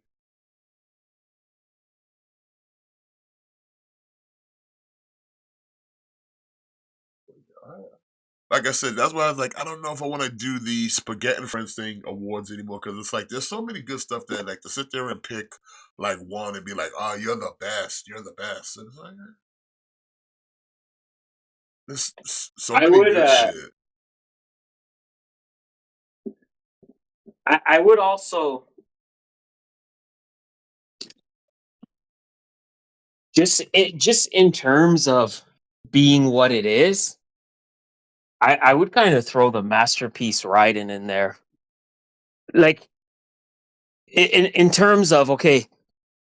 Like I said, that's why I was like, I don't know if I want to do the Spaghett Friends thing awards anymore because it's like there's so many good stuff there. Like to sit there and pick like one and be like, "Oh, you're the best. You're the best." And it's like there's so many good shit. I would also just in terms of being what it is, I would kind of throw the masterpiece Raiden in there. Like in terms of okay,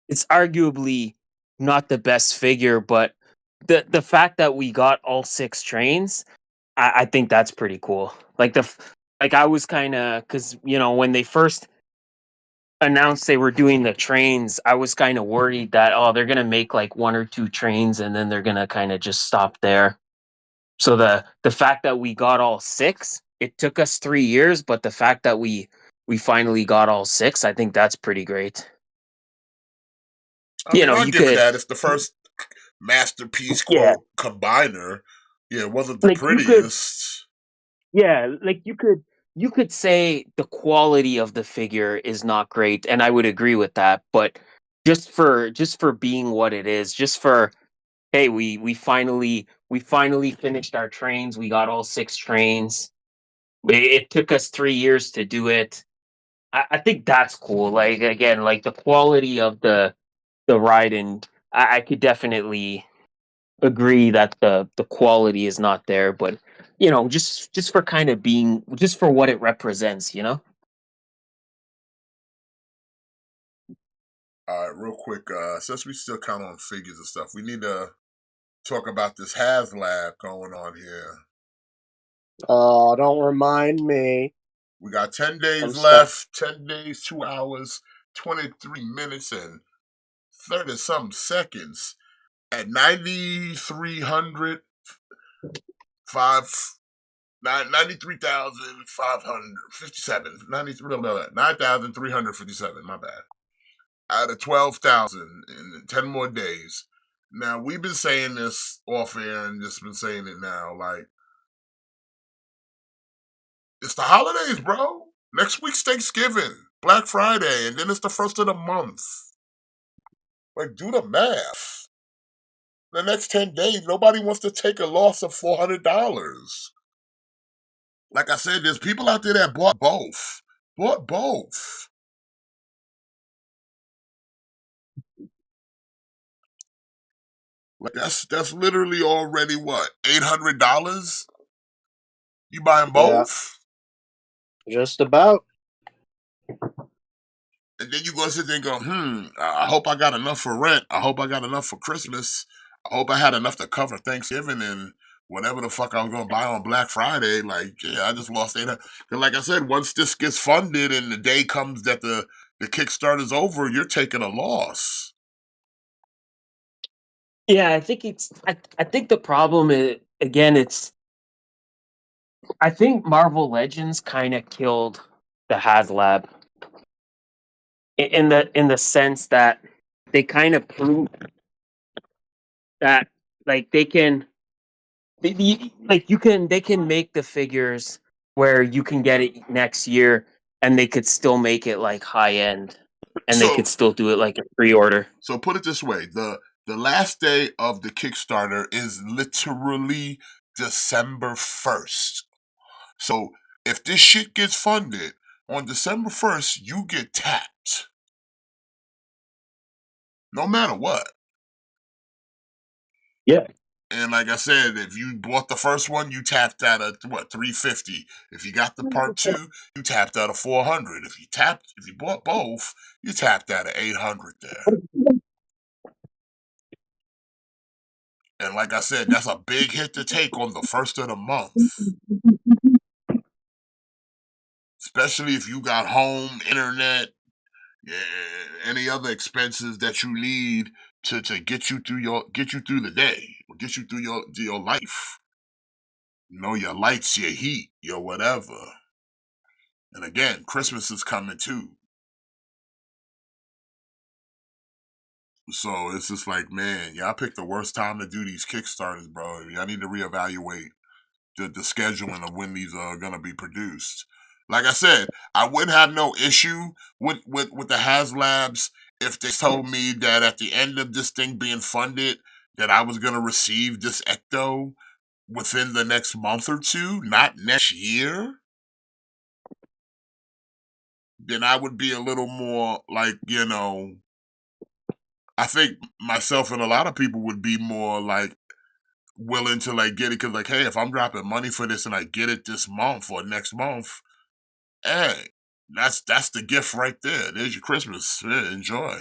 it's arguably not the best figure, but the fact that we got all six trains, I think that's pretty cool. Like I was kind of because when they first announced they were doing the trains, I was kind of worried that they're gonna make like one or two trains and then they're gonna kind of just stop there. So the fact that we got all six, it took us 3 years, but the fact that we finally got all six, I think that's pretty great. I mean, I'll You give it could that. It's the first masterpiece yeah, quote combiner. Yeah, it wasn't the like you could prettiest. yeah, like you could say the quality of the figure is not great, and I would agree with that, but just for being what it is, just for hey, we finally finished our trains. We got all six trains. It took us 3 years to do it. I think that's cool. Like again, like the quality of the ride, and I could definitely agree that the quality is not there. But just for kind of being, just for what it represents. All right, real quick, since we still count on figures and stuff, we need to talk about this HasLab going on here. Oh, don't remind me. We got 10 I'm days stuck. left, 10 days, 2 hours, 23 minutes, and 30 some seconds at 9,300, 93,557, 9,357, my bad. Out of 12,000 in 10 more days. Now, we've been saying this off air and just been saying it now. Like, it's the holidays, bro. Next week's Thanksgiving, Black Friday, and then it's the first of the month. Like, do the math. The next 10 days, nobody wants to take a loss of $400. Like I said, there's people out there that bought both. Bought both. Like that's literally already what? $800? You buying Yeah, both? just about. And then you go sit there and go, I hope I got enough for rent. I hope I got enough for Christmas. I hope I had enough to cover Thanksgiving and whatever the fuck I was gonna buy on Black Friday. Like, yeah, I just lost 800. Cause like I said, once this gets funded and the day comes that the Kickstarter's over, you're taking a loss. Yeah, I think I think the problem is again, I think Marvel Legends kind of killed the HasLab in the sense that they kind of proved that like they can they can make the figures where you can get it next year, and they could still make it like high end, and they could So still do it like a pre-order. so put it this way: the last day of the Kickstarter is literally December 1st. So if this shit gets funded on December 1st, you get tapped. No matter what. Yeah. And like I said, if you bought the first one, you tapped out at what, $350. If you got the part 2, you tapped out at $400. If you bought both, you tapped out at $800 there. And like I said, that's a big hit to take on the first of the month. Especially if you got home, internet, any other expenses that you need to get you through the day, or get you through your life. You know, your lights, your heat, your whatever. And again, Christmas is coming too. So it's just like, man, y'all picked the worst time to do these Kickstarters, bro. Y'all need to reevaluate the scheduling of when these are gonna be produced. Like I said, I wouldn't have no issue with the HasLabs if they told me that at the end of this thing being funded, that I was gonna receive this Ecto within the next month or two, not next year. Then I would be a little more like, I think myself and a lot of people would be more like willing to like get it, because like, hey, if I'm dropping money for this and I get it this month or next month, hey, that's the gift right there. There's your Christmas. Yeah, enjoy.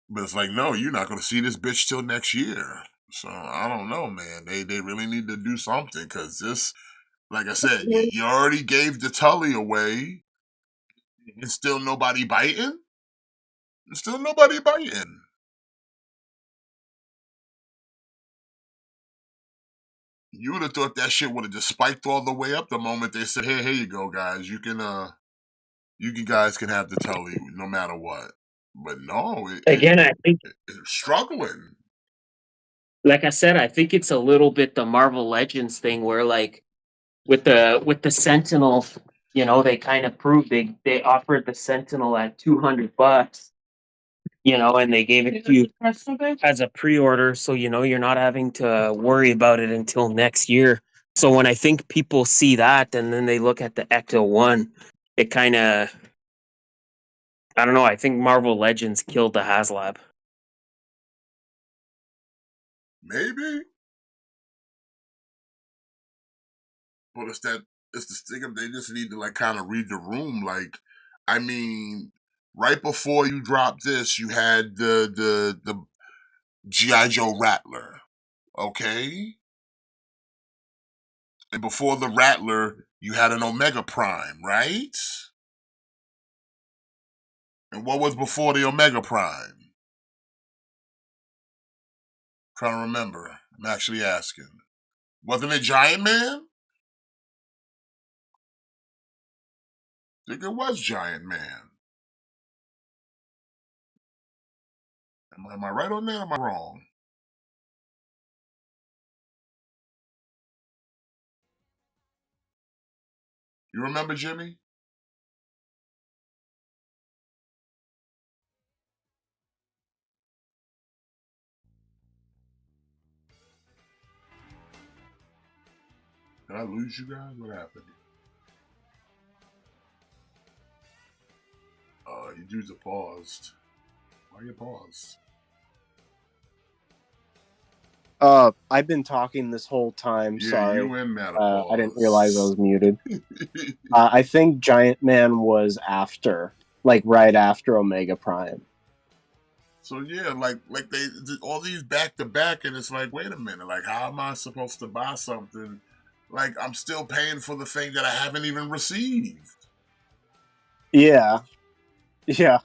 But it's like, no, you're not gonna see this bitch till next year. So I don't know, man. They really need to do something, because this, like I said, you already gave the Tully away, and still nobody biting. Still nobody biting. You would have thought that shit would have just spiked all the way up the moment they said, "Hey, here you go, guys. You guys can have the Tully no matter what." But no, Again, I think, it's struggling. like I said, I think it's a little bit the Marvel Legends thing where like with the Sentinel, they kind of proved they offered the Sentinel at $200, and they gave it to you as a pre-order, so you're not having to worry about it until next year. So when I think people see that and then they look at the Ecto 1, it kind of, I don't know, I think Marvel Legends killed the HasLab. Maybe, but it's the thing of, they just need to like kind of read the room. Like, I mean, right before you dropped this, you had the GI Joe Rattler, okay, and before the Rattler, you had an Omega Prime, right? And what was before the Omega Prime? Trying to remember. I'm actually asking. Wasn't it Giant Man? I think it was Giant Man. Am I right on that, or am I wrong? You remember, Jimmy? Did I lose you guys? What happened? You dudes are paused. Why are you paused? I've been talking this whole time. Yeah, Sorry. you and Matt I didn't realize I was muted. I think Giant Man was after, like right after Omega Prime. So yeah, like they all these back to back, and it's like, wait a minute, like how am I supposed to buy something? Like I'm still paying for the thing that I haven't even received. Yeah. Yeah.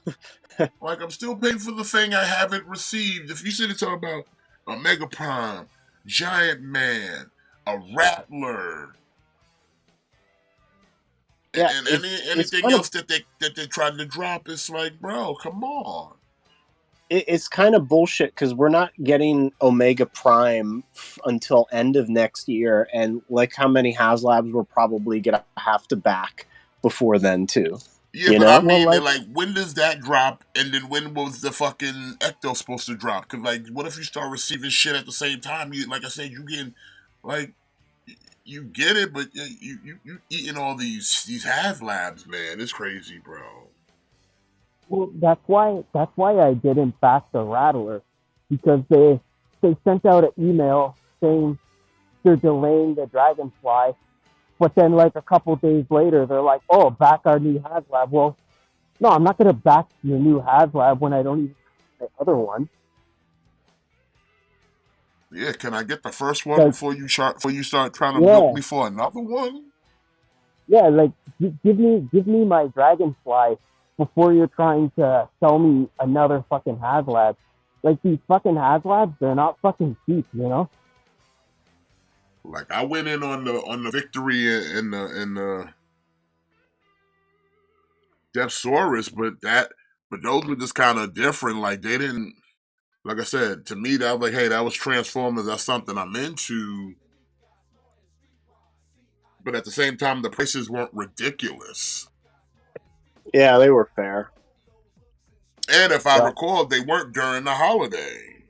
Like I'm still paying for the thing I haven't received. If you sit and talk about a Mega Prime, Giant Man, a Rattler, Yeah, and it's- anything kind of- else that they tried to drop, it's like, bro, come on. it's kind of bullshit because we're not getting Omega Prime until end of next year, and like how many HasLabs we're probably gonna have to back before then too. Yeah, You but know? I mean, Well, like, when does that drop? And then when was the fucking Ecto supposed to drop? Because, like, what if you start receiving shit at the same time? You, like I said, you getting, like, you get it, but you eating all these HasLabs, man. It's crazy, bro. Well, that's why I didn't back the Rattler, because they sent out an email saying they're delaying the Dragonfly, but then like a couple days later they're like, oh, back our new HasLab. Well, no, I'm not gonna back your new HasLab when I don't even have the other one. Yeah, can I get the first one Like, before you start trying to milk yeah, me for another one? yeah, like give me my Dragonfly before you're trying to sell me another fucking HasLab. Like these fucking HasLabs, they're not fucking cheap, you know. Like I went in on the victory in the Depsaurus, but those were just kind of different. Like they didn't, like I said, to me that was like, hey, that was Transformers. That's something I'm into. But at the same time, the prices weren't ridiculous. Yeah, they were fair. And if I Yeah. recall, they weren't during the holiday.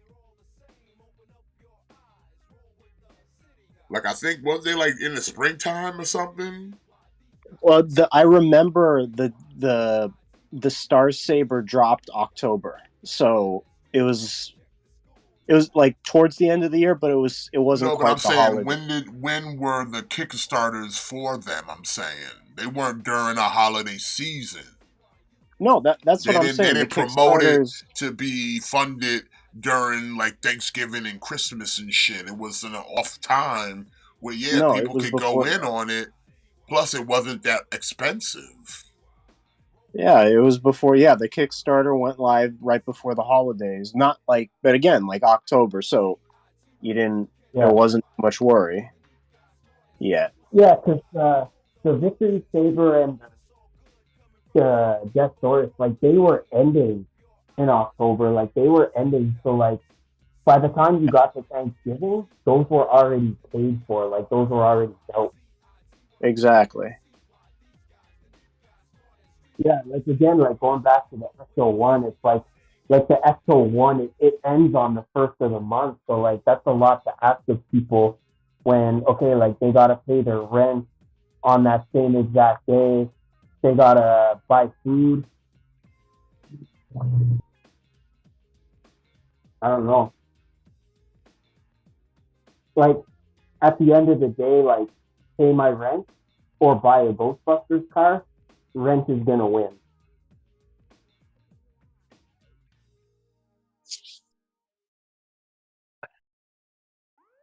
Like I think was they like in the springtime or something? Well, I remember the Star Saber dropped October, so it was like towards the end of the year, but it wasn't No, but I'm quite the saying holiday. when were the Kickstarters for them? I'm saying they weren't during a holiday season. No, that's what I'm They saying. The didn't promote it Kickstarters. to be funded during like Thanksgiving and Christmas and shit. It was an off time where No, it people was could go before in that. on it. Plus, it wasn't that expensive. Yeah, it was before. Yeah, the Kickstarter went live right before the holidays. Not like, but again, like October. So you didn't. Yeah. There wasn't much worry yet. Yeah, because the Victory Saber and the Death Source, like they were ending in October. Like they were ending, so like by the time you got to Thanksgiving, those were already paid for. Like those were already out. Exactly. Yeah, like again, like going back to the XO1, it's like the XO1, it ends on the first of the month. So like that's a lot to ask of people when okay, like they gotta pay their rent on that same exact day. They gotta buy food. I don't know. Like at the end of the day, like pay my rent or buy a Ghostbusters car, rent is gonna win.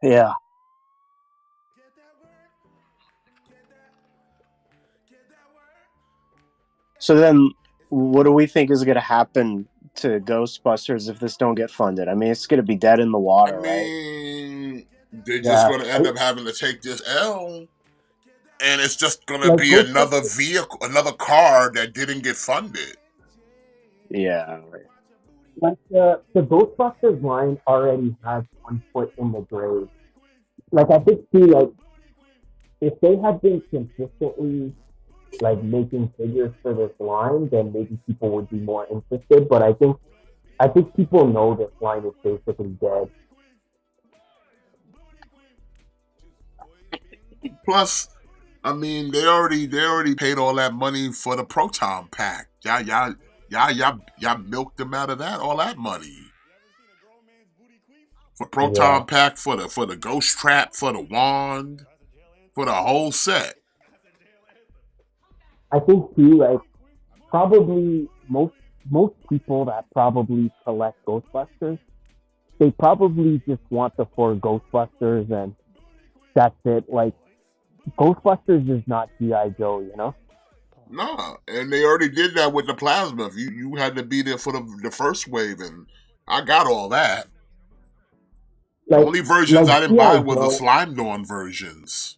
Yeah. So then, what do we think is going to happen to Ghostbusters if this don't get funded? I mean, it's going to be dead in the I water, right? mean, they're just Yeah, going to end up having to take this L, and it's just going to like be another Ghostbusters, vehicle, another car that didn't get funded. Yeah. Right. like the Ghostbusters line already has one foot in the grave. Like I think too, like if they had been consistently like making figures for this line, then maybe people would be more interested. But I think people know this line is basically dead. Plus, I mean, they already paid all that money for the Proton Pack. Y'all milked them out of that, all that money. For Yeah, Proton Pack, for the Ghost Trap, for the Wand, for the whole set. I think too, like probably most people that probably collect Ghostbusters, they probably just want the four Ghostbusters and that's it. Like Ghostbusters is not G.I. Joe, you know? Nah, and they already did that with the plasma. If you had to be there for the first wave, and I got all that. The Like only versions like I didn't G.I. buy were the Joe, Slime Dawn versions.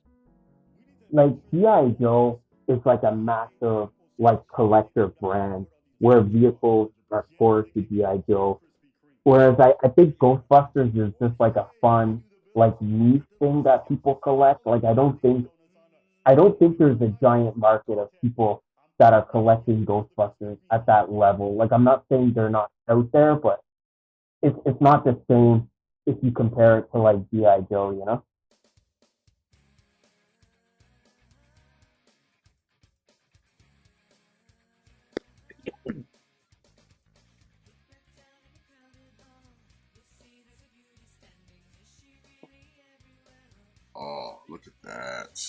like G.I. Joe is like a massive like collector brand where vehicles are core to G.I. Joe. Whereas I think Ghostbusters is just like a fun, like niche thing that people collect. Like I don't think there's a giant market of people that are collecting Ghostbusters at that level. Like I'm not saying they're not out there, but it's not the same if you compare it to like G.I. Joe, you know? Oh, look at that.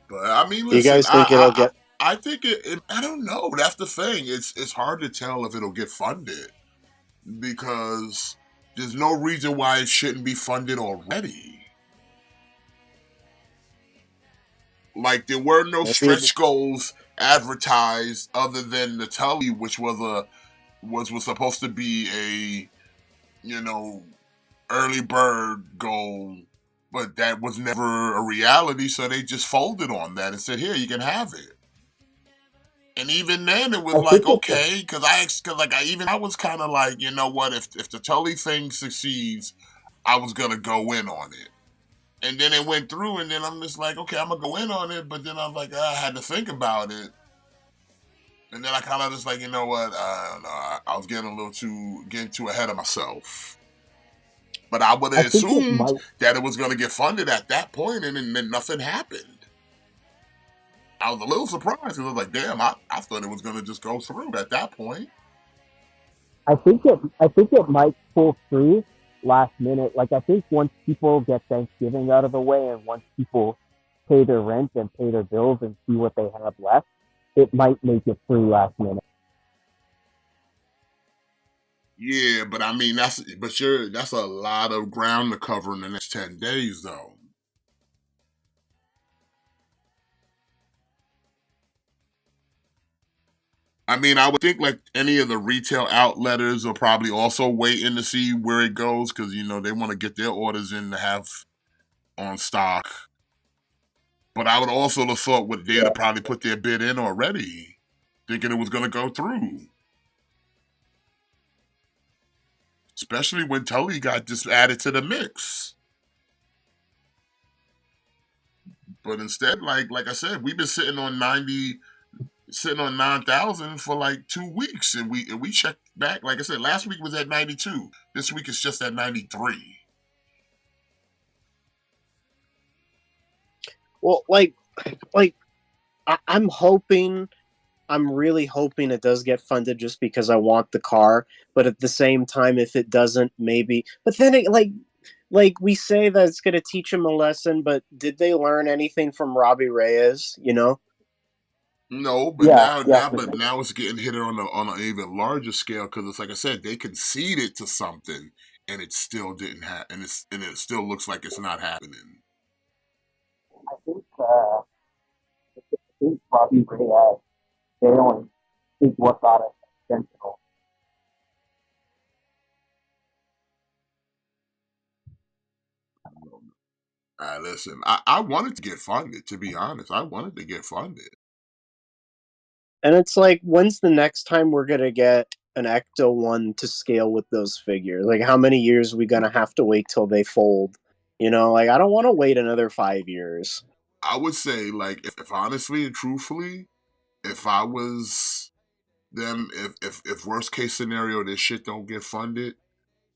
But I mean, Do you listen, guys think it'll get? I think I don't know. That's the thing. It's hard to tell if it'll get funded because there's no reason why it shouldn't be funded already. Like there were no Maybe stretch goals advertised other than the Tully, which was supposed to be a early bird goal, but that was never a reality. So they just folded on that and said, "Here, you can have it." And even then, it was I like think it's okay, because I was kind of like, you know what, if the Tully thing succeeds, I was gonna go in on it. And then it went through, and then I'm just like, okay, I'm gonna go in on it. But then I'm like, I had to think about it, and then I kind of just like, you know what, I don't know, I was getting too ahead of myself. But I would I have think it assumed might that it was gonna get funded at that point, and then nothing happened. I was a little surprised because I was like, damn, I thought it was gonna just go through at that point. I think it might pull through last minute. Like I think once people get Thanksgiving out of the way and once people pay their rent and pay their bills and see what they have left, it might make it through last minute. Yeah, but I mean that's a lot of ground to cover in the next 10 days, though. I mean, I would think like any of the retail outletters are probably also waiting to see where it goes because they want to get their orders in to have on stock. But I would also have thought they'd Yeah. have probably put their bid in already, thinking it was going to go through. Especially when Tully got just added to the mix. But instead, like I said, we've been sitting on 9,000 for like 2 weeks, and we checked back. Like I said, last week was at 92. This week it's just at 93. well, I'm hoping. I'm really hoping it does get funded just because I want the car. But at the same time, if it doesn't, maybe. But then, like we say that it's going to teach them a lesson, but did they learn anything from Robbie Reyes? No, but Yeah, but definitely. now it's getting hit on an even larger scale because it's like I said, they conceded to something, and it still didn't happen, and it still looks like it's not happening. I think Robbie Reyes failing is what got us intentional. Listen, I wanted to get funded. To be honest, I wanted to get funded. And it's like, when's the next time we're going to get an Ecto one to scale with those figures? Like, how many years are we going to have to wait till they fold? Like, I don't want to wait another 5 years. I would say, like, if honestly and truthfully, if I was them, if worst case scenario this shit don't get funded,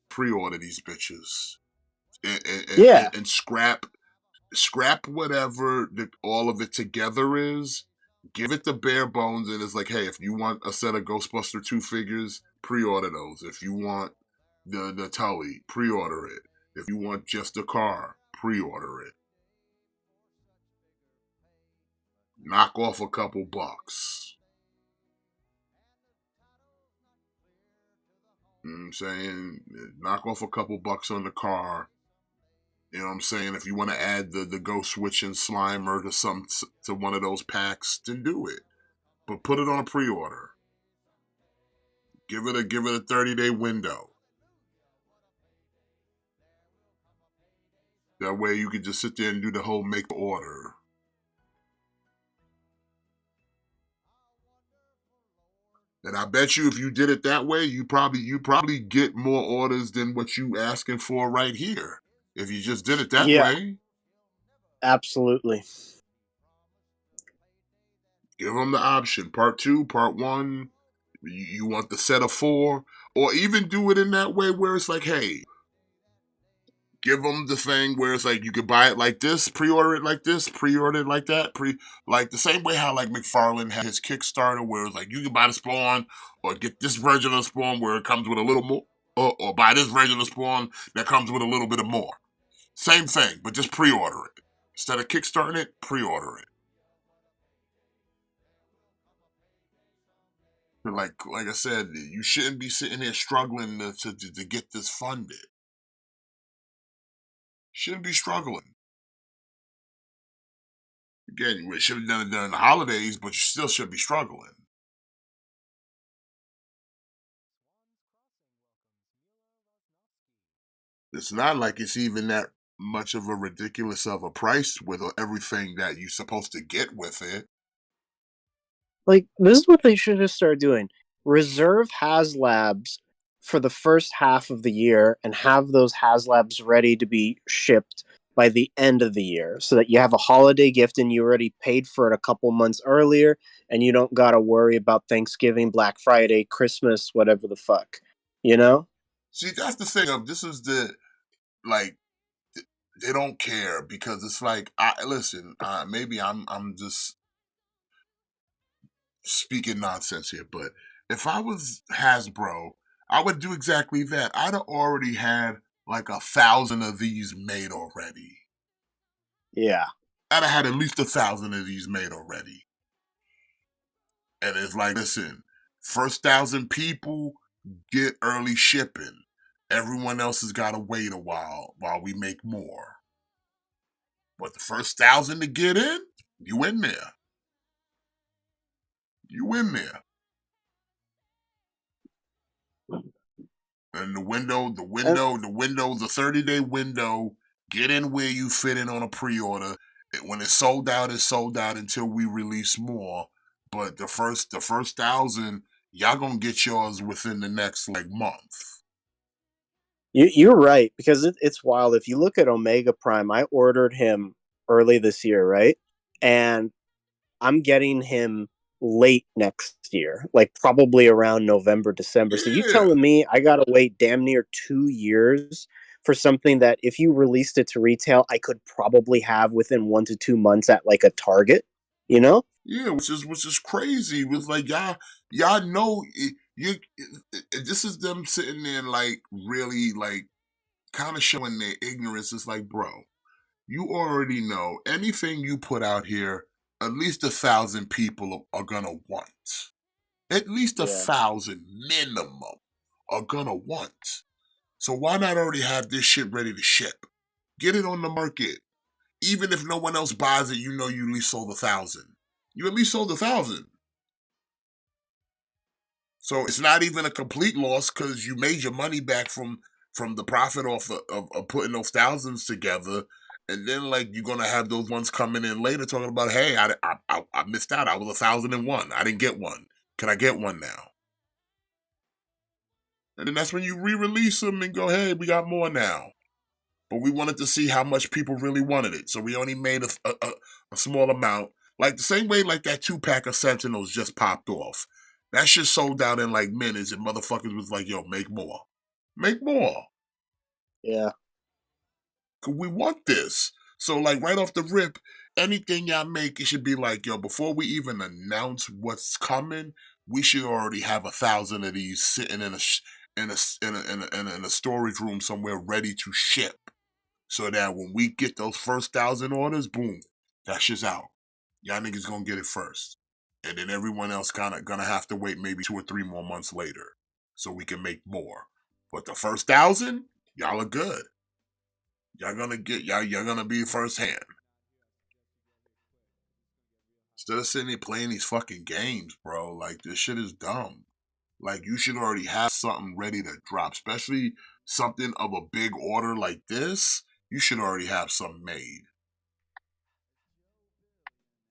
pre-order these bitches Yeah. and scrap whatever all of it together is. Give it the bare bones, and it's like, hey, if you want a set of Ghostbuster 2 figures, pre-order those. If you want the Tully, pre-order it. If you want just the car, pre-order it. Knock off a couple bucks. You know what I'm saying? Knock off a couple bucks on the car. You know what I'm saying? If you want to add the Ghost Switch and Slimer to one of those packs, then do it. But put it on a pre-order. Give it a 30-day window. That way you can just sit there and do the whole make the order. And I bet you if you did it that way, you probably get more orders than what you asking for right here. If you just did it that Yeah, way, absolutely. give them the option. Part 2, part 1, you want the set of 4, or even do it in that way where it's like, hey, give them the thing where it's like you could buy it like this, pre-order it like this, pre-order it like that, like the same way how like McFarlane had his Kickstarter where it's like you can buy the Spawn or get this version of the Spawn where it comes with a little more, or buy this version of Spawn that comes with a little bit of more. Same thing, but just pre-order it instead of Kickstarting it. Pre-order it. Like I said, you shouldn't be sitting here struggling to get this funded. Shouldn't be struggling. Again, you should have done it during the holidays, but you still should be struggling. It's not like it's even that much of a ridiculous of a price with everything that you're supposed to get with it. Like, this is what they should have started doing. Reserve HasLabs for the first half of the year and have those HasLabs ready to be shipped by the end of the year so that you have a holiday gift and you already paid for it a couple months earlier and you don't got to worry about Thanksgiving, Black Friday, Christmas, whatever the fuck. You know? See, that's the thing of this is the, like, they don't care because it's like, maybe I'm just speaking nonsense here, but if I was Hasbro, I would do exactly that. I'd have already had like 1,000 of these made already. Yeah. I'd have had at least 1,000 of these made already. And it's like, listen, first 1,000 people get early shipping. Everyone else has got to wait a while we make more. But the first 1,000 to get in, you in there. You in there. And the 30-day window. Get in where you fit in on a pre-order. When it's sold out until we release more. But the first 1,000, y'all gonna get yours within the next like month. You're right, because it's wild. If you look at Omega Prime, I ordered him early this year, right? And I'm getting him late next year, like probably around November, December. So you Yeah. telling me I gotta wait damn near 2 years for something that if you released it to retail, I could probably have within 1 to 2 months at like a Target, you know? Yeah, which is crazy. It was like y'all know this is them sitting there like really like kind of showing their ignorance. It's like, bro, you already know anything you put out here, at least 1,000 people are gonna want. At least 1,000 minimum are gonna want. So why not already have this shit ready to ship? Get it on the market. Even if no one else buys it, you know you at least sold 1,000. You at least sold 1,000. So it's not even a complete loss because you made your money back from the profit off of putting those thousands together. And then like you're gonna have those ones coming in later talking about, hey, I missed out. I was 1,001. I didn't get one. Can I get one now? And then that's when you re-release them and go, hey, we got more now. But we wanted to see how much people really wanted it, so we only made a small amount. Like the same way like that 2-pack of Sentinels just popped off. That shit sold out in like minutes, and motherfuckers was like, yo, make more. Make more. Yeah. Cause we want this. So like right off the rip, anything y'all make, it should be like, yo, before we even announce what's coming, we should already have 1,000 of these sitting in a storage room somewhere ready to ship. So that when we get those first 1,000 orders, boom, that shit's out. Y'all niggas gonna get it first. And then everyone else gonna have to wait maybe 2 or 3 more months later so we can make more. But the first 1,000, y'all are good. Y'all gonna be first hand. Instead of sitting there playing these fucking games, bro, like this shit is dumb. Like you should already have something ready to drop, especially something of a big order like this. You should already have something made.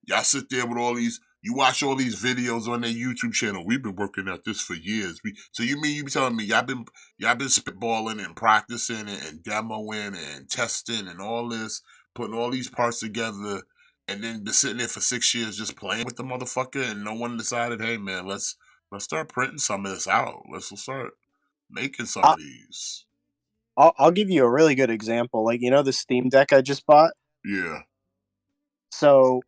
Y'all sit there with all these You watch all these videos on their YouTube channel. We've been working at this for years. So you mean you be telling me y'all been spitballing and practicing and demoing and testing and all this, putting all these parts together, and then been sitting there for 6 years just playing with the motherfucker, and no one decided, hey man, let's start printing some of this out. Let's start making some of these. I'll give you a really good example. Like, you know, the Steam Deck I just bought? Yeah. So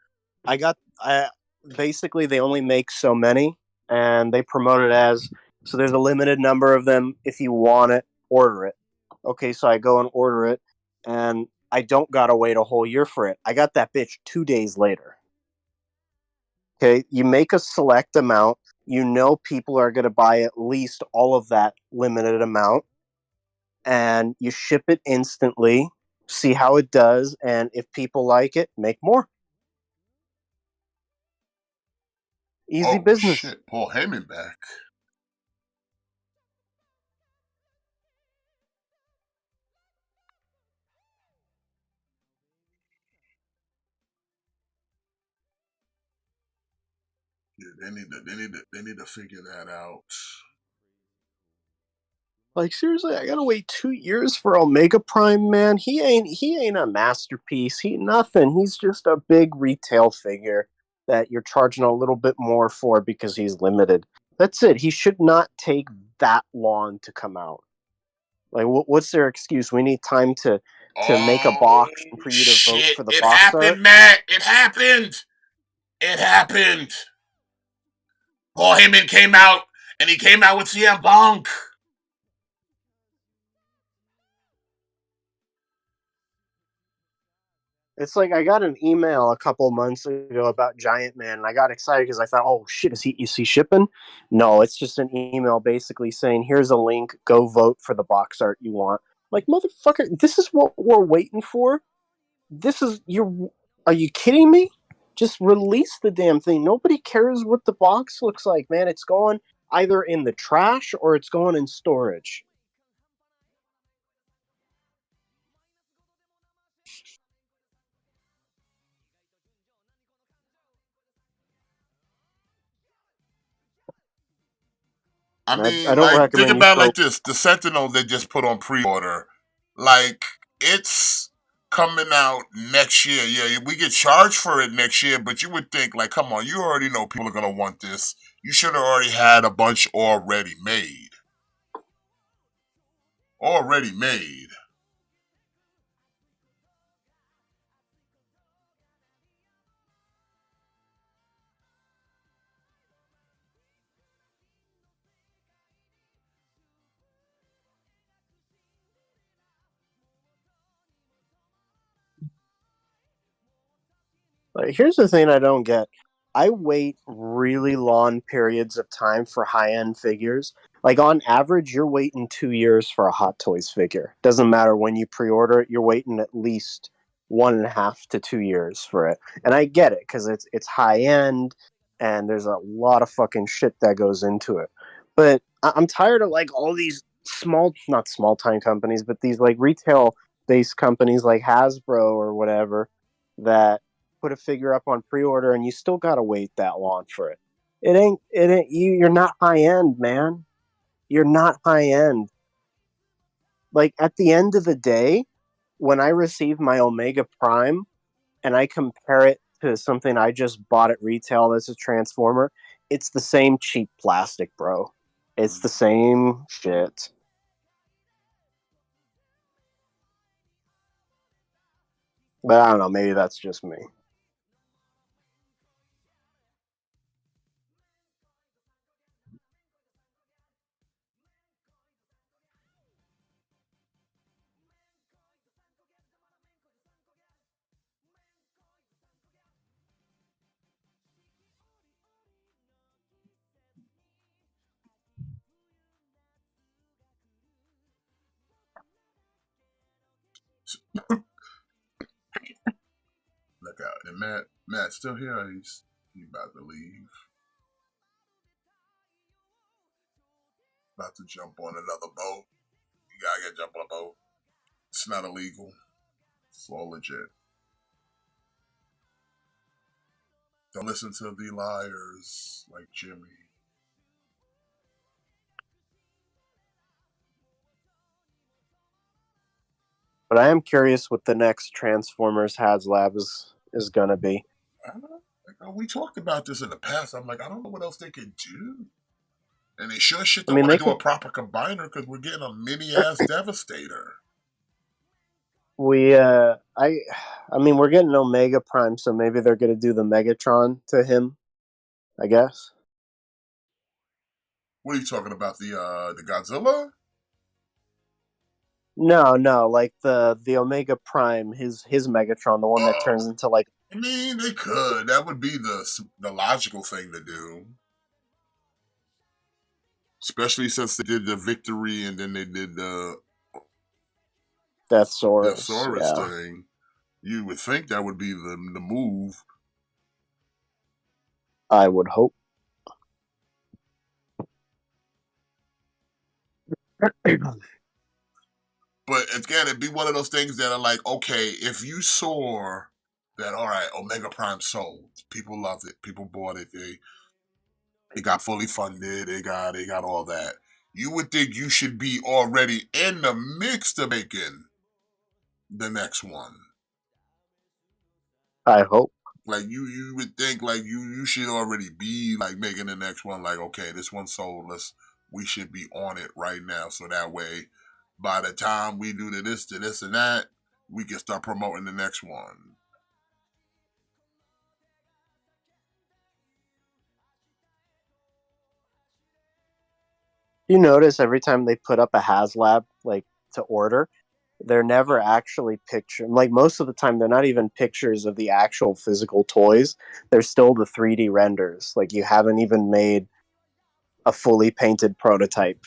basically they only make so many, and they promote it as, so there's a limited number of them. If you want it, order it. Okay, so I go and order it, and I don't gotta wait a whole year for it. I got that bitch 2 days later. Okay, you make a select amount. You know people are going to buy at least all of that limited amount, and you ship it instantly, see how it does, and if people like it, make more. Easy business. Shit, Paul Heyman back. Yeah, they need to figure that out. Like, seriously, I gotta wait 2 years for Omega Prime, man. He ain't a masterpiece. He nothing. He's just a big retail figure that you're charging a little bit more for because he's limited. That's it. He should not take that long to come out. Like, what's their excuse? We need time to make a box for you to vote for the It box happened, art. Matt. It happened. It happened. Paul Heyman came out, and he came out with CM Punk. It's like I got an email a couple months ago about Giant Man, and I got excited because I thought, "Oh shit, is he shipping?" No, it's just an email basically saying, "Here's a link. Go vote for the box art you want." Like, motherfucker, this is what we're waiting for. This is you. Are you kidding me? Just release the damn thing. Nobody cares what the box looks like, man. It's going either in the trash or it's going in storage. I mean, I don't like, think recommend you about it throw. like this: the Sentinel they just put on pre-order, like, it's coming out next year. Yeah, we get charged for it next year, but you would think, like, come on, you already know people are gonna want this. You should have already had a bunch already made. Already made. Like, here's the thing I don't get. I wait really long periods of time for high-end figures. Like, on average, you're waiting 2 years for a Hot Toys figure. Doesn't matter when you pre-order it, you're waiting at least 1.5 to 2 years for it. And I get it, because it's high-end, and there's a lot of fucking shit that goes into it. But I'm tired of, like, all these not small-time companies, but these, like, retail-based companies like Hasbro or whatever that put a figure up on pre-order and you still gotta wait that long for it. You're not high end, man. You're not high end. Like, at the end of the day, when I receive my Omega Prime and I compare it to something I just bought at retail that's a Transformer, it's the same cheap plastic, bro. It's the same shit. But I don't know, maybe that's just me. Look out. And Matt's still here, or he's about to leave. About to jump on another boat. You gotta jump on a boat. It's not illegal. It's all legit. Don't listen to the liars like Jimmy. But I am curious what the next Transformers HasLab is gonna be. I don't know. Like, we talked about this in the past. I'm like, I don't know what else they could do. And they sure shit don't want to do a proper combiner because we're getting a mini ass Devastator. I mean, we're getting Omega Prime, so maybe they're gonna do the Megatron to him, I guess. What are you talking about? The Godzilla? No, like the Omega Prime, his Megatron, the one that turns into like. I mean, they could. That would be the logical thing to do. Especially since they did the Victory and then they did the Deathsaurus thing. You would think that would be the move. I would hope. But again, it'd be one of those things that are like, okay, if you saw that, all right, Omega Prime sold, people loved it, people bought it, they got fully funded, they got all that. You would think you should be already in the mix to making the next one. I hope. Like you would think like you should already be like making the next one. Like, okay, this one sold. We should be on it right now. So that way, by the time we do this and that, we can start promoting the next one. You notice every time they put up a HasLab like to order, they're never actually pictured. Like most of the time, they're not even pictures of the actual physical toys. They're still the 3D renders. Like you haven't even made a fully painted prototype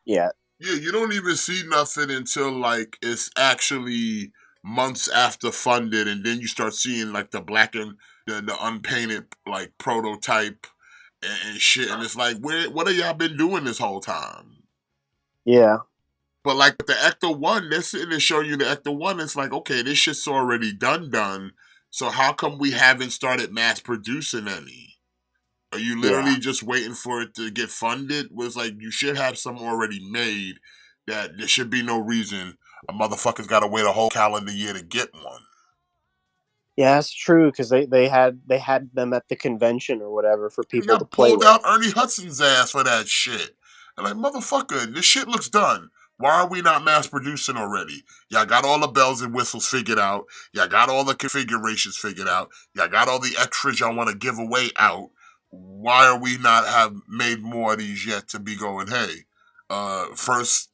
yet. Yeah, you don't even see nothing until like it's actually months after funded, and then you start seeing like the black and the unpainted like prototype and shit. And it's like, what have y'all been doing this whole time? Yeah. But like the Ecto 1, they're sitting there showing you the Ecto 1. It's like, okay, this shit's already done. So how come we haven't started mass producing any? Are you literally just waiting for it to get funded? Was like, you should have some already made. That there should be no reason a motherfucker's got to wait a whole calendar year to get one. Yeah, that's true because they had them at the convention or whatever for people to play with. Pulled out Ernie Hudson's ass for that shit. And like, motherfucker, this shit looks done. Why are we not mass producing already? Y'all got all the bells and whistles figured out. Y'all got all the configurations figured out. Y'all got all the extras y'all want to give away out. Why are we not have made more of these yet to be going, hey, first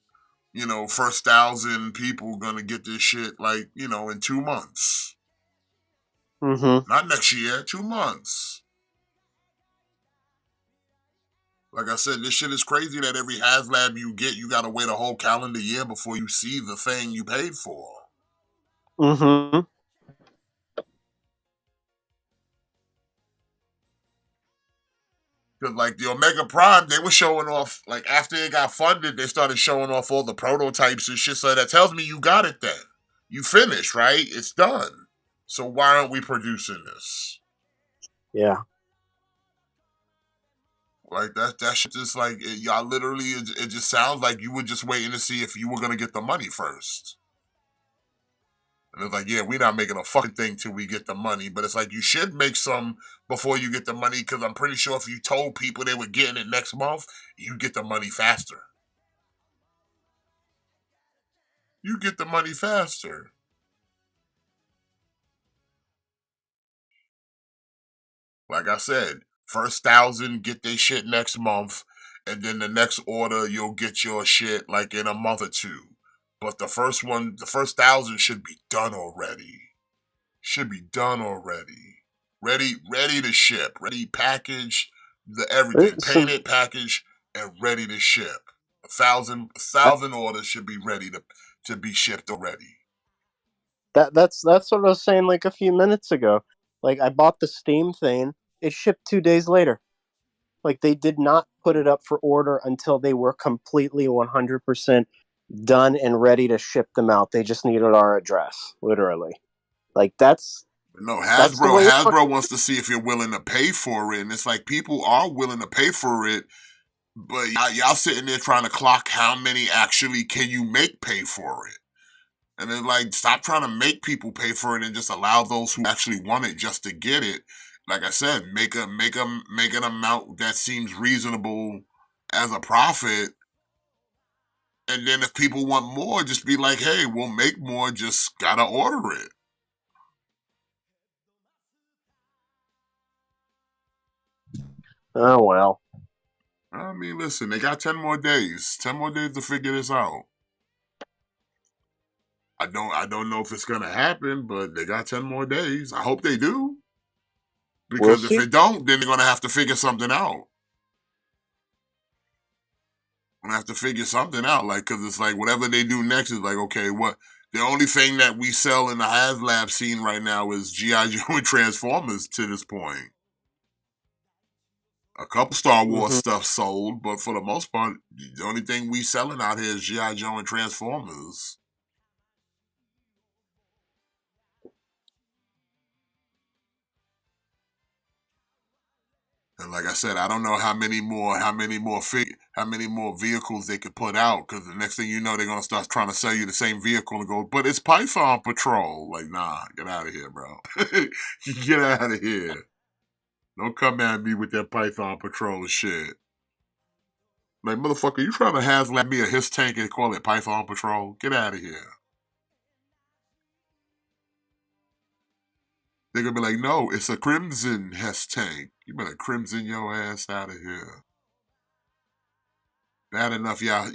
1,000 people gonna get this shit like, in 2 months. Mm-hmm. Not next year, 2 months. Like I said, this shit is crazy that every HasLab you get, you gotta wait a whole calendar year before you see the thing you paid for. Mm-hmm. Because like the Omega Prime, they were showing off, like after it got funded, they started showing off all the prototypes and shit. So that tells me you got it then. You finished, right? It's done. So why aren't we producing this? Yeah. Like that shit just like, y'all literally, it just sounds like you were just waiting to see if you were going to get the money first. And it's like, yeah, we're not making a fucking thing till we get the money. But it's like, you should make some before you get the money, because I'm pretty sure if you told people they were getting it next month, you get the money faster. You get the money faster. Like I said, first 1,000 get their shit next month, and then the next order, you'll get your shit like in a month or two. But the first 1,000 should be done already. Ready to ship. Ready package, the everything. Painted, package, and ready to ship. 1,000 orders should be ready to be shipped already. That's what I was saying like a few minutes ago. Like I bought the Steam thing, it shipped 2 days later. Like they did not put it up for order until they were completely 100% done and ready to ship them out. They just needed our address, literally. Like that's No, That's the way Hasbro wants to see if you're willing to pay for it, and it's like people are willing to pay for it, but y'all sitting there trying to clock how many actually can you make pay for it. And then, like, stop trying to make people pay for it and just allow those who actually want it just to get it. Like I said, make an amount that seems reasonable as a profit. And then if people want more, just be like, hey, we'll make more, just gotta order it. Oh well. I mean, listen, they got 10 more days. 10 more days to figure this out. I don't know if it's gonna happen, but they got 10 more days. I hope they do. Because if it don't, then they're gonna have to figure something out. Gonna have to figure something out, like, because it's like whatever they do next is like, okay, what? The only thing that we sell in the HasLab scene right now is G.I. Joe and Transformers to this point. A couple Star Wars stuff sold, but for the most part, the only thing we selling out here is G.I. Joe and Transformers. And like I said, I don't know how many more vehicles they could put out, because the next thing you know, they're gonna start trying to sell you the same vehicle and go, but it's Python Patrol. Like, nah, get out of here, bro. Get out of here. Don't come at me with that Python Patrol shit. Like, motherfucker, you trying to HasLab me a his tank and call it Python Patrol? Get out of here. They're gonna be like, no, it's a Crimson Hess tank. You better crimson your ass out of here. Bad enough y'all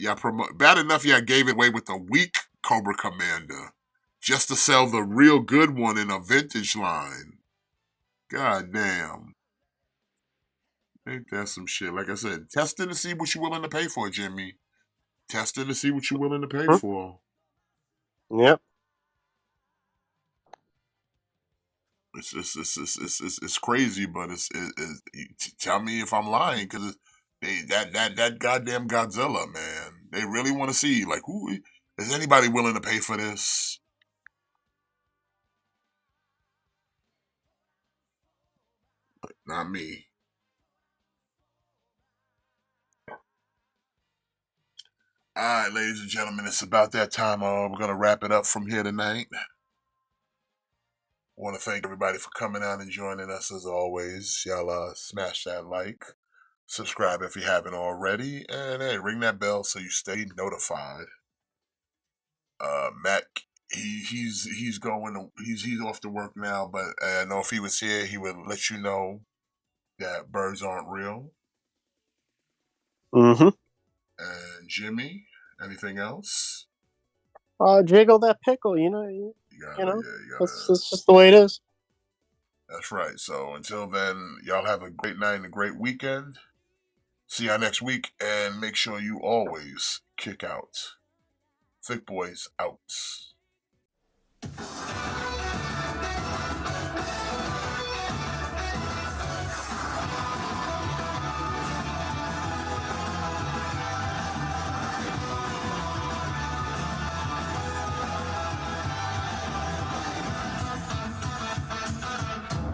gave it away with the weak Cobra Commander just to sell the real good one in a vintage line. God damn. Ain't that some shit? Like I said, testing to see what you're willing to pay for, Jimmy. Testing to see what you're willing to pay for. Yep. It's crazy, but tell me if I'm lying, because that goddamn Godzilla, man. They really want to see, like, who is anybody willing to pay for this? Not me. All right, ladies and gentlemen, it's about that time. We're gonna wrap it up from here tonight. I want to thank everybody for coming out and joining us as always. Y'all smash that like, subscribe if you haven't already, and hey, ring that bell so you stay notified. Matt, he's off to work now, but I know if he was here, he would let you know that birds aren't real. Mm-hmm. And Jimmy, anything else? Jiggle that pickle, you know. That's just the way it is. That's right. So until then, y'all have a great night and a great weekend. See y'all next week, and make sure you always kick out. Thick Boys out.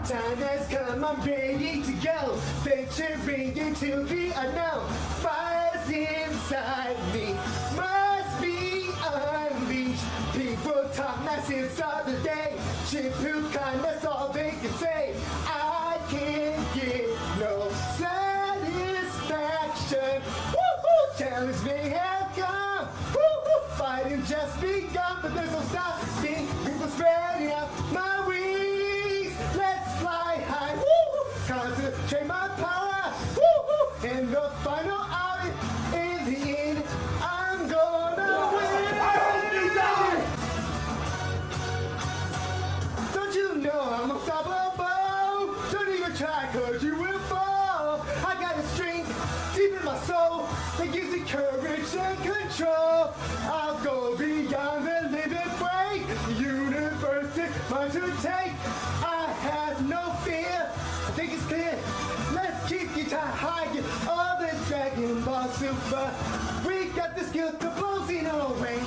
Time has come, I'm ready to go. Venturing into the unknown. Fire's inside me, must be unleashed. People talk nonsense all the day. Shampoo kindness, all they can say. I can't get no satisfaction. Woo-hoo, challenge may have come. Woo-hoo, fighting just begun, but there's no stopping. People spreading out my wings. Let's fly high. Woo-hoo, concentrate my power. Woo-hoo, and the final hour, in the end, I'm gonna win. I hope you die. Don't you know I'm unstoppable? Don't even try, cause you will fall. I got a strength deep in my soul that gives me courage and control. I'll go beyond the limit break. The universe is mine to take. I have no fear. I think it's clear. Let's keep you high. Get all this Dragon Ball Super. We got the skill to blow Xeno away.